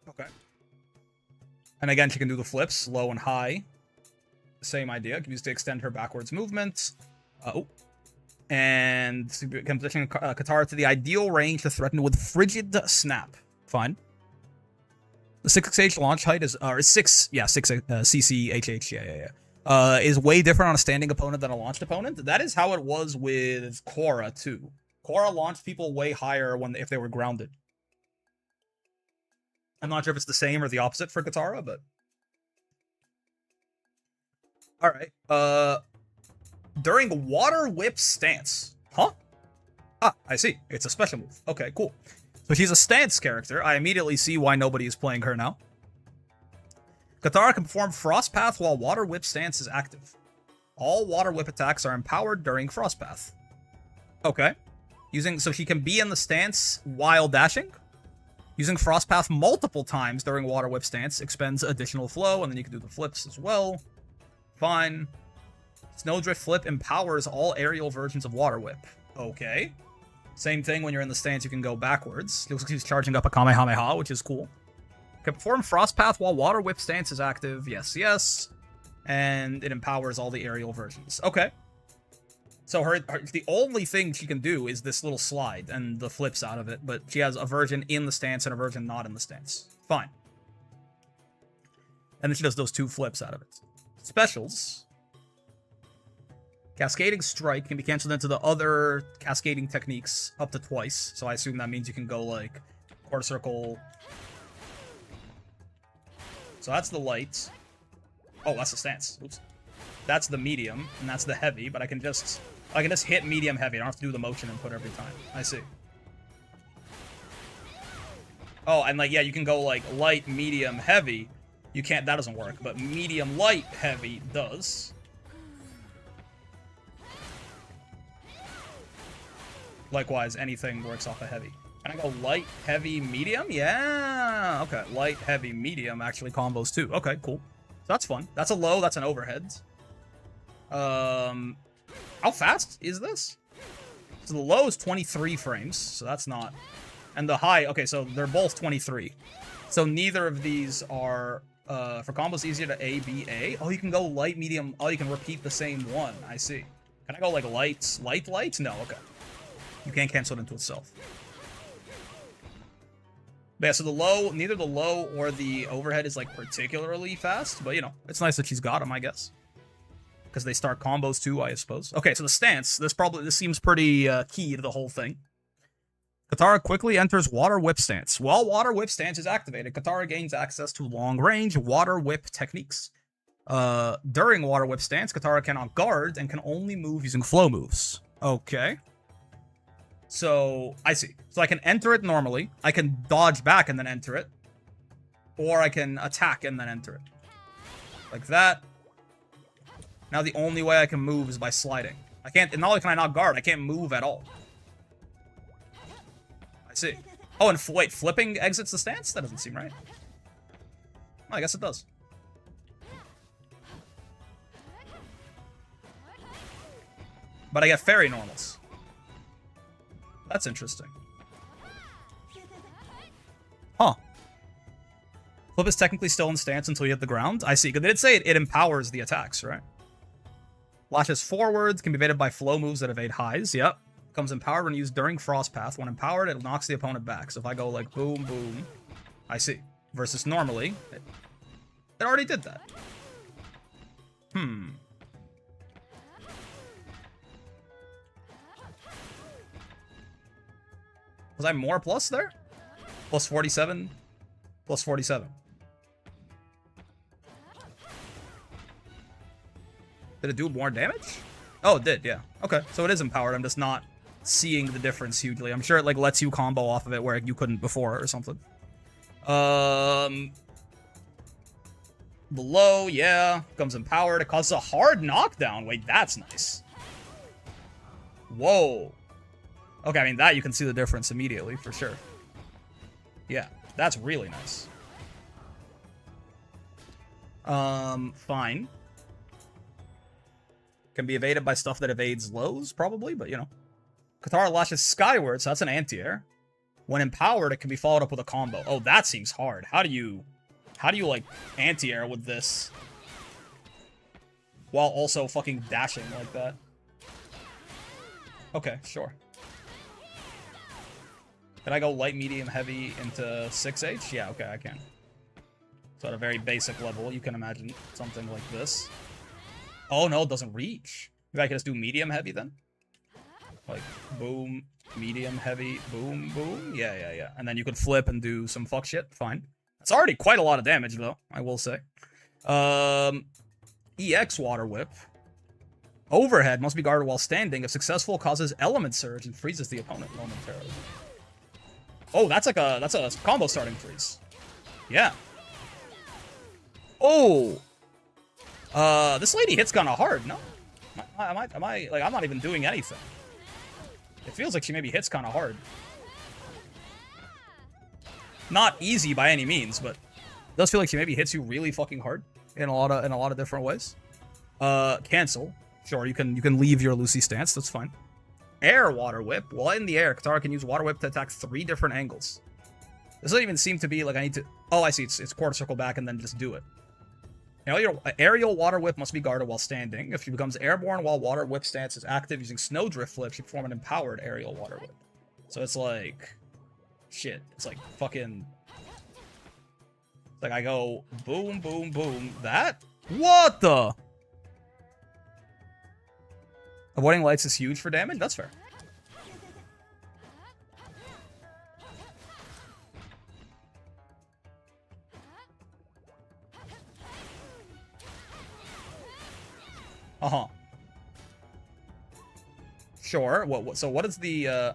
Speaker 1: Okay. And again, she can do the flips, low and high. Same idea. Can use to extend her backwards movement. And can position Katara to the ideal range to threaten with Frigid Snap. Fine. The 6H launch height is, or 6 CCHH, yeah. Is way different on a standing opponent than a launched opponent. That is how it was with Korra, too. Korra launched people way higher if they were grounded. I'm not sure if it's the same or the opposite for Katara, but... Alright, during Water Whip stance. Huh? Ah, I see. It's a special move. Okay, cool. So she's a stance character. I immediately see why nobody is playing her now. Katara can perform Frost Path while Water Whip stance is active. All Water Whip attacks are empowered during Frost Path. Okay. So she can be in the stance while dashing. Using Frost Path multiple times during Water Whip stance expends additional flow, and then you can do the flips as well. Fine. Snowdrift Flip empowers all aerial versions of Water Whip. Okay. Same thing when you're in the stance, you can go backwards. It looks like he's charging up a Kamehameha, which is cool. Can perform Frost Path while Water Whip stance is active. Yes, yes. And it empowers all the aerial versions. Okay. So the only thing she can do is this little slide and the flips out of it, but she has a version in the stance and a version not in the stance. Fine. And then she does those 2 flips out of it. Specials. Cascading Strike can be canceled into the other cascading techniques up to twice. So I assume that means you can go like quarter circle. So that's the light. Oh, that's the stance. Oops. That's the medium, and that's the heavy, but I can just hit medium heavy. I don't have to do the motion input every time. I see. Oh, and like, yeah, you can go like light, medium, heavy. You can't, that doesn't work, but medium, light, heavy does. Likewise, anything works off a heavy. Can I go light, heavy, medium? Yeah. Okay. Light, heavy, medium actually combos too. Okay, cool. So that's fun. That's a low. That's an overhead. How fast is this? So the low is 23 frames. So that's not. And the high. Okay, so they're both 23. So neither of these are. For combos easier to A, B, A. Oh, you can go light, medium. Oh, you can repeat the same one. I see. Can I go like light? No, okay. You can't cancel it into itself. But yeah, so the low, neither the low or the overhead is like particularly fast, but you know, it's nice that she's got them, I guess. Because they start combos too, I suppose. Okay, so the stance, this seems pretty key to the whole thing. Katara quickly enters Water Whip stance. While Water Whip stance is activated, Katara gains access to long-range Water Whip techniques. During Water Whip stance, Katara cannot guard and can only move using flow moves. Okay. So, I see. So I can enter it normally. I can dodge back and then enter it. Or I can attack and then enter it. Like that. Now the only way I can move is by sliding. I can't, not only can I not guard, I can't move at all. I see. Oh, and wait, flipping exits the stance? That doesn't seem right. I guess it does. But I get fairy normals. That's interesting. Huh. Flip is technically still in stance until you hit the ground. I see. Because they did say it empowers the attacks, right? Lashes forwards, can be evaded by flow moves that evade highs. Yep. Becomes empowered when used during Frost Path. When empowered, it knocks the opponent back. So if I go like boom, boom. I see. Versus normally, it already did that. Was I more plus there? Plus 47? Plus 47. Did it do more damage? Oh, it did, yeah. Okay, so it is empowered. I'm just not seeing the difference hugely. I'm sure it like lets you combo off of it where you couldn't before or something. The low, yeah. Becomes empowered. It causes a hard knockdown. Wait, that's nice. Whoa. Okay, I mean, that you can see the difference immediately, for sure. Yeah, that's really nice. Fine. Can be evaded by stuff that evades lows, probably, but, you know. Katara lashes skyward, so that's an anti-air. When empowered, it can be followed up with a combo. Oh, that seems hard. How do you, like, anti-air with this? While also fucking dashing like that. Okay, sure. Did I go light, medium, heavy into 6H? Yeah, okay, I can. So at a very basic level, you can imagine something like this. Oh, no, it doesn't reach. Maybe I could just do medium, heavy then? Like, boom, medium, heavy, boom, boom. Yeah. And then you could flip and do some fuck shit. Fine. That's already quite a lot of damage, though, I will say. EX Water Whip. Overhead must be guarded while standing. If successful, causes Element Surge and freezes the opponent momentarily. Oh, that's a combo starting freeze. Yeah. Oh. This lady hits kind of hard, no? Am I like, I'm not even doing anything. It feels like she maybe hits kind of hard. Not easy by any means, but it does feel like she maybe hits you really fucking hard in a lot of different ways. Cancel. Sure, you can leave your Lucy stance. That's fine. Air Water Whip. While in the air, Katara can use Water Whip to attack 3 different angles. This doesn't even seem to be like I need to... Oh, I see. It's quarter circle back and then just do it. Aerial Water Whip must be guarded while standing. If she becomes airborne while Water Whip stance is active using Snowdrift Flip, she perform an empowered Aerial Water Whip. So it's like... Shit. It's like fucking... It's like I go boom, boom, boom. That? What the... Avoiding lights is huge for damage? That's fair. Uh-huh. Sure. So what is the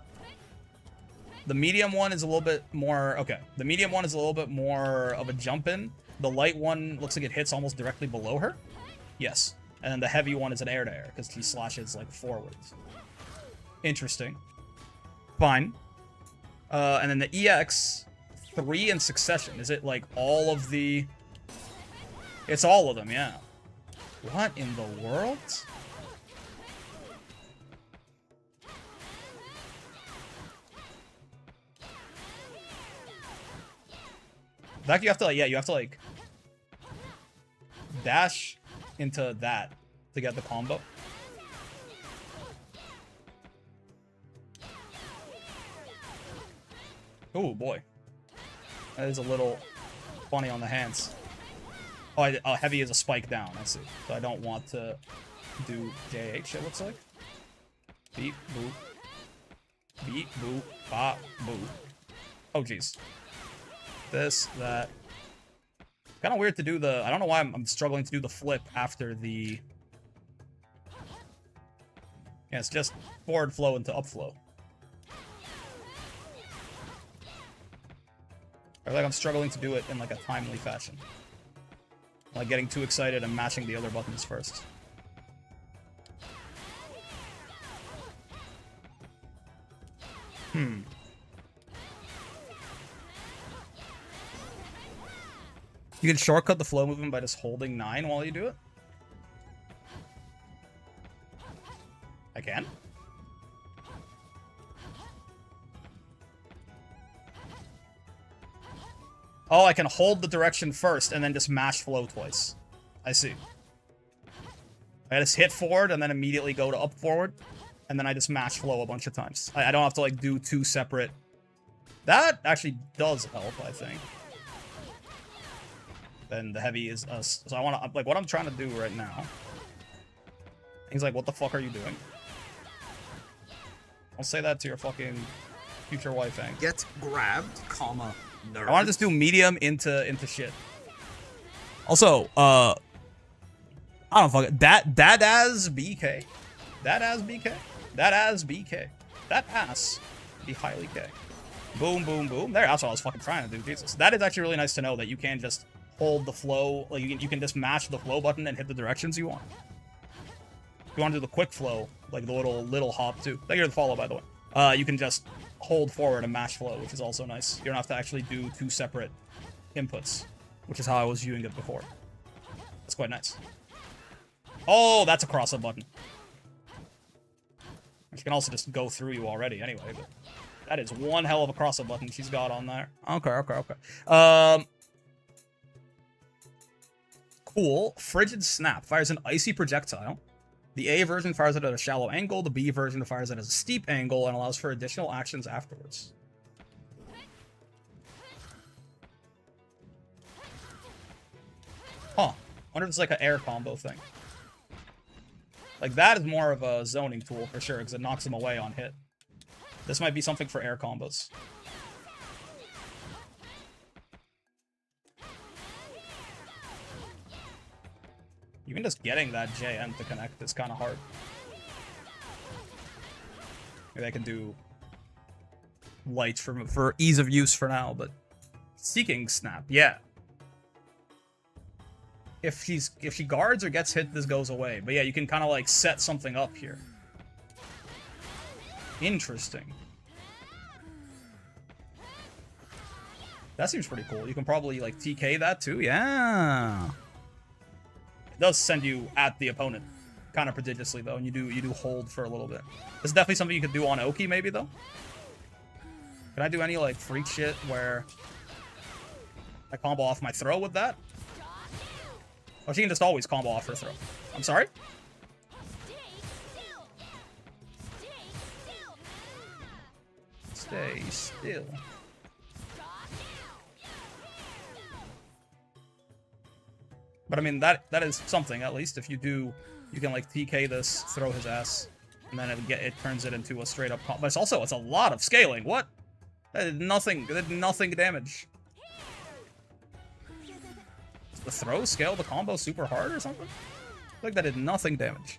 Speaker 1: medium one is a little bit more... Okay. The medium one is a little bit more of a jump in. The light one looks like it hits almost directly below her. Yes. And then the heavy one is an air-to-air, because he slashes, like, forwards. Interesting. Fine. And then the EX, 3 in succession. Is it like all of the... It's all of them, yeah. What in the world? That you have to like, yeah, you have to like dash into that to get the combo. Oh boy, that is a little funny on the hands. Oh, heavy is a spike down. I see. So I don't want to do JH. It looks like. Beep boop. Beep boop. Bop boop. Oh jeez. This, that. Kind of weird to do the... I don't know why I'm struggling to do the flip after the... Yeah, it's just forward flow into up flow. I feel like I'm struggling to do it in like a timely fashion. Like getting too excited and mashing the other buttons first. You can shortcut the flow movement by just holding 9 while you do it? I can? Oh, I can hold the direction first and then just mash flow twice. I see. I just hit forward and then immediately go to up forward. And then I just mash flow a bunch of times. I don't have to like do 2 separate... That actually does help, I think. Then the heavy is us. So I want to, like, what I'm trying to do right now. He's like, what the fuck are you doing? I'll say that to your fucking future wife, Hank.
Speaker 3: Get grabbed, comma, nerd.
Speaker 1: I want to just do medium into shit. Also, I don't fuck it. That as BK. That as BK. That as BK. That ass be highly K. Boom, boom, boom. There, that's what I was fucking trying to do. Jesus. That is actually really nice to know that you can just hold the flow, like you can just mash the flow button and hit the directions you want. If you want to do the quick flow, like the little hop too. Thank you for the follow, by the way. You can just hold forward and mash flow, which is also nice. You don't have to actually do 2 separate inputs, which is how I was viewing it before. That's quite nice. Oh, that's a cross-up button. Which can also just go through you already anyway, but that is one hell of a cross-up button she's got on there. Okay. Cool. Frigid Snap fires an icy projectile. The A version fires it at a shallow angle. The B version fires it at a steep angle and allows for additional actions afterwards. Huh. Wonder if it's like an air combo thing. Like, that is more of a zoning tool for sure, because it knocks them away on hit. This might be something for air combos. Even just getting that JM to connect is kind of hard. Maybe I can do light for ease of use for now, but Seeking Snap, yeah. If she guards or gets hit, this goes away. But yeah, you can kind of like set something up here. Interesting. That seems pretty cool. You can probably like TK that too. Yeah. It does send you at the opponent kind of prodigiously though, and you do hold for a little bit. This is definitely something you could do on Oki maybe though. Can I do any like freak shit where I combo off my throw with that? Oh, she can just always combo off her throw. I'm sorry? Stay still. But I mean, that is something, at least. If you do, you can like TK this, throw his ass, and then it turns it into a straight up combo. But it's a lot of scaling. What? That did nothing. That did nothing damage. Does the throw scale the combo super hard or something? I feel like that did nothing damage.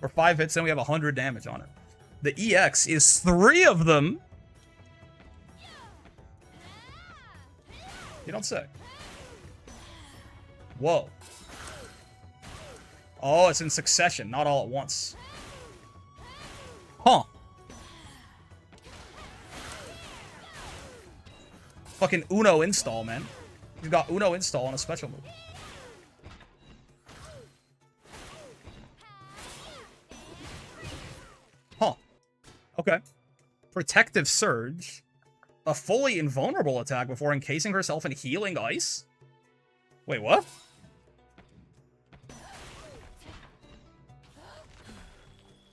Speaker 1: We're 5 hits in, we have 100 damage on it. The EX is 3 of them. You don't say. Whoa. Oh, it's in succession, not all at once. Fucking Uno install, man. He's got Uno install on a special move. Huh. Okay. Protective Surge. A fully invulnerable attack before encasing herself in healing ice? Wait, what?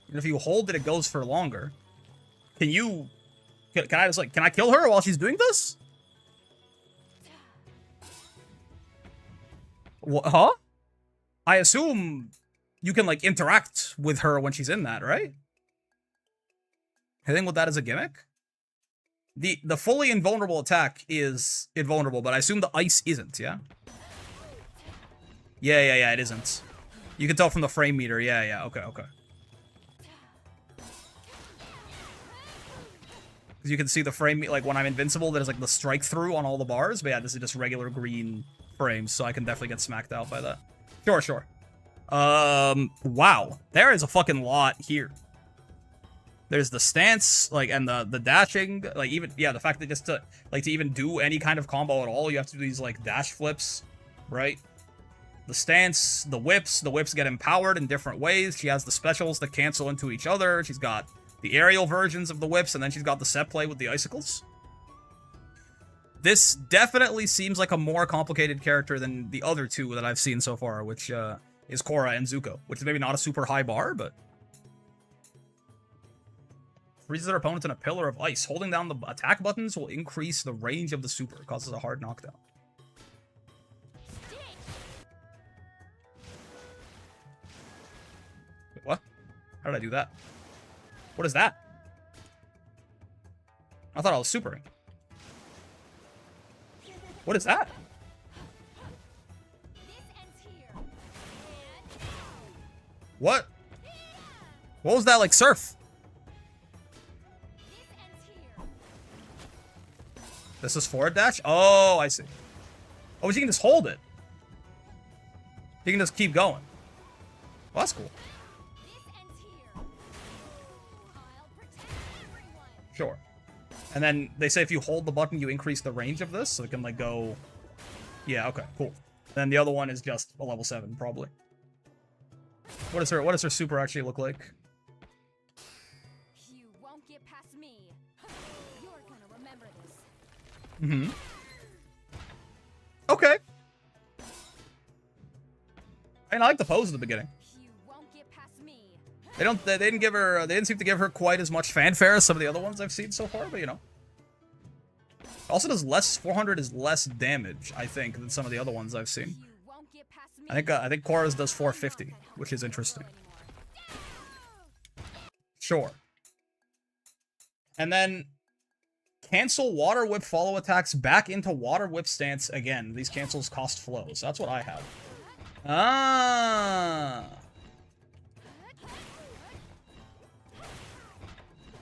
Speaker 1: And if you hold it, it goes for longer. Can you... Can I just, like... Can I kill her while she's doing this? What? Huh? I assume you can, like, interact with her when she's in that, right? Hitting with that as a gimmick? The fully invulnerable attack is invulnerable, but I assume the ice isn't, yeah? Yeah, it isn't. You can tell from the frame meter. Yeah, okay. Because you can see the frame, like, when I'm invincible, there's, like, the strike through on all the bars. But yeah, this is just regular green frames, so I can definitely get smacked out by that. Sure. Wow. There is a fucking lot here. There's the stance, like, and the dashing, like, even, yeah, the fact that just to even do any kind of combo at all, you have to do these, like, dash flips, right? The stance, the whips get empowered in different ways. She has the specials that cancel into each other. She's got the aerial versions of the whips, and then she's got the set play with the icicles. This definitely seems like a more complicated character than the other two that I've seen so far, which is Korra and Zuko, which is maybe not a super high bar, but... Freezes their opponent in a pillar of ice. Holding down the attack buttons will increase the range of the super. It causes a hard knockdown. Wait, what? How did I do that? What is that? I thought I was supering. What is that? What? What was that, like, surf? This is forward dash? Oh, I see. Oh, she can just hold it. She can just keep going. Well, that's cool. Sure. And then they say if you hold the button, you increase the range of this, so it can, like, go... Yeah, okay, cool. Then the other one is just a level 7, probably. What does her super actually look like?
Speaker 2: You won't get past me. You're gonna remember this.
Speaker 1: Mm-hmm. Okay. I mean, I like the pose at the beginning.
Speaker 2: You won't get past me.
Speaker 1: They didn't seem to give her quite as much fanfare as some of the other ones I've seen so far, but you know. Also does less, 400 is less damage, I think, than some of the other ones I've seen.
Speaker 2: You won't get past me.
Speaker 1: I think Korra's does 450, which is interesting. Sure. And then cancel water whip follow attacks back into water whip stance again. These cancels cost flows. That's what I have. Ah.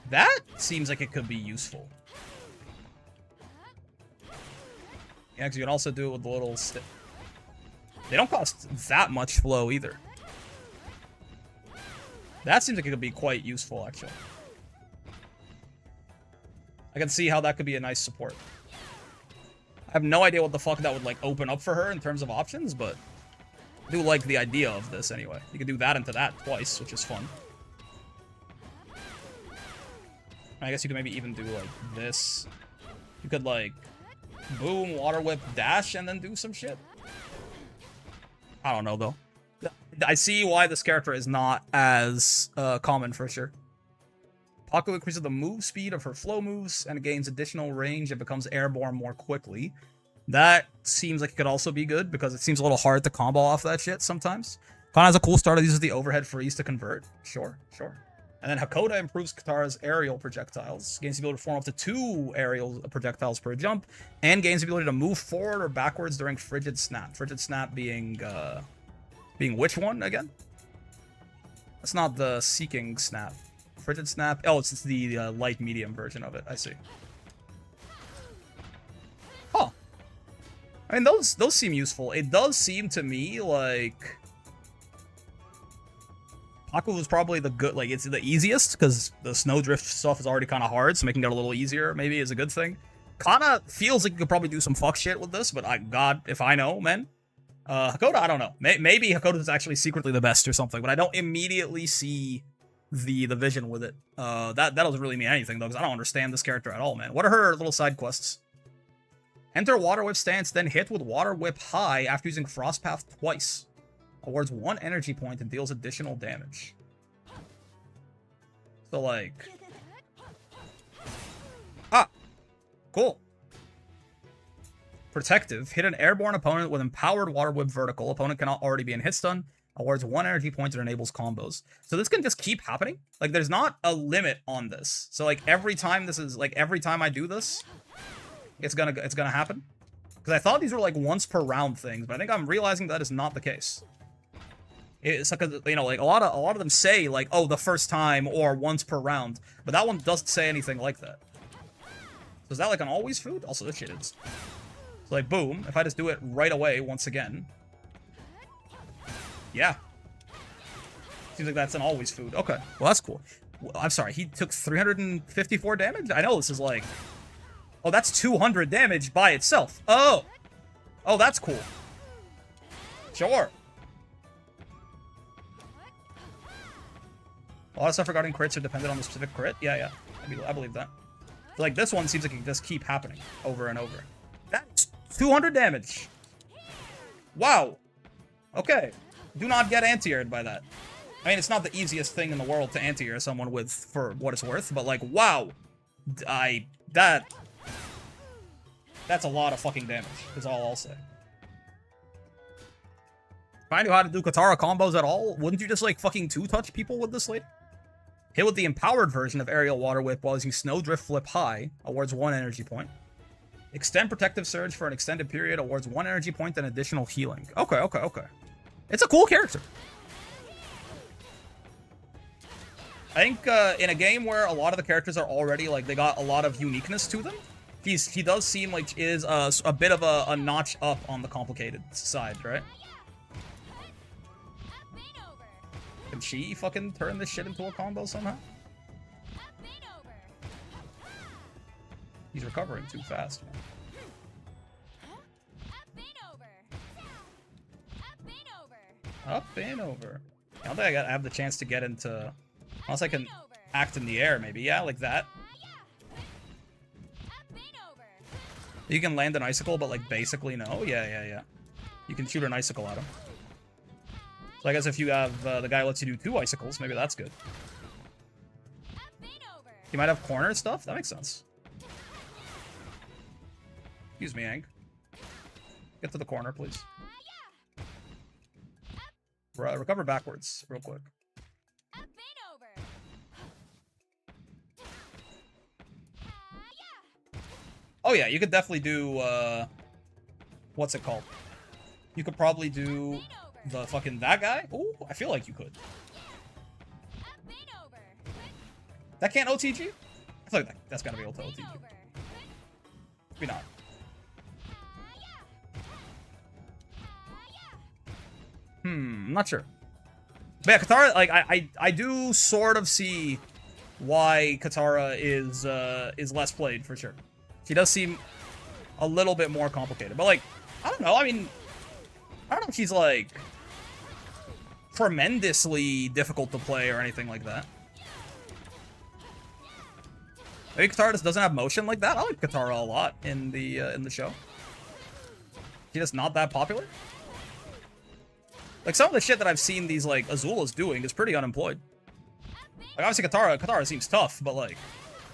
Speaker 1: That seems like it could be useful. Yeah, because you can also do it with the little stick. They don't cost that much flow either. That seems like it could be quite useful, actually. I can see how that could be a nice support. I have no idea what the fuck that would, like, open up for her in terms of options, but I do like the idea of this anyway. You can do that into that twice, which is fun. I guess you could maybe even do, like, this. You could, like, boom, water whip, dash, and then do some shit. I don't know, though. I see why this character is not as common, for sure. Paku increases the move speed of her flow moves and gains additional range and becomes airborne more quickly. That seems like it could also be good, because it seems a little hard to combo off that shit sometimes. Kana has a cool starter, uses the overhead freeze to convert. Sure. And then Hakoda improves Katara's aerial projectiles. Gains the ability to form up to 2 aerial projectiles per jump. And gains the ability to move forward or backwards during Frigid Snap. Frigid Snap being which one again? That's not the Seeking Snap. Frigid Snap. Oh, it's the light medium version of it. I see. Huh. I mean, those seem useful. It does seem to me like Paku was probably the good, like, it's the easiest, because the snowdrift stuff is already kind of hard, so making it a little easier maybe is a good thing. Kana feels like you could probably do some fuck shit with this, but God, if I know, man. Hakoda, I don't know. Maybe Hakoda is actually secretly the best or something, but I don't immediately see the vision with it. That doesn't really mean anything, though, because I don't understand this character at all, man. What are her little side quests? Enter Water Whip stance, then hit with Water Whip high after using Frost Path twice. Awards 1 energy point and deals additional damage. So, like... Ah! Cool. Protective. Hit an airborne opponent with empowered Water Whip vertical. Opponent cannot already be in hit stun. Awards 1 energy point and enables combos. So this can just keep happening. Like, there's not a limit on this. So, like, every time this is... Like, every time I do this, it's gonna happen. Because I thought these were, like, once per round things, but I think I'm realizing that is not the case. It's like, you know, like, a lot of them say, like, oh, the first time or once per round. But that one doesn't say anything like that. So is that, like, an always food? Also, this shit is... So, like, boom. If I just do it right away once again... Yeah. Seems like that's an always food. Okay. Well, that's cool. I'm sorry. He took 354 damage? I know this is like... Oh, that's 200 damage by itself. Oh! Oh, that's cool. Sure. A lot of stuff regarding crits are dependent on the specific crit. Yeah. I believe that. But, like, this one seems like it can just keep happening over and over. That's 200 damage. Wow. Okay. Do not get anti-aired by that. I mean, it's not the easiest thing in the world to anti-air someone with, for what it's worth, but, like, wow. That's a lot of fucking damage, is all I'll say. If I knew how to do Katara combos at all, wouldn't you just, like, fucking two-touch people with this lady? Hit with the empowered version of Aerial Water Whip while using Snowdrift Flip high, awards 1 energy point. Extend Protective Surge for an extended period, awards 1 energy point and additional healing. Okay. It's a cool character. I think in a game where a lot of the characters are already, like, they got a lot of uniqueness to them, he does seem like is a bit of a notch up on the complicated side, right? Can she fucking turn this shit into a combo somehow? He's recovering too fast, man. Up and over. I don't think I have the chance to get into... Unless I can act in the air, maybe. Yeah, like that. You can land an icicle, but, like, basically no. Yeah. You can shoot an icicle at him. So I guess if you have the guy who lets you do 2 icicles, maybe that's good. You might have corner stuff? That makes sense. Excuse me, Ang. Get to the corner, please. Recover backwards, real quick. Oh yeah, you could definitely do, what's it called? You could probably do the fucking that guy? Ooh, I feel like you could. That can't OTG? I feel like that's gotta be able to OTG. Maybe not. I'm not sure. But yeah, Katara, like, I do sort of see why Katara is less played, for sure. She does seem a little bit more complicated. But, like, I don't know. I mean, I don't know if she's, like, tremendously difficult to play or anything like that. Maybe Katara just doesn't have motion like that. I like Katara a lot in the show. She's just not that popular. Like, some of the shit that I've seen these, like, Azulas doing is pretty unemployed. Like, obviously Katara seems tough, but, like,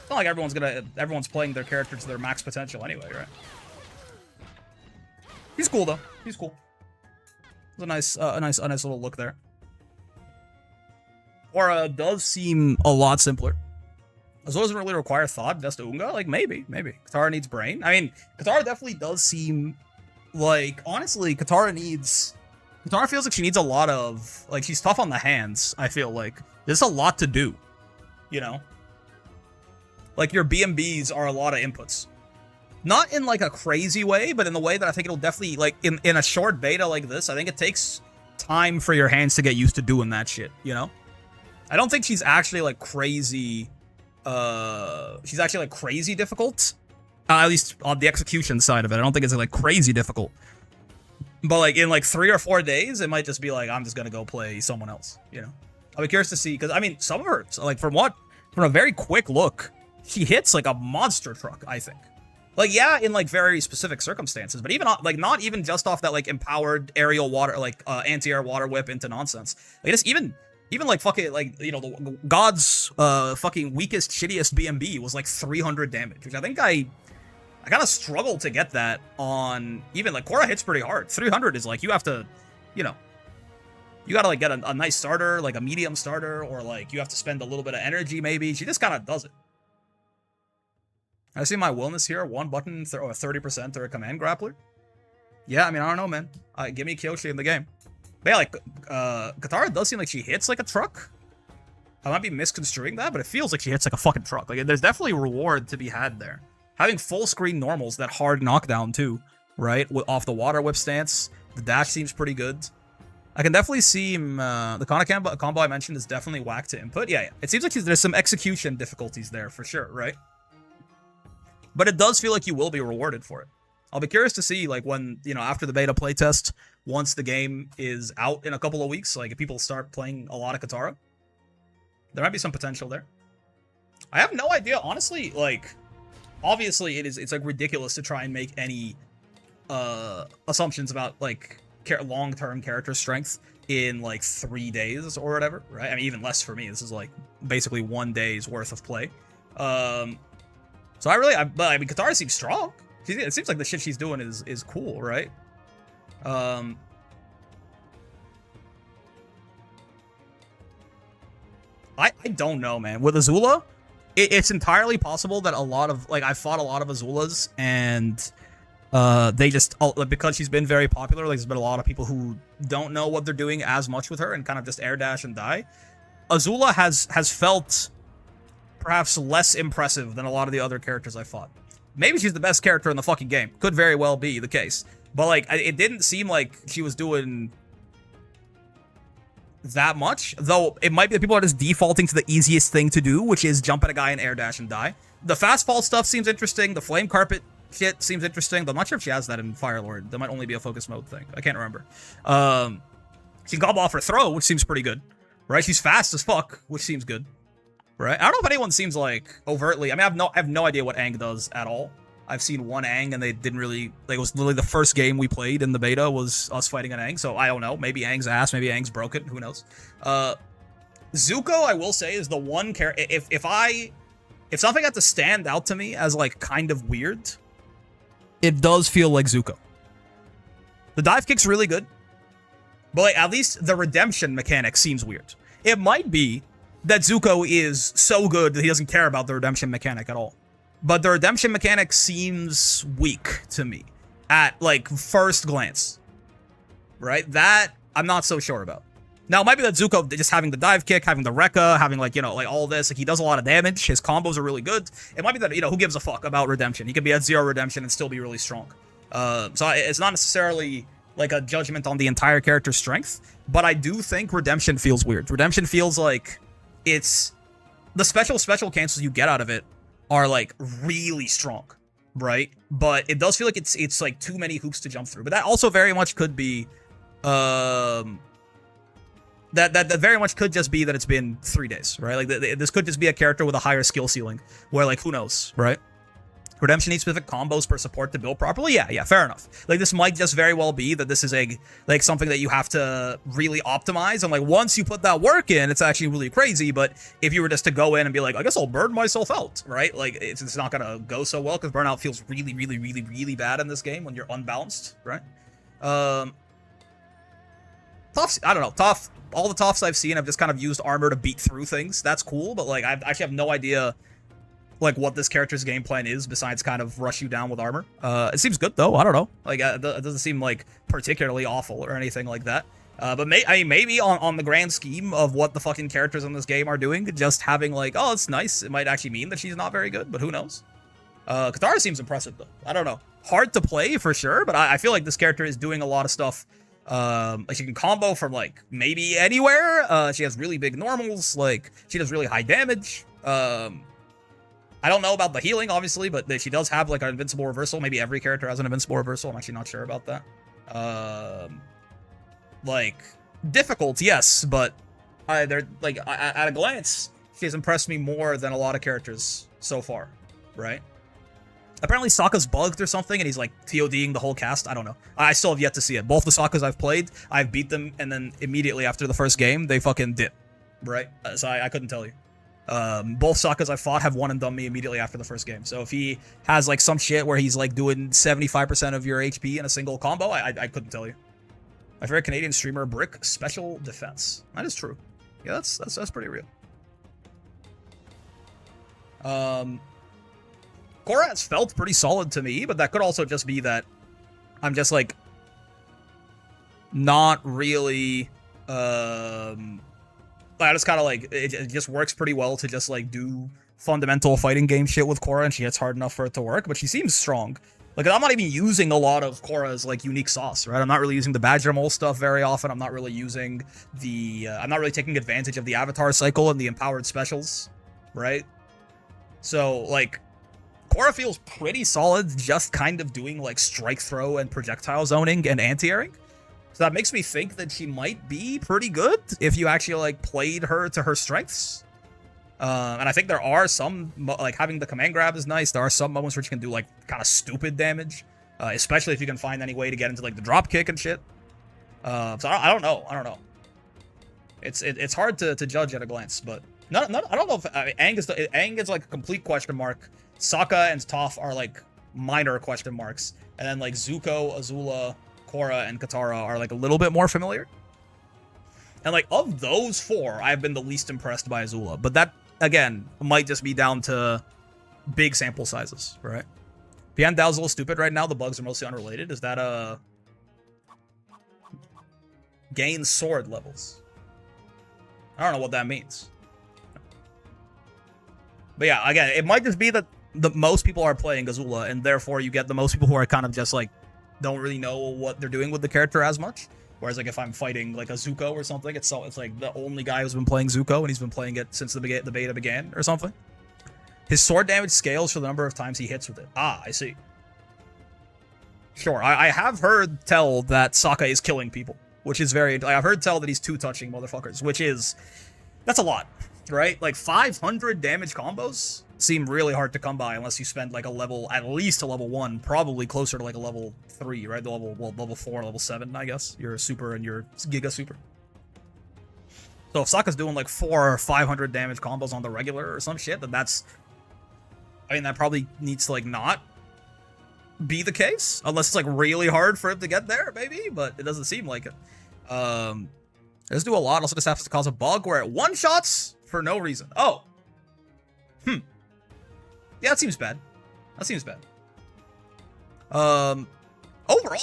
Speaker 1: it's not like everyone's playing their character to their max potential anyway, right? He's cool, though. He's cool. It's a nice little look there. Aura does seem a lot simpler. Azula doesn't really require thought, just Unga? Like, maybe. Katara needs brain. I mean, Katara definitely does seem like, honestly, Katara feels like she needs a lot of, like, she's tough on the hands, I feel like. There's a lot to do, you know? Like, your BMBs are a lot of inputs. Not in, like, a crazy way, but in the way that I think it'll definitely, like, in a short beta like this, I think it takes time for your hands to get used to doing that shit, you know? I don't think she's actually, like, crazy, crazy difficult. At least on the execution side of it. I don't think it's like crazy difficult. But like in like 3 or 4 days, it might just be like, I'm just gonna go play someone else, you know? I'll be curious to see, because I mean, some of her, like from a very quick look, she hits like a monster truck, I think. Like, yeah, in like very specific circumstances, but even like not even just off that like empowered aerial water, like anti-air water whip into nonsense. Like just even like fucking like, you know, the God's fucking weakest, shittiest BMB was like 300 damage, which I think I kind of struggled to get that on even like Korra hits pretty hard. 300 is like, you have to, you know, you gotta like get a nice starter, like a medium starter, or like you have to spend a little bit of energy maybe. She just kind of does it. I see my willness here, 1 button or 30% or a command grappler. Yeah, I mean, I don't know, man. Give me Kyoshi in the game. But yeah, like, Katara does seem like she hits like a truck. I might be misconstruing that, but it feels like she hits like a fucking truck. Like, there's definitely reward to be had there. Having full screen normals, that hard knockdown too, right? Off the water whip stance. The dash seems pretty good. I can definitely see the combo I mentioned is definitely whack to input. Yeah. It seems like there's some execution difficulties there for sure, right? But it does feel like you will be rewarded for it. I'll be curious to see, like, when, you know, after the beta playtest, once the game is out in a couple of weeks, like, if people start playing a lot of Katara, there might be some potential there. I have no idea, honestly, like, obviously it's, like, ridiculous to try and make any assumptions about, like, long-term character strength in, like, 3 days or whatever, right? I mean, even less for me. This is, like, basically 1 day's worth of play. So I mean, Katara seems strong. It seems like the shit she's doing is cool, right? I don't know, man. With Azula, it's entirely possible that a lot of, like, I've fought a lot of Azulas, and they just, because she's been very popular, like, there's been a lot of people who don't know what they're doing as much with her and kind of just air dash and die. Azula has felt perhaps less impressive than a lot of the other characters I fought. Maybe she's the best character in the fucking game. Could very well be the case. But, like, it didn't seem like she was doing that much. Though, it might be that people are just defaulting to the easiest thing to do, which is jump at a guy and air dash and die. The fast fall stuff seems interesting. The flame carpet shit seems interesting. But I'm not sure if she has that in Fire Lord. That might only be a focus mode thing. I can't remember. She can gobble off her throw, which seems pretty good. Right? She's fast as fuck, which seems good. Right? I don't know if anyone seems like overtly. I mean, I have no idea what Aang does at all. I've seen one Aang, and they didn't really, like, it was literally the first game we played in the beta was us fighting an Aang. So I don't know. Maybe Aang's ass. Maybe Aang's broken. Who knows? Zuko, I will say, is the one character. If something had to stand out to me as like kind of weird, it does feel like Zuko. The dive kick's really good, but like at least the redemption mechanic seems weird. It might be that Zuko is so good that he doesn't care about the redemption mechanic at all. But the redemption mechanic seems weak to me at, like, first glance. Right? That, I'm not so sure about. Now, it might be that Zuko just having the dive kick, having the Rekka, having, like, you know, like, all this. Like, he does a lot of damage. His combos are really good. It might be that, you know, who gives a fuck about redemption? He could be at 0 redemption and still be really strong. So it's not necessarily, like, a judgment on the entire character's strength. But I do think redemption feels weird. Redemption feels like it's the special cancels you get out of it are like really strong, right? But it does feel like it's like too many hoops to jump through. But that also very much could be that very much could just be that it's been 3 days, right? Like this could just be a character with a higher skill ceiling where, like, who knows, right? Redemption needs specific combos per support to build properly. Yeah, fair enough. Like, this might just very well be that this is something that you have to really optimize, and like once you put that work in, it's actually really crazy. But if you were just to go in and be like, I guess I'll burn myself out, right? Like, it's not gonna go so well because burnout feels really, really, really, really bad in this game when you're unbalanced, right? Tough. I don't know. Tough. All the Toffs I've seen have just kind of used armor to beat through things. That's cool, but like I actually have no idea like what this character's game plan is besides kind of rush you down with armor. It seems good though. I don't know. Like it doesn't seem like particularly awful or anything like that. But maybe on the grand scheme of what the fucking characters in this game are doing, just having like, oh, it's nice, it might actually mean that she's not very good, but who knows? Katara seems impressive though. I don't know. Hard to play for sure, but I feel like this character is doing a lot of stuff. Like she can combo from like maybe anywhere. She has really big normals. Like she does really high damage. I don't know about the healing, obviously, but she does have like an invincible reversal. Maybe every character has an invincible reversal. I'm actually not sure about that. Like difficult, yes, but they're like at a glance, she has impressed me more than a lot of characters so far, right? Apparently Sokka's bugged or something, and he's like TODing the whole cast. I don't know. I still have yet to see it. Both the Sokkas I've played, I've beat them, and then immediately after the first game, they fucking dip, right? So I couldn't tell you. Both Sokkas I fought have won and done me immediately after the first game. So if he has like some shit where he's like doing 75% of your HP in a single combo, I couldn't tell you. My favorite Canadian streamer, Brick Special Defense. That is true. Yeah, that's pretty real. Korra has felt pretty solid to me, but that could also just be that I'm just like not really I just kind of like it just works pretty well to just like do fundamental fighting game shit with Korra, and she hits hard enough for it to work, but she seems strong. Like, I'm not even using a lot of Korra's like unique sauce, right? I'm not really using the Badger Mole stuff very often. I'm not really using the I'm not really taking advantage of the Avatar cycle and the empowered specials, right? So like Korra feels pretty solid, just kind of doing like strike throw and projectile zoning and anti-airing. So that makes me think that she might be pretty good if you actually like played her to her strengths. And I think there are some, like having the command grab is nice. There are some moments where she can do like kind of stupid damage, especially if you can find any way to get into like the drop kick and shit. So I don't know. I don't know. It's hard to judge at a glance, but I don't know if Aang is like a complete question mark. Sokka and Toph are like minor question marks, and then like Zuko, Azula, Korra, and Katara are like a little bit more familiar. And like of those four, I've been the least impressed by Azula, but that again might just be down to big sample sizes, right? Pian Dao's a little stupid right now. The bugs are mostly unrelated. Is that gain sword levels? I don't know what that means. But yeah, again, it might just be that the most people are playing Azula, and therefore you get the most people who are kind of just like don't really know what they're doing with the character as much. Whereas like if I'm fighting like a Zuko or something, it's like the only guy who's been playing Zuko, and he's been playing it since the beta began or something. His sword damage scales for the number of times he hits with it. Ah, I see. Sure, I have heard tell that Sokka is killing people, which is very... I've heard tell that he's two-touching motherfuckers, which is... That's a lot, right? Like 500 damage combos seem really hard to come by unless you spend like a level, at least a level 1, probably closer to like a level 3, right? The level 4, level 7, I guess. Your super and your Giga Super. So if Sokka's doing like 400 or 500 damage combos on the regular or some shit, then that's... I mean, that probably needs to like not be the case, unless it's like really hard for him to get there, maybe, but it doesn't seem like it. Let's do a lot. Also, this happens to cause a bug where it one-shots for no reason. Oh. Yeah, that seems bad. That seems bad. Overall,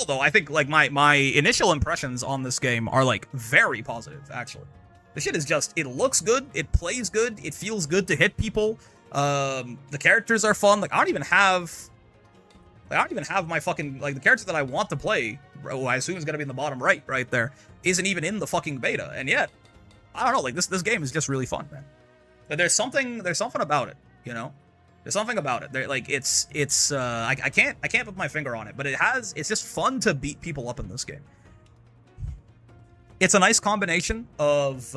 Speaker 1: though, I think like my initial impressions on this game are like very positive, actually. The shit is just, it looks good, it plays good, it feels good to hit people. The characters are fun. Like, I don't even have my fucking, like, the character that I want to play, who I assume is gonna be in the bottom right there, isn't even in the fucking beta, and yet, I don't know, like, this game is just really fun, man. But there's something about it, you know? There's something about it. Like, I can't put my finger on it, but it's just fun to beat people up in this game. It's a nice combination of,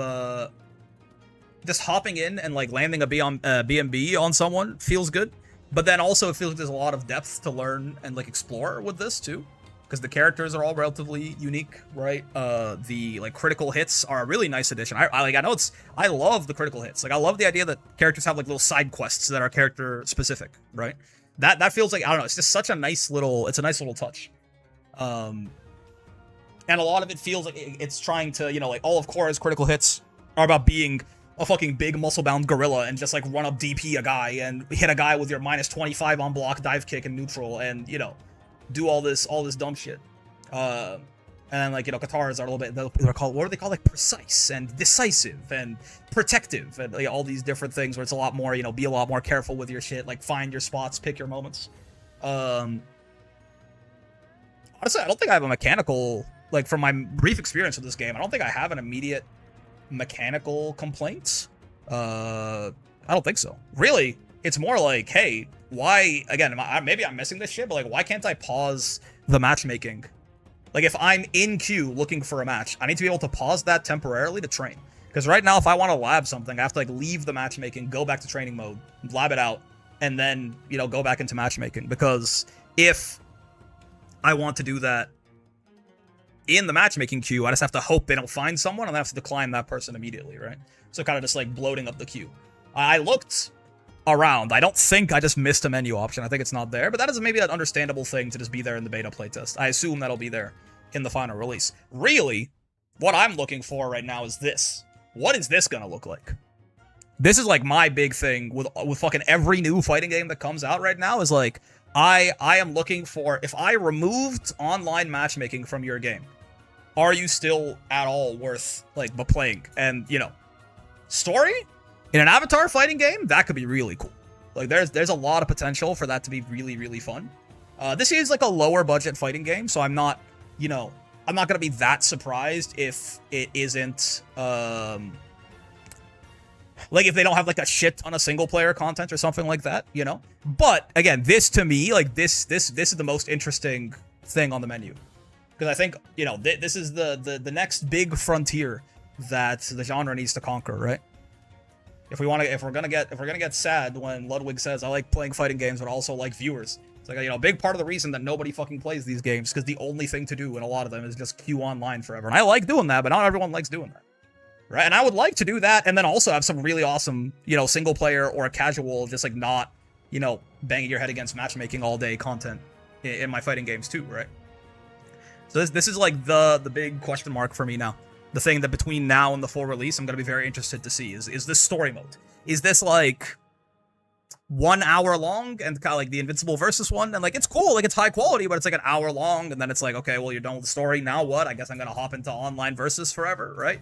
Speaker 1: just hopping in and, like, landing a BMB on someone feels good. But then also it feels like there's a lot of depth to learn and like explore with this too, because the characters are all relatively unique, right? The like critical hits are a really nice addition. I love the critical hits. Like, I love the idea that characters have like little side quests that are character specific, right? That feels like, I don't know, it's just such a nice little, it's a nice little touch. And a lot of it feels like it's trying to, you know, like all of Korra's critical hits are about being a fucking big muscle-bound gorilla and just like run up DP a guy and hit a guy with your minus 25 on block dive kick and neutral and, you know, do all this dumb shit. And then, like, you know, Katars are a little bit, they're called, what are they called? Like precise and decisive and protective and like, all these different things where it's a lot more, you know, be a lot more careful with your shit, like find your spots, pick your moments. Honestly, I don't think I have a mechanical, like, from my brief experience with this game, I don't think I have an immediate mechanical complaints. I don't think so. Really, It's more like, hey, why, again, maybe I'm missing this shit, but like, why can't I pause the matchmaking? Like, if I'm in queue looking for a match, I need to be able to pause that temporarily to train. Because right now, if I want to lab something, I have to like leave the matchmaking, go back to training mode, lab it out, and then, you know, go back into matchmaking. Because if I want to do that in the matchmaking queue, I just have to hope they don't find someone, and I have to decline that person immediately, right? So kind of just like bloating up the queue. I looked around. I don't think I just missed a menu option. I think it's not there, but that is maybe an understandable thing to just be there in the beta playtest. I assume that'll be there in the final release. Really, what I'm looking for right now is this. What is this gonna look like? This is like my big thing with fucking every new fighting game that comes out right now is like, I am looking for, if I removed online matchmaking from your game, are you still at all worth like playing? And, you know, story? In an Avatar fighting game, that could be really cool. Like, there's a lot of potential for that to be really, really fun. This is like a lower budget fighting game, so I'm not, you know, I'm not gonna be that surprised if it isn't, like if they don't have like a shit ton of single player content or something like that, you know. But again, this to me, like this is the most interesting thing on the menu, because I think, you know, this is the next big frontier that the genre needs to conquer, right? If we're gonna get sad when Ludwig says, I like playing fighting games, but also like viewers. It's like, you know, a big part of the reason that nobody fucking plays these games, because the only thing to do in a lot of them is just queue online forever. And I like doing that, but not everyone likes doing that. Right? And I would like to do that, and then also have some really awesome, you know, single player or casual, just like not, you know, banging your head against matchmaking all day content in my fighting games too, right? So this is like the big question mark for me now. The thing that between now and the full release, I'm going to be very interested to see is this story mode. Is this like 1 hour long and kind of like the Invincible Versus one? And like, it's cool, like it's high quality, but it's like an hour long. And then it's like, okay, well, you're done with the story. Now what? I guess I'm going to hop into online Versus forever, right?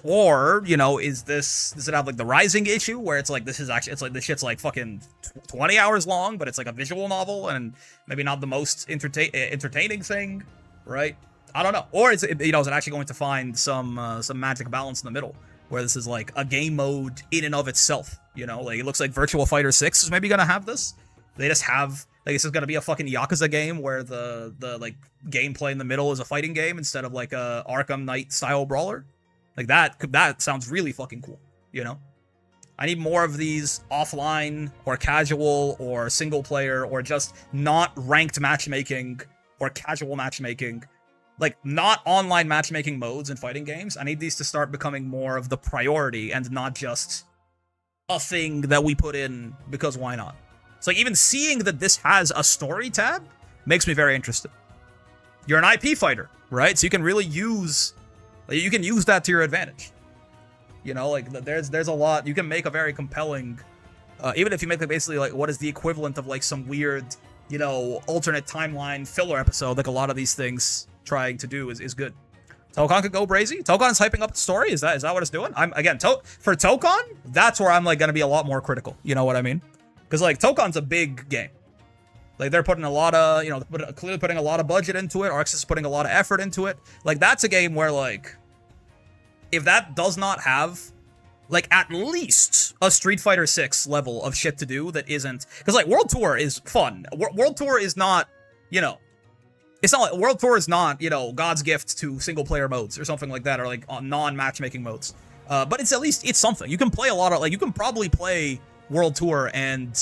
Speaker 1: Or, you know, does it have like the Rising issue where it's like, this is actually, it's like this shit's like fucking 20 hours long, but it's like a visual novel and maybe not the most entertaining thing, right? I don't know. Or is it, you know, is it actually going to find some magic balance in the middle where this is like a game mode in and of itself, you know? Like, it looks like Virtua Fighter 6 is maybe gonna have this. They just have, like, this is gonna be a fucking Yakuza game where the like gameplay in the middle is a fighting game instead of like a Arkham Knight style brawler. Like, that sounds really fucking cool, you know? I need more of these offline or casual or single player or just not ranked matchmaking or casual matchmaking, like not online matchmaking modes in fighting games. I need these to start becoming more of the priority and not just a thing that we put in because why not? It's like even seeing that this has a story tab makes me very interested. You're an IP fighter, right? So you can really use that to your advantage. You know, like there's a lot you can make a very compelling, even if you make like basically like what is the equivalent of like some weird, you know, alternate timeline filler episode, like a lot of these things trying to do is good. Tokon could go brazy. Tokon's hyping up the story. Is that what it's doing? I'm again for Tokon, that's where I'm like gonna be a lot more critical. You know what I mean? Because like Tokon's a big game. Like they're putting a lot of, you know, clearly putting a lot of budget into it. Arx is putting a lot of effort into it. Like that's a game where like, if that does not have like at least a Street Fighter 6 level of shit to do that isn't, because like World Tour is fun. World Tour is not, you know, it's not like World Tour is not, you know, God's gift to single player modes or something like that, or like non-matchmaking modes. But it's at least, it's something. You can play a lot of, like, you can probably play World Tour, and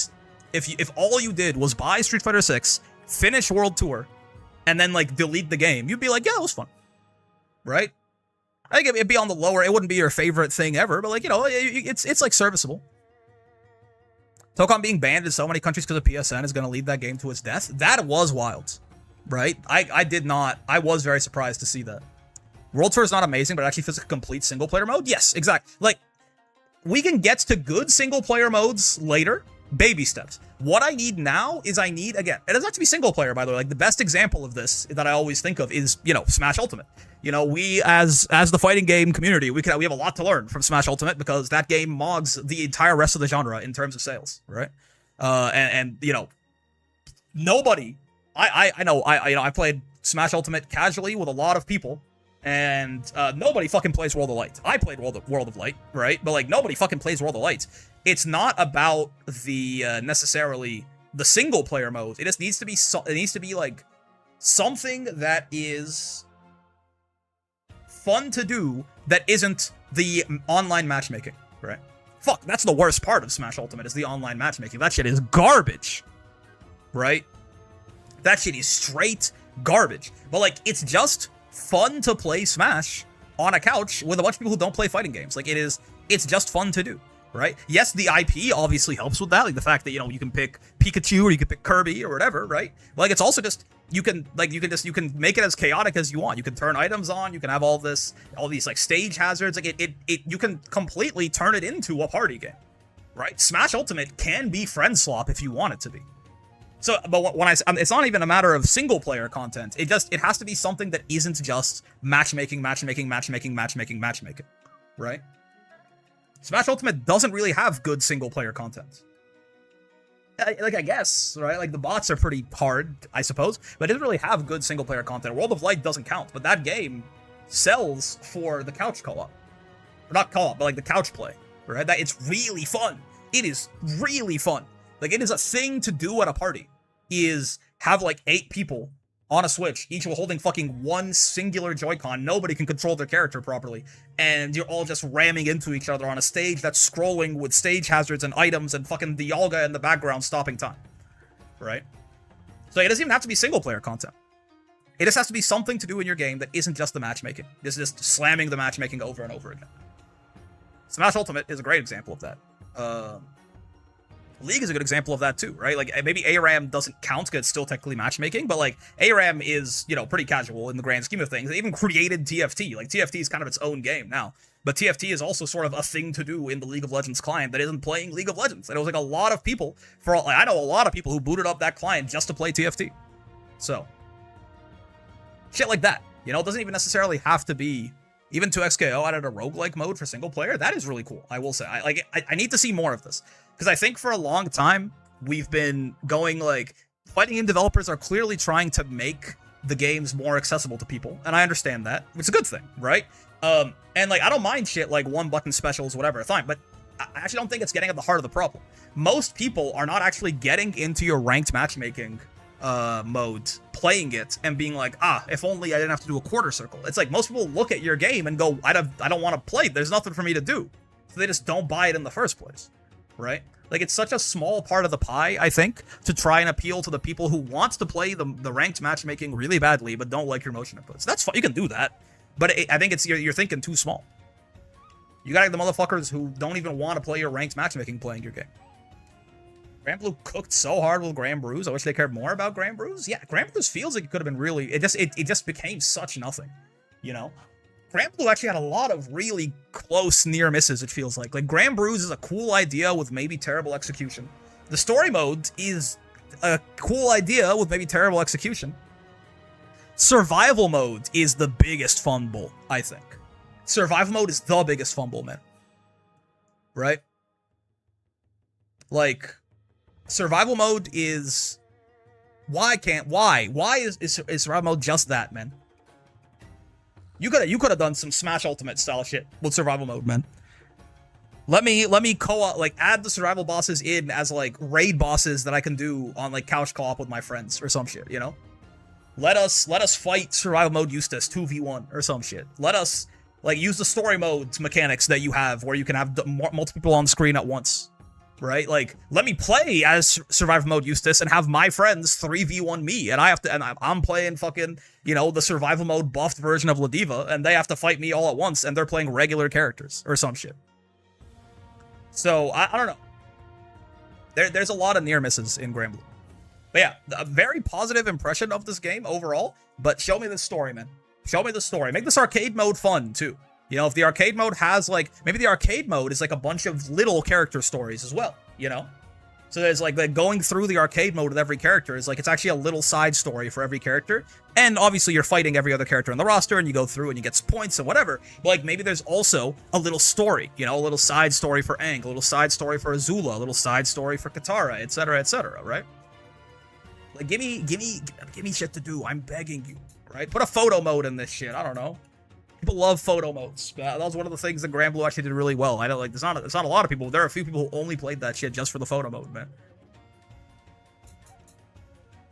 Speaker 1: if all you did was buy Street Fighter 6, finish World Tour, and then like delete the game, you'd be like, yeah, it was fun. Right? I think it'd be on the lower, it wouldn't be your favorite thing ever, but like, you know, it's like serviceable. Tokon being banned in so many countries because of PSN is going to lead that game to its death. That was wild. Right? I was very surprised to see that. World Tour is not amazing, but it actually feels like a complete single player mode. Yes, exactly. Like, we can get to good single player modes later. Baby steps. What I need now is again, it doesn't have to be single player, by the way. Like, the best example of this that I always think of is, you know, Smash Ultimate. You know, we, as the fighting game community, we have a lot to learn from Smash Ultimate because that game mogs the entire rest of the genre in terms of sales, right? And you know, nobody... I know I played Smash Ultimate casually with a lot of people, And nobody fucking plays World of Light. I played World of Light, right? But like nobody fucking plays World of Light. It's not about the necessarily the single player mode. It just needs to be it needs to be like something that is fun to do that isn't the online matchmaking, right? Fuck, that's the worst part of Smash Ultimate is the online matchmaking. That shit is garbage, right? That shit is straight garbage. But like, it's just fun to play Smash on a couch with a bunch of people who don't play fighting games. Like, it's just fun to do, right? Yes, the IP obviously helps with that, like the fact that, you know, you can pick Pikachu or you can pick Kirby or whatever, right? Like, it's also just you can make it as chaotic as you want. You can turn items on, you can have all these like stage hazards. Like you can completely turn it into a party game, right? Smash Ultimate can be friend swap if you want it to be. So, but when it's not even a matter of single player content. It has to be something that isn't just matchmaking, right? Smash Ultimate doesn't really have good single player content. Like, I guess, right? Like, the bots are pretty hard, I suppose, but it doesn't really have good single player content. World of Light doesn't count, but that game sells for the couch co-op. Or not co-op, but like the couch play, right? That it's really fun. It is really fun. Like, it is a thing to do at a party, is have like 8 people on a Switch, each holding fucking one singular Joy-Con. Nobody can control their character properly, and you're all just ramming into each other on a stage that's scrolling with stage hazards and items and fucking Dialga in the background stopping time, right? So it doesn't even have to be single-player content. It just has to be something to do in your game that isn't just the matchmaking. This is just slamming the matchmaking over and over again. Smash Ultimate is a great example of that. League is a good example of that too, right? Like, maybe ARAM doesn't count because it's still technically matchmaking, but like, ARAM is, you know, pretty casual in the grand scheme of things. They even created TFT. Like, TFT is kind of its own game now. But TFT is also sort of a thing to do in the League of Legends client that isn't playing League of Legends. And it was like a lot of people, I know a lot of people who booted up that client just to play TFT. So, shit like that. You know, it doesn't even necessarily have to be. Even 2XKO added a roguelike mode for single player. That is really cool, I will say. I need to see more of this. Because I think for a long time, we've been going like, fighting game developers are clearly trying to make the games more accessible to people. And I understand that. It's a good thing, right? And like, I don't mind shit like one-button specials, whatever, fine. But I actually don't think it's getting at the heart of the problem. Most people are not actually getting into your ranked matchmaking mode, playing it, and being like, if only I didn't have to do a quarter circle. It's like, most people look at your game and go, I don't want to play. There's nothing for me to do. So they just don't buy it in the first place, right? Like, it's such a small part of the pie, I think, to try and appeal to the people who want to play the ranked matchmaking really badly, but don't like your motion inputs. That's fine. You can do that. But I think you're thinking too small. You gotta get the motherfuckers who don't even want to play your ranked matchmaking playing your game. Grand Blue cooked so hard with Grand Brews. I wish they cared more about Grand Brews. Yeah, Grand Brews feels like it could have been really... It just became such nothing, you know? Grand Blue actually had a lot of really close near misses, it feels like. Like, Grand Brews is a cool idea with maybe terrible execution. The story mode is a cool idea with maybe terrible execution. Survival mode is the biggest fumble, I think. Survival mode is the biggest fumble, man. Right? Like, survival mode is... Why is survival mode just that, man? You could have done some Smash Ultimate style shit with survival mode, man. Let me co-op, like, add the survival bosses in as like raid bosses that I can do on like couch co-op with my friends or some shit, you know? Let us fight survival mode Eustace 2v1 or some shit. Let us like use the story modes mechanics that you have where you can have multiple people on screen at once. Right? Like, let me play as survival mode Eustace and have my friends 3v1 me, and I'm playing fucking, you know, the survival mode buffed version of Ladiva, and they have to fight me all at once, and they're playing regular characters or some shit. So I don't know. There's a lot of near misses in Grand Blue. But yeah, a very positive impression of this game overall. But show me the story, man. Show me the story. Make this arcade mode fun too. You know, if the arcade mode has, like, maybe the arcade mode is, like, a bunch of little character stories as well, you know? So there's, like, going through the arcade mode with every character is, like, it's actually a little side story for every character. And, obviously, you're fighting every other character in the roster, and you go through and you get points and whatever. But, like, maybe there's also a little story, you know? A little side story for Aang, a little side story for Azula, a little side story for Katara, etc., right? Like, give me shit to do. I'm begging you, right? Put a photo mode in this shit. I don't know. People love photo modes. That was one of the things that Grand Blue actually did really well. I don't like. There's not a lot of people. There are a few people who only played that shit just for the photo mode, man.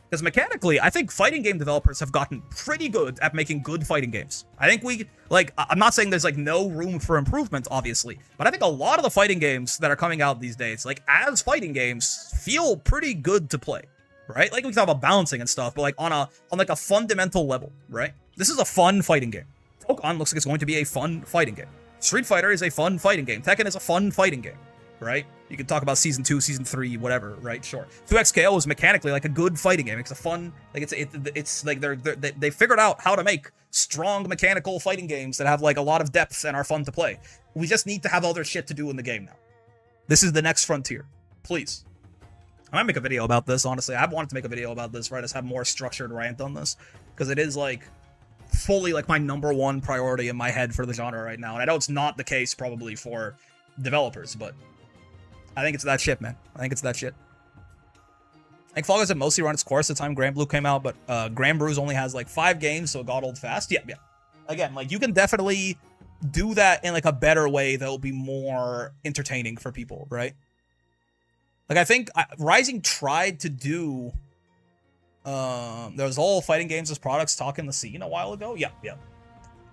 Speaker 1: Because mechanically, I think fighting game developers have gotten pretty good at making good fighting games. I think we, like, I'm not saying there's, like, no room for improvement, obviously, but I think a lot of the fighting games that are coming out these days, like, as fighting games, feel pretty good to play, right? Like, we can talk about balancing and stuff, but, like, on a fundamental level, right? This is a fun fighting game. Pokemon looks like it's going to be a fun fighting game. Street Fighter is a fun fighting game. Tekken is a fun fighting game, right? You can talk about Season 2, Season 3, whatever, right? Sure. 2XKO is mechanically like a good fighting game. It's a fun, like, it's like they figured out how to make strong mechanical fighting games that have, like, a lot of depth and are fun to play. We just need to have other shit to do in the game now. This is the next frontier. Please. I might make a video about this, honestly. I've wanted to make a video about this, right? Just have more structured rant on this. Because it is, like, fully, like, my #1 priority in my head for the genre right now. And I know it's not the case, probably, for developers, but I think it's that shit, man. I think it's that shit. I think Fall Guys had mostly run its course at the time Grand Blue came out, but Grand Brews only has, like, 5 games, so it got old fast. Yeah. Again, like, you can definitely do that in, like, a better way that will be more entertaining for people, right? Like, I think Rising tried to do... there was all fighting games as products talk in the scene a while ago. Yeah.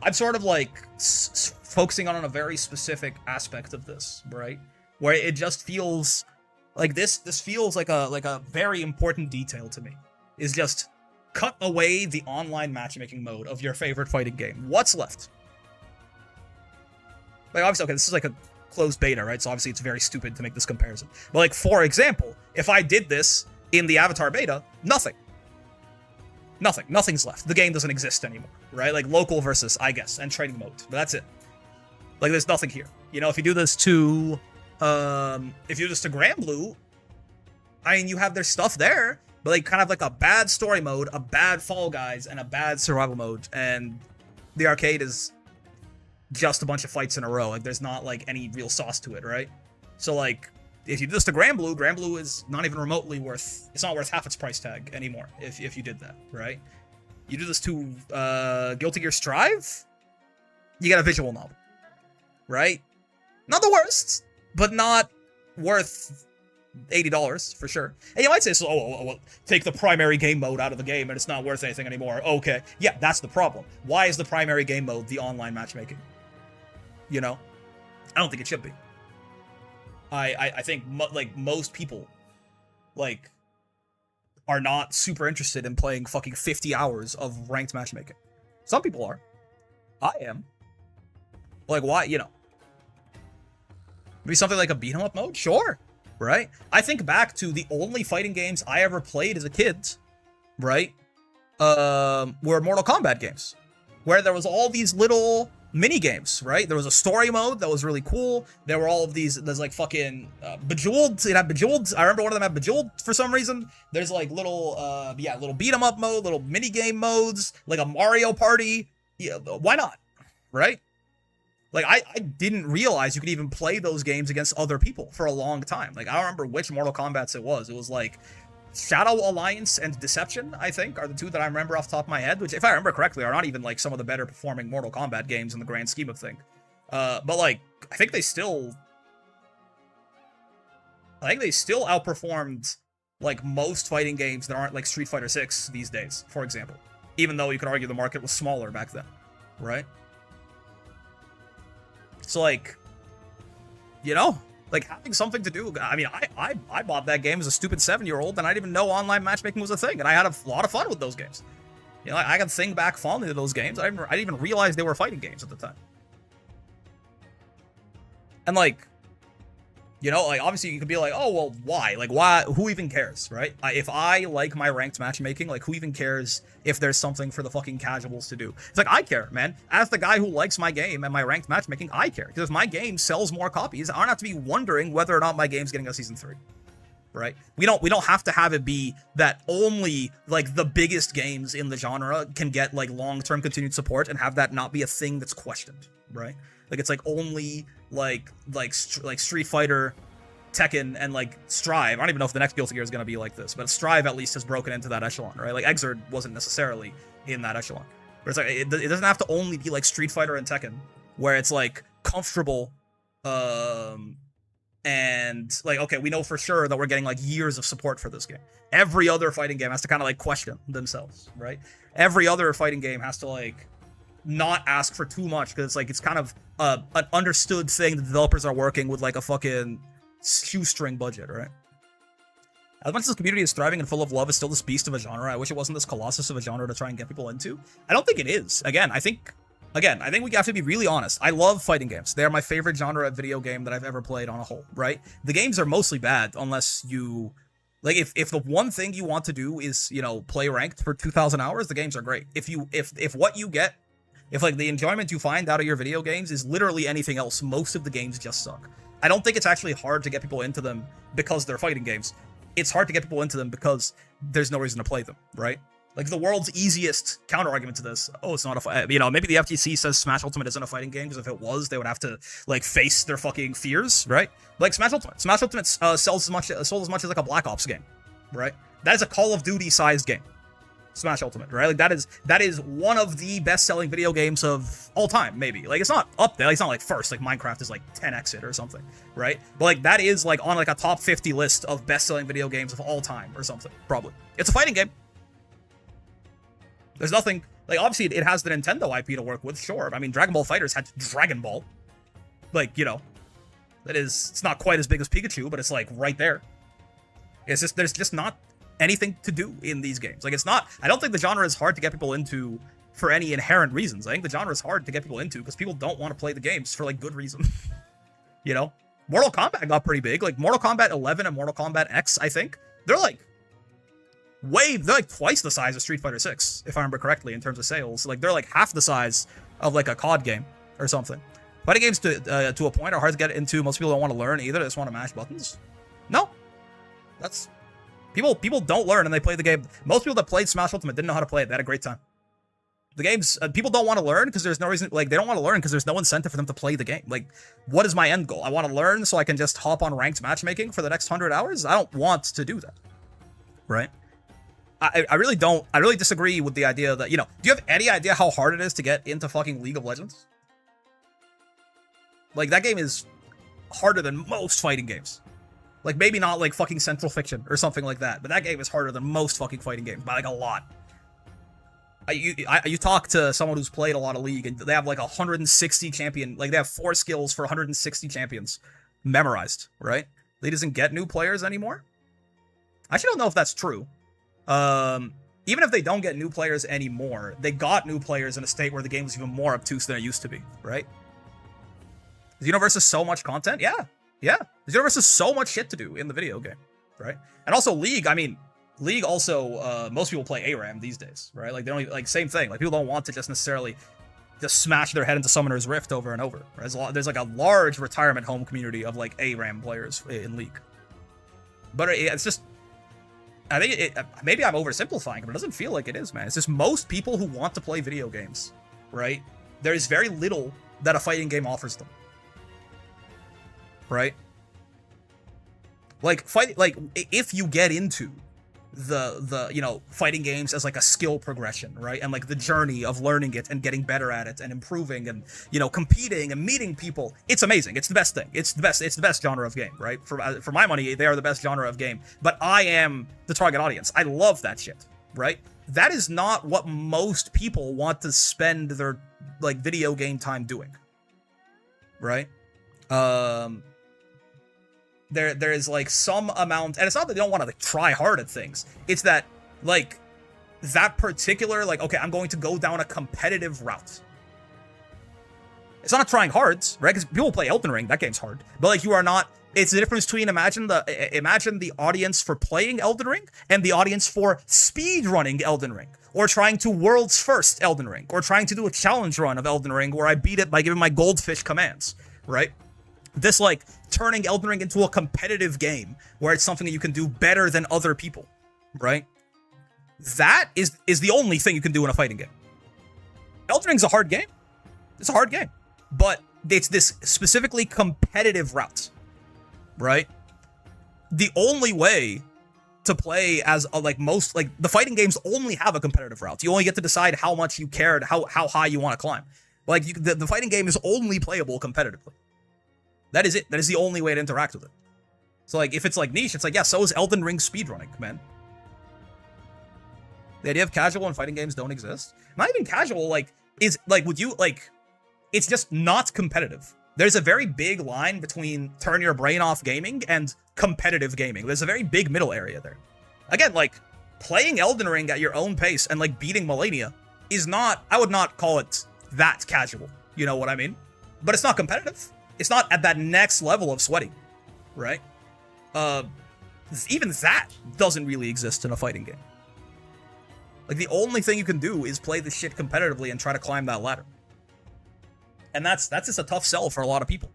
Speaker 1: I'm sort of, like, focusing on a very specific aspect of this, right? Where it just feels like this feels like a very important detail to me. Is just cut away the online matchmaking mode of your favorite fighting game. What's left? Like, obviously, okay, this is like a closed beta, right? So obviously it's very stupid to make this comparison. But, like, for example, if I did this in the Avatar beta, nothing. Nothing's left. The game doesn't exist anymore, right? Like, local versus, I guess, and trading mode. But that's it. Like, there's nothing here. You know, if you do this to... if you do this to Grand Blue, I mean, you have their stuff there, but, like, kind of like a bad story mode, a bad Fall Guys, and a bad survival mode, and the arcade is just a bunch of fights in a row. Like, there's not, like, any real sauce to it, right? So, like, if you do this to Grand Blue is not even remotely worth... It's not worth half its price tag anymore, if you did that, right? You do this to, Guilty Gear Strive, you get a visual novel, right? Not the worst, but not worth $80 for sure. And you might say, so, well, take the primary game mode out of the game and it's not worth anything anymore. Okay, yeah, that's the problem. Why is the primary game mode the online matchmaking? You know? I don't think it should be. I think, like, most people, like, are not super interested in playing fucking 50 hours of ranked matchmaking. Some people are. I am. Like, why, you know? Maybe something like a beat-em-up mode? Sure. Right? I think back to the only fighting games I ever played as a kid, right? Were Mortal Kombat games. Where there was all these little mini-games, right? There was a story mode that was really cool. There were all of these, there's like fucking Bejeweled. It had Bejeweled. I remember one of them had Bejeweled for some reason. There's like little, little beat-em-up mode, little mini-game modes, like a Mario Party. Yeah, why not? Right? Like, I didn't realize you could even play those games against other people for a long time. Like, I don't remember which Mortal Kombats it was. It was, like, Shadow Alliance and Deception, I think, are the two that I remember off the top of my head, which, if I remember correctly, are not even, like, some of the better performing Mortal Kombat games in the grand scheme of things. But, like, I think they still outperformed, like, most fighting games that aren't, like, Street Fighter 6 these days, for example. Even though you could argue the market was smaller back then, right? So, like, you know, like, having something to do. I mean, I bought that game as a stupid 7-year-old, and I didn't even know online matchmaking was a thing, and I had a lot of fun with those games. You know, I can think back fondly to those games. I didn't even realize they were fighting games at the time. And, like, you know, like, obviously you could be like, oh, well, why? Like, why? Who even cares, right? If I like my ranked matchmaking, like, who even cares if there's something for the fucking casuals to do? It's like, I care, man. As the guy who likes my game and my ranked matchmaking, I care. Because if my game sells more copies, I don't have to be wondering whether or not my game's getting a Season 3. Right? We don't have to have it be that only, like, the biggest games in the genre can get, like, long-term continued support and have that not be a thing that's questioned, right? Like, it's, like, only, like Street Fighter, Tekken, and, like, Strive. I don't even know if the next Guilty Gear is going to be like this, but Strive at least has broken into that echelon, right? Like, Exerd wasn't necessarily in that echelon. Where it's like it doesn't have to only be like Street Fighter and Tekken, where it's like comfortable, and like, okay, we know for sure that we're getting like years of support for this game. Every other fighting game has to kind of like question themselves, right? Every other fighting game has to like not ask for too much, because like it's kind of an understood thing the developers are working with like a fucking shoestring budget, right? As much as this community is thriving and full of love, it's still this beast of a genre. I wish it wasn't this colossus of a genre to try and get people into. I don't think it is. Again, I think we have to be really honest. I love fighting games. They are my favorite genre of video game that I've ever played on a whole, right? The games are mostly bad unless you... Like, if the one thing you want to do is, you know, play ranked for 2,000 hours, the games are great. If what you get, if, like, the enjoyment you find out of your video games is literally anything else, most of the games just suck. I don't think it's actually hard to get people into them because they're fighting games. It's hard to get people into them because there's no reason to play them, right? Like, the world's easiest counter-argument to this, oh, it's not a fight. You know, maybe the FTC says Smash Ultimate isn't a fighting game, because if it was, they would have to, like, face their fucking fears, right? Like, Smash Ultimate. Smash Ultimate sold as much as, like, a Black Ops game, right? That is a Call of Duty-sized game. Smash Ultimate, right? Like, that is one of the best-selling video games of all time, maybe. Like, it's not up there. Like, it's not, like, first. Like, Minecraft is, like, 10x it or something, right? But, like, that is, like, on, like, a top 50 list of best-selling video games of all time or something, probably. It's a fighting game. There's nothing, like, obviously it has the Nintendo IP to work with, sure. I mean, Dragon Ball FighterZ had Dragon Ball. Like, you know, it's not quite as big as Pikachu, but it's, like, right there. It's just, there's just not anything to do in these games. Like, it's not, I don't think the genre is hard to get people into for any inherent reasons. I think the genre is hard to get people into because people don't want to play the games for, like, good reason. You know? Mortal Kombat got pretty big. Like, Mortal Kombat 11 and Mortal Kombat X, I think, they're, like, they're like twice the size of Street Fighter 6, if I remember correctly, in terms of sales. Like, they're like half the size of like a COD game or something. Fighting games to a point are hard to get into. Most people don't want to learn either. They just want to mash buttons. No, that's people don't learn and they play the game. Most people that played Smash Ultimate didn't know how to play it. They had a great time. The games, people don't want to learn because there's no reason. Like, they don't want to learn because there's no incentive for them to play the game. Like, what is my end goal? I want to learn so I can just hop on ranked matchmaking for the next 100 hours. I don't want to do that, right? I really don't. I really disagree with the idea that, you know, do you have any idea how hard it is to get into fucking League of Legends? Like, that game is harder than most fighting games. Like, maybe not like fucking Central Fiction or something like that, but that game is harder than most fucking fighting games by like a lot. You talk to someone who's played a lot of League and they have like 160 champion, like they have 4 skills for 160 champions memorized, right? They doesn't get new players anymore. I actually don't know if that's true. Even if they don't get new players anymore, they got new players in a state where the game was even more obtuse than it used to be, right? The universe is so much content. Yeah. The universe is so much shit to do in the video game, right? And also League, I mean, League also, most people play ARAM these days, right? Like, they don't, like, same thing. Like, people don't want to just necessarily just smash their head into Summoner's Rift over and over. Right? There's like a large retirement home community of, like, ARAM players in League. But it's just, I think maybe I'm oversimplifying, but it doesn't feel like it is, man. It's just most people who want to play video games, right? There is very little that a fighting game offers them, right? Like, if you get into the you know, fighting games as like a skill progression, right? And like the journey of learning it and getting better at it and improving and, you know, competing and meeting people, it's amazing. It's the best thing. It's the best genre of game, right? For my money, they are the best genre of game. But I am the target audience. I love that shit, right? That is not what most people want to spend their like video game time doing, right? There is like some amount, and it's not that they don't want to like try hard at things. It's that like that particular, like, okay, I'm going to go down a competitive route. It's not trying hard, right? Because people play Elden Ring, that game's hard. But like, you are not, it's the difference between imagine the audience for playing Elden Ring and the audience for speed running Elden Ring, or trying to world's first Elden Ring, or trying to do a challenge run of Elden Ring where I beat it by giving my goldfish commands, right? This, like, turning Elden Ring into a competitive game where it's something that you can do better than other people, right? That is the only thing you can do in a fighting game. Elden Ring's a hard game. It's a hard game. But it's this specifically competitive route, right? The only way to play as a, like most like the fighting games only have a competitive route. You only get to decide how much you care and how high you want to climb. Like the fighting game is only playable competitively. That is it. That is the only way to interact with it. So like if it's like niche, it's like yeah, so is Elden Ring speedrunning, man. The idea of casual and fighting games don't exist. Not even casual, like is like would you like it's just not competitive. There's a very big line between turn your brain off gaming and competitive gaming. There's a very big middle area there. Again, like, playing Elden Ring at your own pace and, like, beating Millennia is not, I would not call it that casual. You know what I mean? But it's not competitive. It's not at that next level of sweating, right? Even that doesn't really exist in a fighting game. Like, the only thing you can do is play this shit competitively and try to climb that ladder. And that's just a tough sell for a lot of people.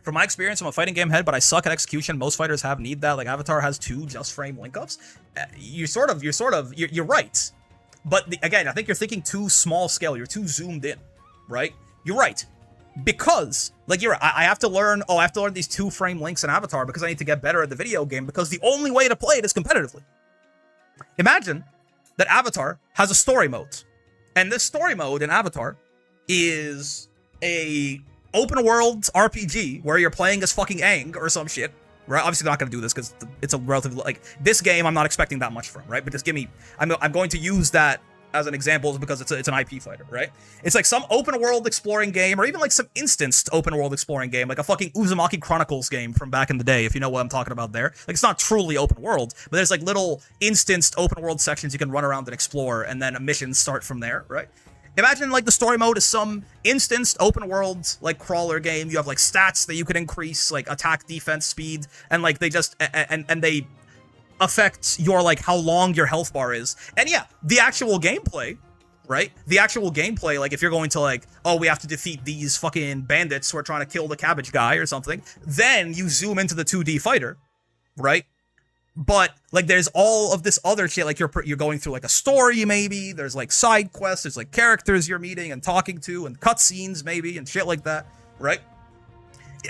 Speaker 1: From my experience, I'm a fighting game head, but I suck at execution. Most fighters need that. Like Avatar has 2 just frame link-ups. You're right. But again, I think you're thinking too small scale. You're too zoomed in, right? You're right. Because, like, I have to learn, I have to learn these 2 frame links in Avatar because I need to get better at the video game because the only way to play it is competitively. Imagine that Avatar has a story mode. And this story mode in Avatar is a open world RPG where you're playing as fucking Aang or some shit, right? Obviously, they're not going to do this because it's a relatively, like, this game I'm not expecting that much from, right? But just give me, I'm going to use that as an example because it's an IP fighter, right? It's like some open world exploring game or even like some instanced open world exploring game, like a fucking Uzumaki Chronicles game from back in the day, if you know what I'm talking about there. Like, it's not truly open world, but there's like little instanced open world sections you can run around and explore, and then missions start from there, right? Imagine like the story mode is some instanced open world like crawler game. You have like stats that you can increase, like attack, defense, speed, and like they just and they affect your like how long your health bar is. And yeah, the actual gameplay, right? The actual gameplay, like if you're going to like, oh, we have to defeat these fucking bandits who are trying to kill the cabbage guy or something, then you zoom into the 2D fighter, right? But like there's all of this other shit, like you're going through like a story maybe, there's like side quests, there's like characters you're meeting and talking to and cutscenes maybe and shit like that, right?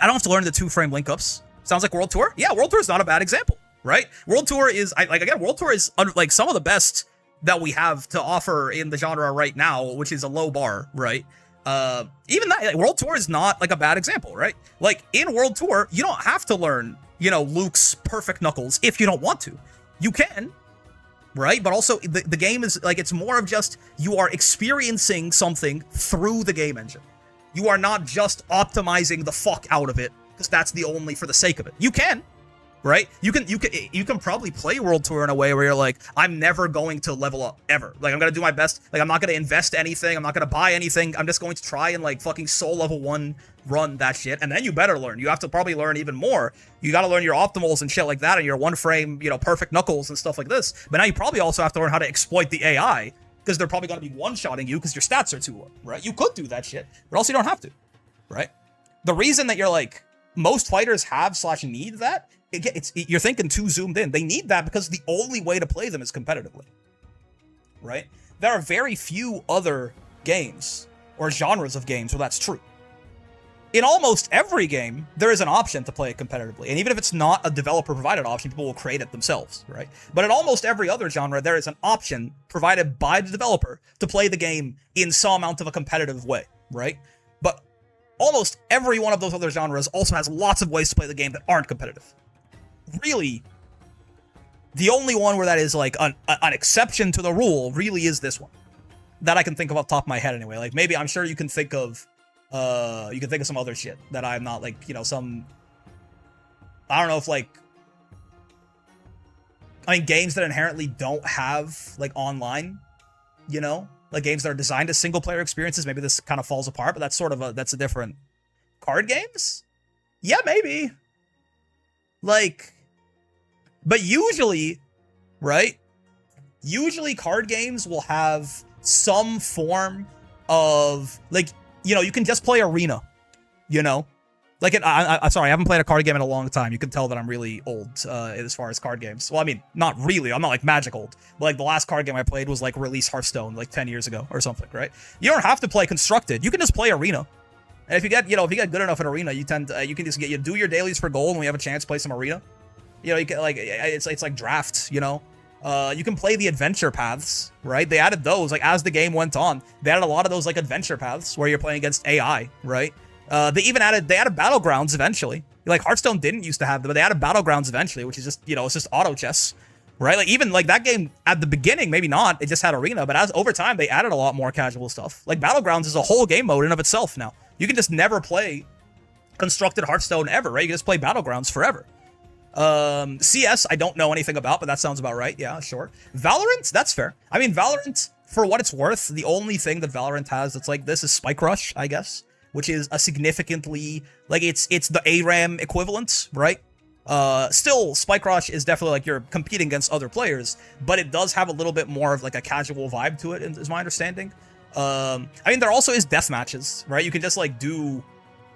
Speaker 1: I don't have to learn the 2 frame link ups. Sounds like World Tour? Yeah, World Tour is not a bad example, right? World Tour is World Tour is like some of the best that we have to offer in the genre right now, which is a low bar, right? Even that, like, World Tour is not like a bad example, right? Like in World Tour, you don't have to learn, you know, Luke's perfect knuckles if you don't want to. You can, right? But also the game is like, it's more of just you are experiencing something through the game engine. You are not just optimizing the fuck out of it because that's the only for the sake of it. You can, right? You can probably play World Tour in a way where you're like, I'm never going to level up ever. Like I'm gonna do my best. Like I'm not gonna invest anything. I'm not gonna buy anything. I'm just going to try and like fucking soul level 1 run that shit. And then you better learn. You have to probably learn even more. You got to learn your optimals and shit like that, and your 1 frame, you know, perfect knuckles and stuff like this. But now you probably also have to learn how to exploit the AI because they're probably going to be one-shotting you because your stats are too low, right? You could do that shit, but also you don't have to, right? The reason that you're like, most fighters have / need that, you're thinking too zoomed in. They need that because the only way to play them is competitively, right? There are very few other games or genres of games where that's true. In almost every game, there is an option to play it competitively. And even if it's not a developer-provided option, people will create it themselves, right? But in almost every other genre, there is an option provided by the developer to play the game in some amount of a competitive way, right? But almost every one of those other genres also has lots of ways to play the game that aren't competitive. Really, the only one where that is like an exception to the rule really is this one. That I can think of off the top of my head anyway. Like maybe, I'm sure you can think of some other shit that I'm not like, you know, some, I don't know if like, I mean, games that inherently don't have like online, you know, like games that are designed as single player experiences. Maybe this kind of falls apart, but that's sort of that's a different. Card games? Yeah, maybe. Like, but usually, right? Usually card games will have some form of like, you know, you can just play arena, you know? Like, I'm sorry, I haven't played a card game in a long time. You can tell that I'm really old as far as card games. Well, I mean, not really. I'm not like magic old. But like the last card game I played was like Release Hearthstone like 10 years ago or something, right? You don't have to play Constructed. You can just play arena. And if you get, you know, if you get good enough at arena, you can just you do your dailies for gold, and we have a chance to play some arena. You know, you can like it's like draft. You know, you can play the adventure paths, right? They added those like as the game went on. They added a lot of those like adventure paths where you're playing against AI, right? They even added battlegrounds eventually. Like Hearthstone didn't used to have them, but they added battlegrounds eventually, which is just, you know, it's just auto chess, right? Like even like that game at the beginning, maybe not, it just had arena, but as over time they added a lot more casual stuff. Like battlegrounds is a whole game mode in of itself now. You can just never play constructed Hearthstone ever, right? You can just play battlegrounds forever. CS, I don't know anything about, but that sounds about right. Yeah, sure. Valorant, that's fair. I mean, Valorant, for what it's worth, the only thing that Valorant has that's like this is Spike Rush, I guess, which is a significantly, like, it's the ARAM equivalent, right? Still, Spike Rush is definitely, like, you're competing against other players, but it does have a little bit more of, like, a casual vibe to it, is my understanding. I mean, there also is death matches, right? You can just, like, do,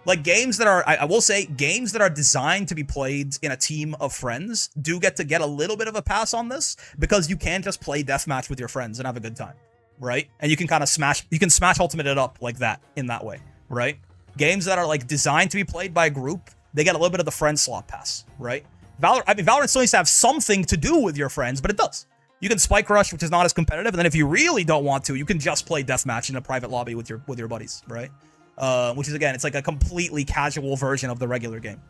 Speaker 1: like, games that are, I will say, games that are designed to be played in a team of friends do get a little bit of a pass on this, because you can just play deathmatch with your friends and have a good time, right? And you can kind of smash ultimate it up like that, in that way. Right? Games that are like designed to be played by a group, they get a little bit of the friend slot pass, right? Valorant still needs to have something to do with your friends, but it does. You can Spike Rush, which is not as competitive, and then if you really don't want to, you can just play deathmatch in a private lobby with your buddies, right? Which is, again, it's like a completely casual version of the regular game,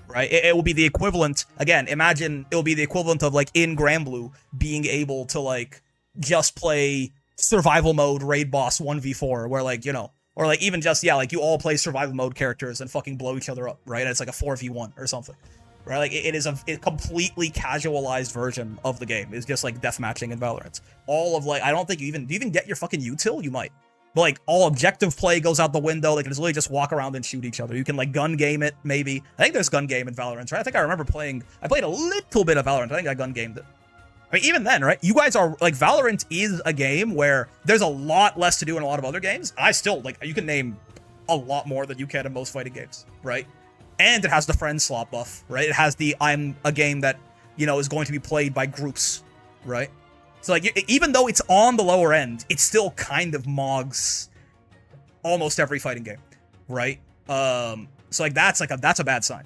Speaker 1: right? It will be the equivalent, again, imagine it will be the equivalent of like in Granblue being able to like just play survival mode raid boss 1v4, where like, you know, or like even just, yeah, like you all play survival mode characters and fucking blow each other up, right? And it's like a 4v1 or something, right? Like it is a completely casualized version of the game. It's just like deathmatching in Valorant. All of like, I don't think do you even get your fucking util? You might. But like all objective play goes out the window. They can just literally just walk around and shoot each other. You can like gun game it, maybe. I think there's gun game in Valorant, right? I think I remember I played a little bit of Valorant. I think I gun gamed it. I mean, even then, right? You guys are, like, Valorant is a game where there's a lot less to do in a lot of other games. I still, like, you can name a lot more than you can in most fighting games, right? And it has the friend slot buff, right? It has the, I'm a game that, you know, is going to be played by groups, right? So, like, even though it's on the lower end, it still kind of mogs almost every fighting game, right? So, like, that's a bad sign.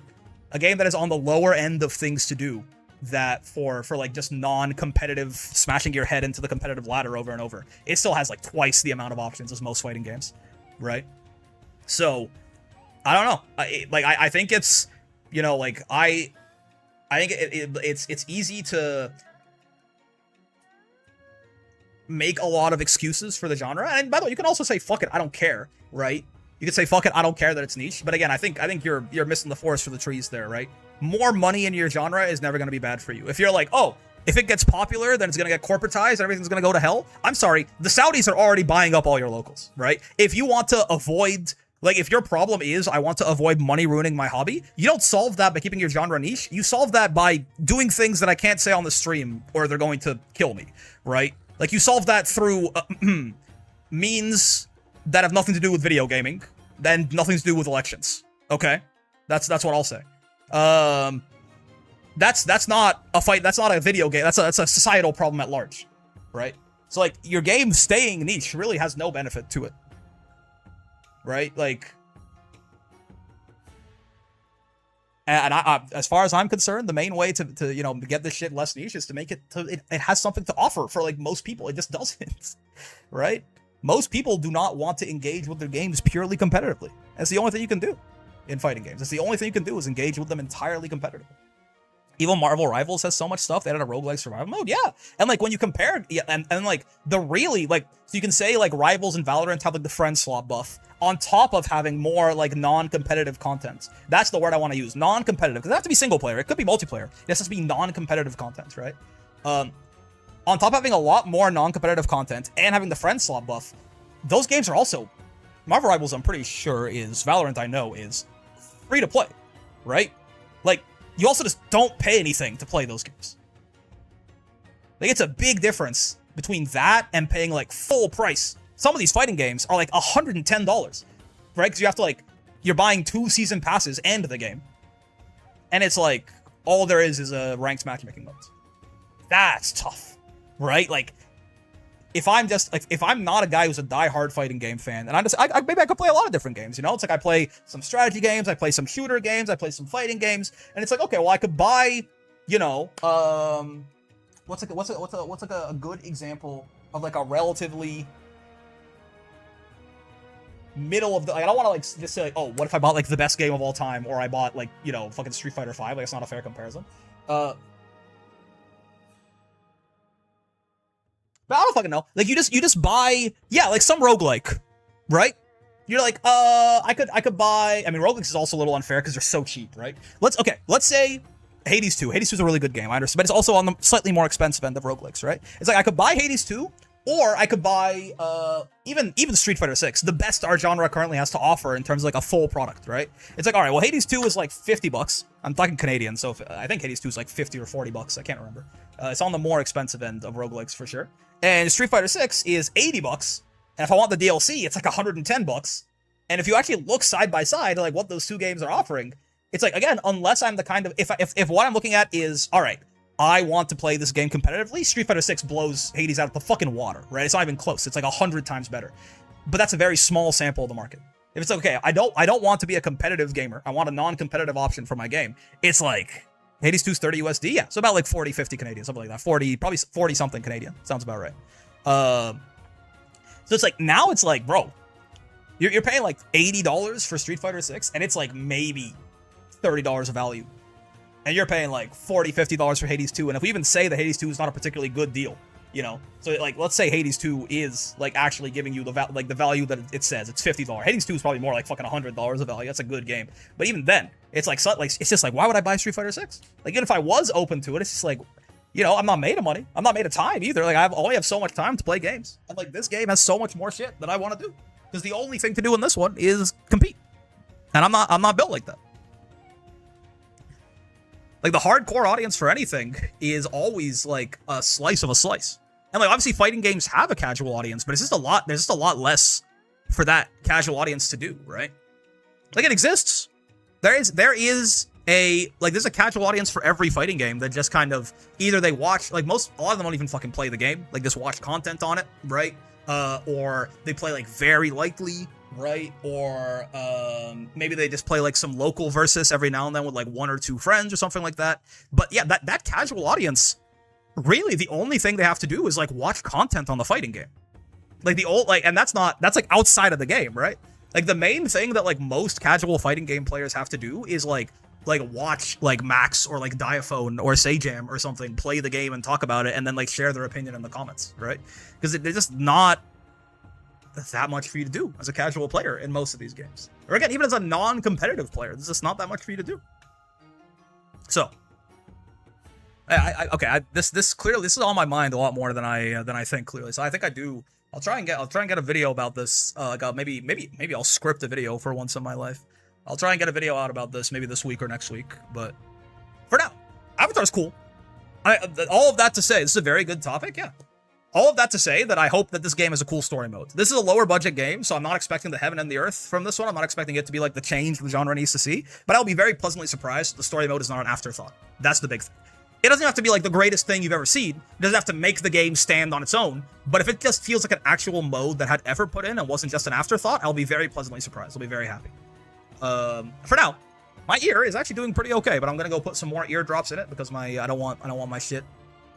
Speaker 1: A game that is on the lower end of things to do, that for like just non-competitive smashing your head into the competitive ladder over and over, it still has like twice the amount of options as most fighting games, right? So I don't know. I think it's, you know, like I think it's easy to make a lot of excuses for the genre. And by the way, you can also say fuck it, I don't care, right? You could say fuck it, I don't care that it's niche. But again, I think you're missing the forest for the trees there, right? More money in your genre is never going to be bad for you. If you're like, oh, if it gets popular, then it's going to get corporatized and everything's going to go to hell. I'm sorry, the Saudis are already buying up all your locals, right? If you want to avoid, like, if your problem is, I want to avoid money ruining my hobby, you don't solve that by keeping your genre niche. You solve that by doing things that I can't say on the stream or they're going to kill me, right? Like, you solve that through means that have nothing to do with video gaming, then nothing to do with elections, okay? That's what I'll say. That's not a fight. That's not a video game. That's a societal problem at large, right? So like your game staying niche really has no benefit to it, right? Like, and I as far as I'm concerned, the main way to you know get this shit less niche is to make it it has something to offer for like most people. It just doesn't, right? Most people do not want to engage with their games purely competitively. That's the only thing you can do in fighting games. That's the only thing you can do is engage with them entirely competitively. Even Marvel Rivals has so much stuff. They had a roguelike survival mode, yeah. And like when you compare, yeah, and like the really like, so you can say like Rivals and Valorant have like the friend slot buff on top of having more like non-competitive content. That's the word I want to use, non-competitive, because it doesn't have to be single player. It could be multiplayer. It has to be non-competitive content, right? On top of having a lot more non-competitive content and having the friend slot buff, those games are also, Marvel Rivals I'm pretty sure is, Valorant I know is, free to play, right? Like, you also just don't pay anything to play those games. Like, it's a big difference between that and paying, like, full price. Some of these fighting games are, like, $110, right? Because you have to, like, you're buying 2 season passes and the game. And it's, like, all there is a ranked matchmaking mode. That's tough, right? Like, if I'm just like, if I'm not a guy who's a die-hard fighting game fan, and maybe I could play a lot of different games, you know? It's like I play some strategy games, I play some shooter games, I play some fighting games, and it's like, okay, well, I could buy you know, what's like a good example of like a relatively middle of the, like, I don't want to like just say like, oh, what if I bought like the best game of all time, or I bought like, you know, fucking Street Fighter 5. Like, it's not a fair comparison. But I don't fucking know. Like, you just buy, yeah, like some roguelike, right? You're like, I could buy, I mean, roguelikes is also a little unfair because they're so cheap, right? Let's say Hades 2. Hades 2 is a really good game, I understand, but it's also on the slightly more expensive end of roguelikes, right? It's like, I could buy Hades 2, or I could buy, even Street Fighter 6, the best our genre currently has to offer in terms of like a full product, right? It's like, all right, well, Hades 2 is like $50. I'm talking Canadian, so I think Hades 2 is like $50 or $40. I can't remember. It's on the more expensive end of roguelikes for sure. And Street Fighter 6 is $80. And if I want the DLC, it's like $110. And if you actually look side by side, like what those two games are offering, it's like, again, unless I'm the kind of, if what I'm looking at is, all right, I want to play this game competitively, Street Fighter 6 blows Hades out of the fucking water, right? It's not even close. It's like 100 times better. But that's a very small sample of the market. If it's okay, I don't want to be a competitive gamer. I want a non-competitive option for my game. It's like Hades 2's 30 USD, yeah. So about like 40, 50 Canadian, something like that. 40, probably 40 something Canadian. Sounds about right. So it's like, now it's like, bro, you're paying like $80 for Street Fighter 6, and it's like maybe $30 of value. And you're paying like $40, $50 for Hades 2. And if we even say that Hades 2 is not a particularly good deal, you know, so like, let's say Hades 2 is like actually giving you the value that it says. It's $50. Hades 2 is probably more like fucking $100 of value. That's a good game. But even then, it's like it's just like, why would I buy Street Fighter 6? Like, even if I was open to it, it's just like, you know, I'm not made of money. I'm not made of time either. Like, I only have so much time to play games. And like, this game has so much more shit that I want to do. Because the only thing to do in this one is compete. And I'm not built like that. Like, the hardcore audience for anything is always like a slice of a slice. And like, obviously fighting games have a casual audience, but it's just there's just a lot less for that casual audience to do, right? Like, it exists. There's a casual audience for every fighting game that just kind of, either they watch, like a lot of them don't even fucking play the game, like just watch content on it, right? Or they play like very lightly, right? Or maybe they just play like some local versus every now and then with like one or two friends or something like that. But yeah, that casual audience, really the only thing they have to do is like watch content on the fighting game. Like and that's like outside of the game, right? Like, the main thing that like most casual fighting game players have to do is like watch like Max or like Diaphone or Sajam or something play the game and talk about it, and then like share their opinion in the comments, right? Because they're just not that much for you to do as a casual player in most of these games. Or again, even as a non-competitive player, there's just not that much for you to do. So, this is on my mind a lot more than I think, clearly. So I think I do. I'll try and get a video about this. Maybe I'll script a video for once in my life. I'll try and get a video out about this maybe this week or next week. But for now, Avatar's cool. All of that to say, this is a very good topic. Yeah. All of that to say that I hope that this game has a cool story mode. This is a lower budget game, so I'm not expecting the heaven and the earth from this one. I'm not expecting it to be like the change the genre needs to see. But I'll be very pleasantly surprised the story mode is not an afterthought. That's the big thing. It doesn't have to be like the greatest thing you've ever seen. It doesn't have to make the game stand on its own. But if it just feels like an actual mode that had effort put in and wasn't just an afterthought, I'll be very pleasantly surprised. I'll be very happy. For now, my ear is actually doing pretty okay, but I'm gonna go put some more eardrops in it because I don't want my shit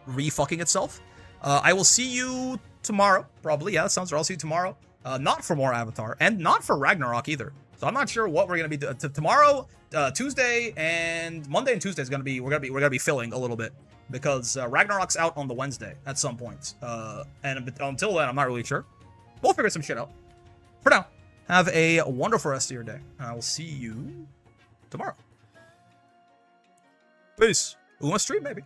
Speaker 1: re-fucking itself. I will see you tomorrow, probably. Yeah, that sounds right. I'll see you tomorrow. Not for more Avatar, and not for Ragnarok either. So I'm not sure what we're gonna be doing tomorrow. Tuesday and Monday and Tuesday is gonna be we're gonna be filling a little bit because Ragnarok's out on the Wednesday at some point. And until then, I'm not really sure. We'll figure some shit out. For now, have a wonderful rest of your day. I will see you tomorrow. Peace. Uma stream, maybe.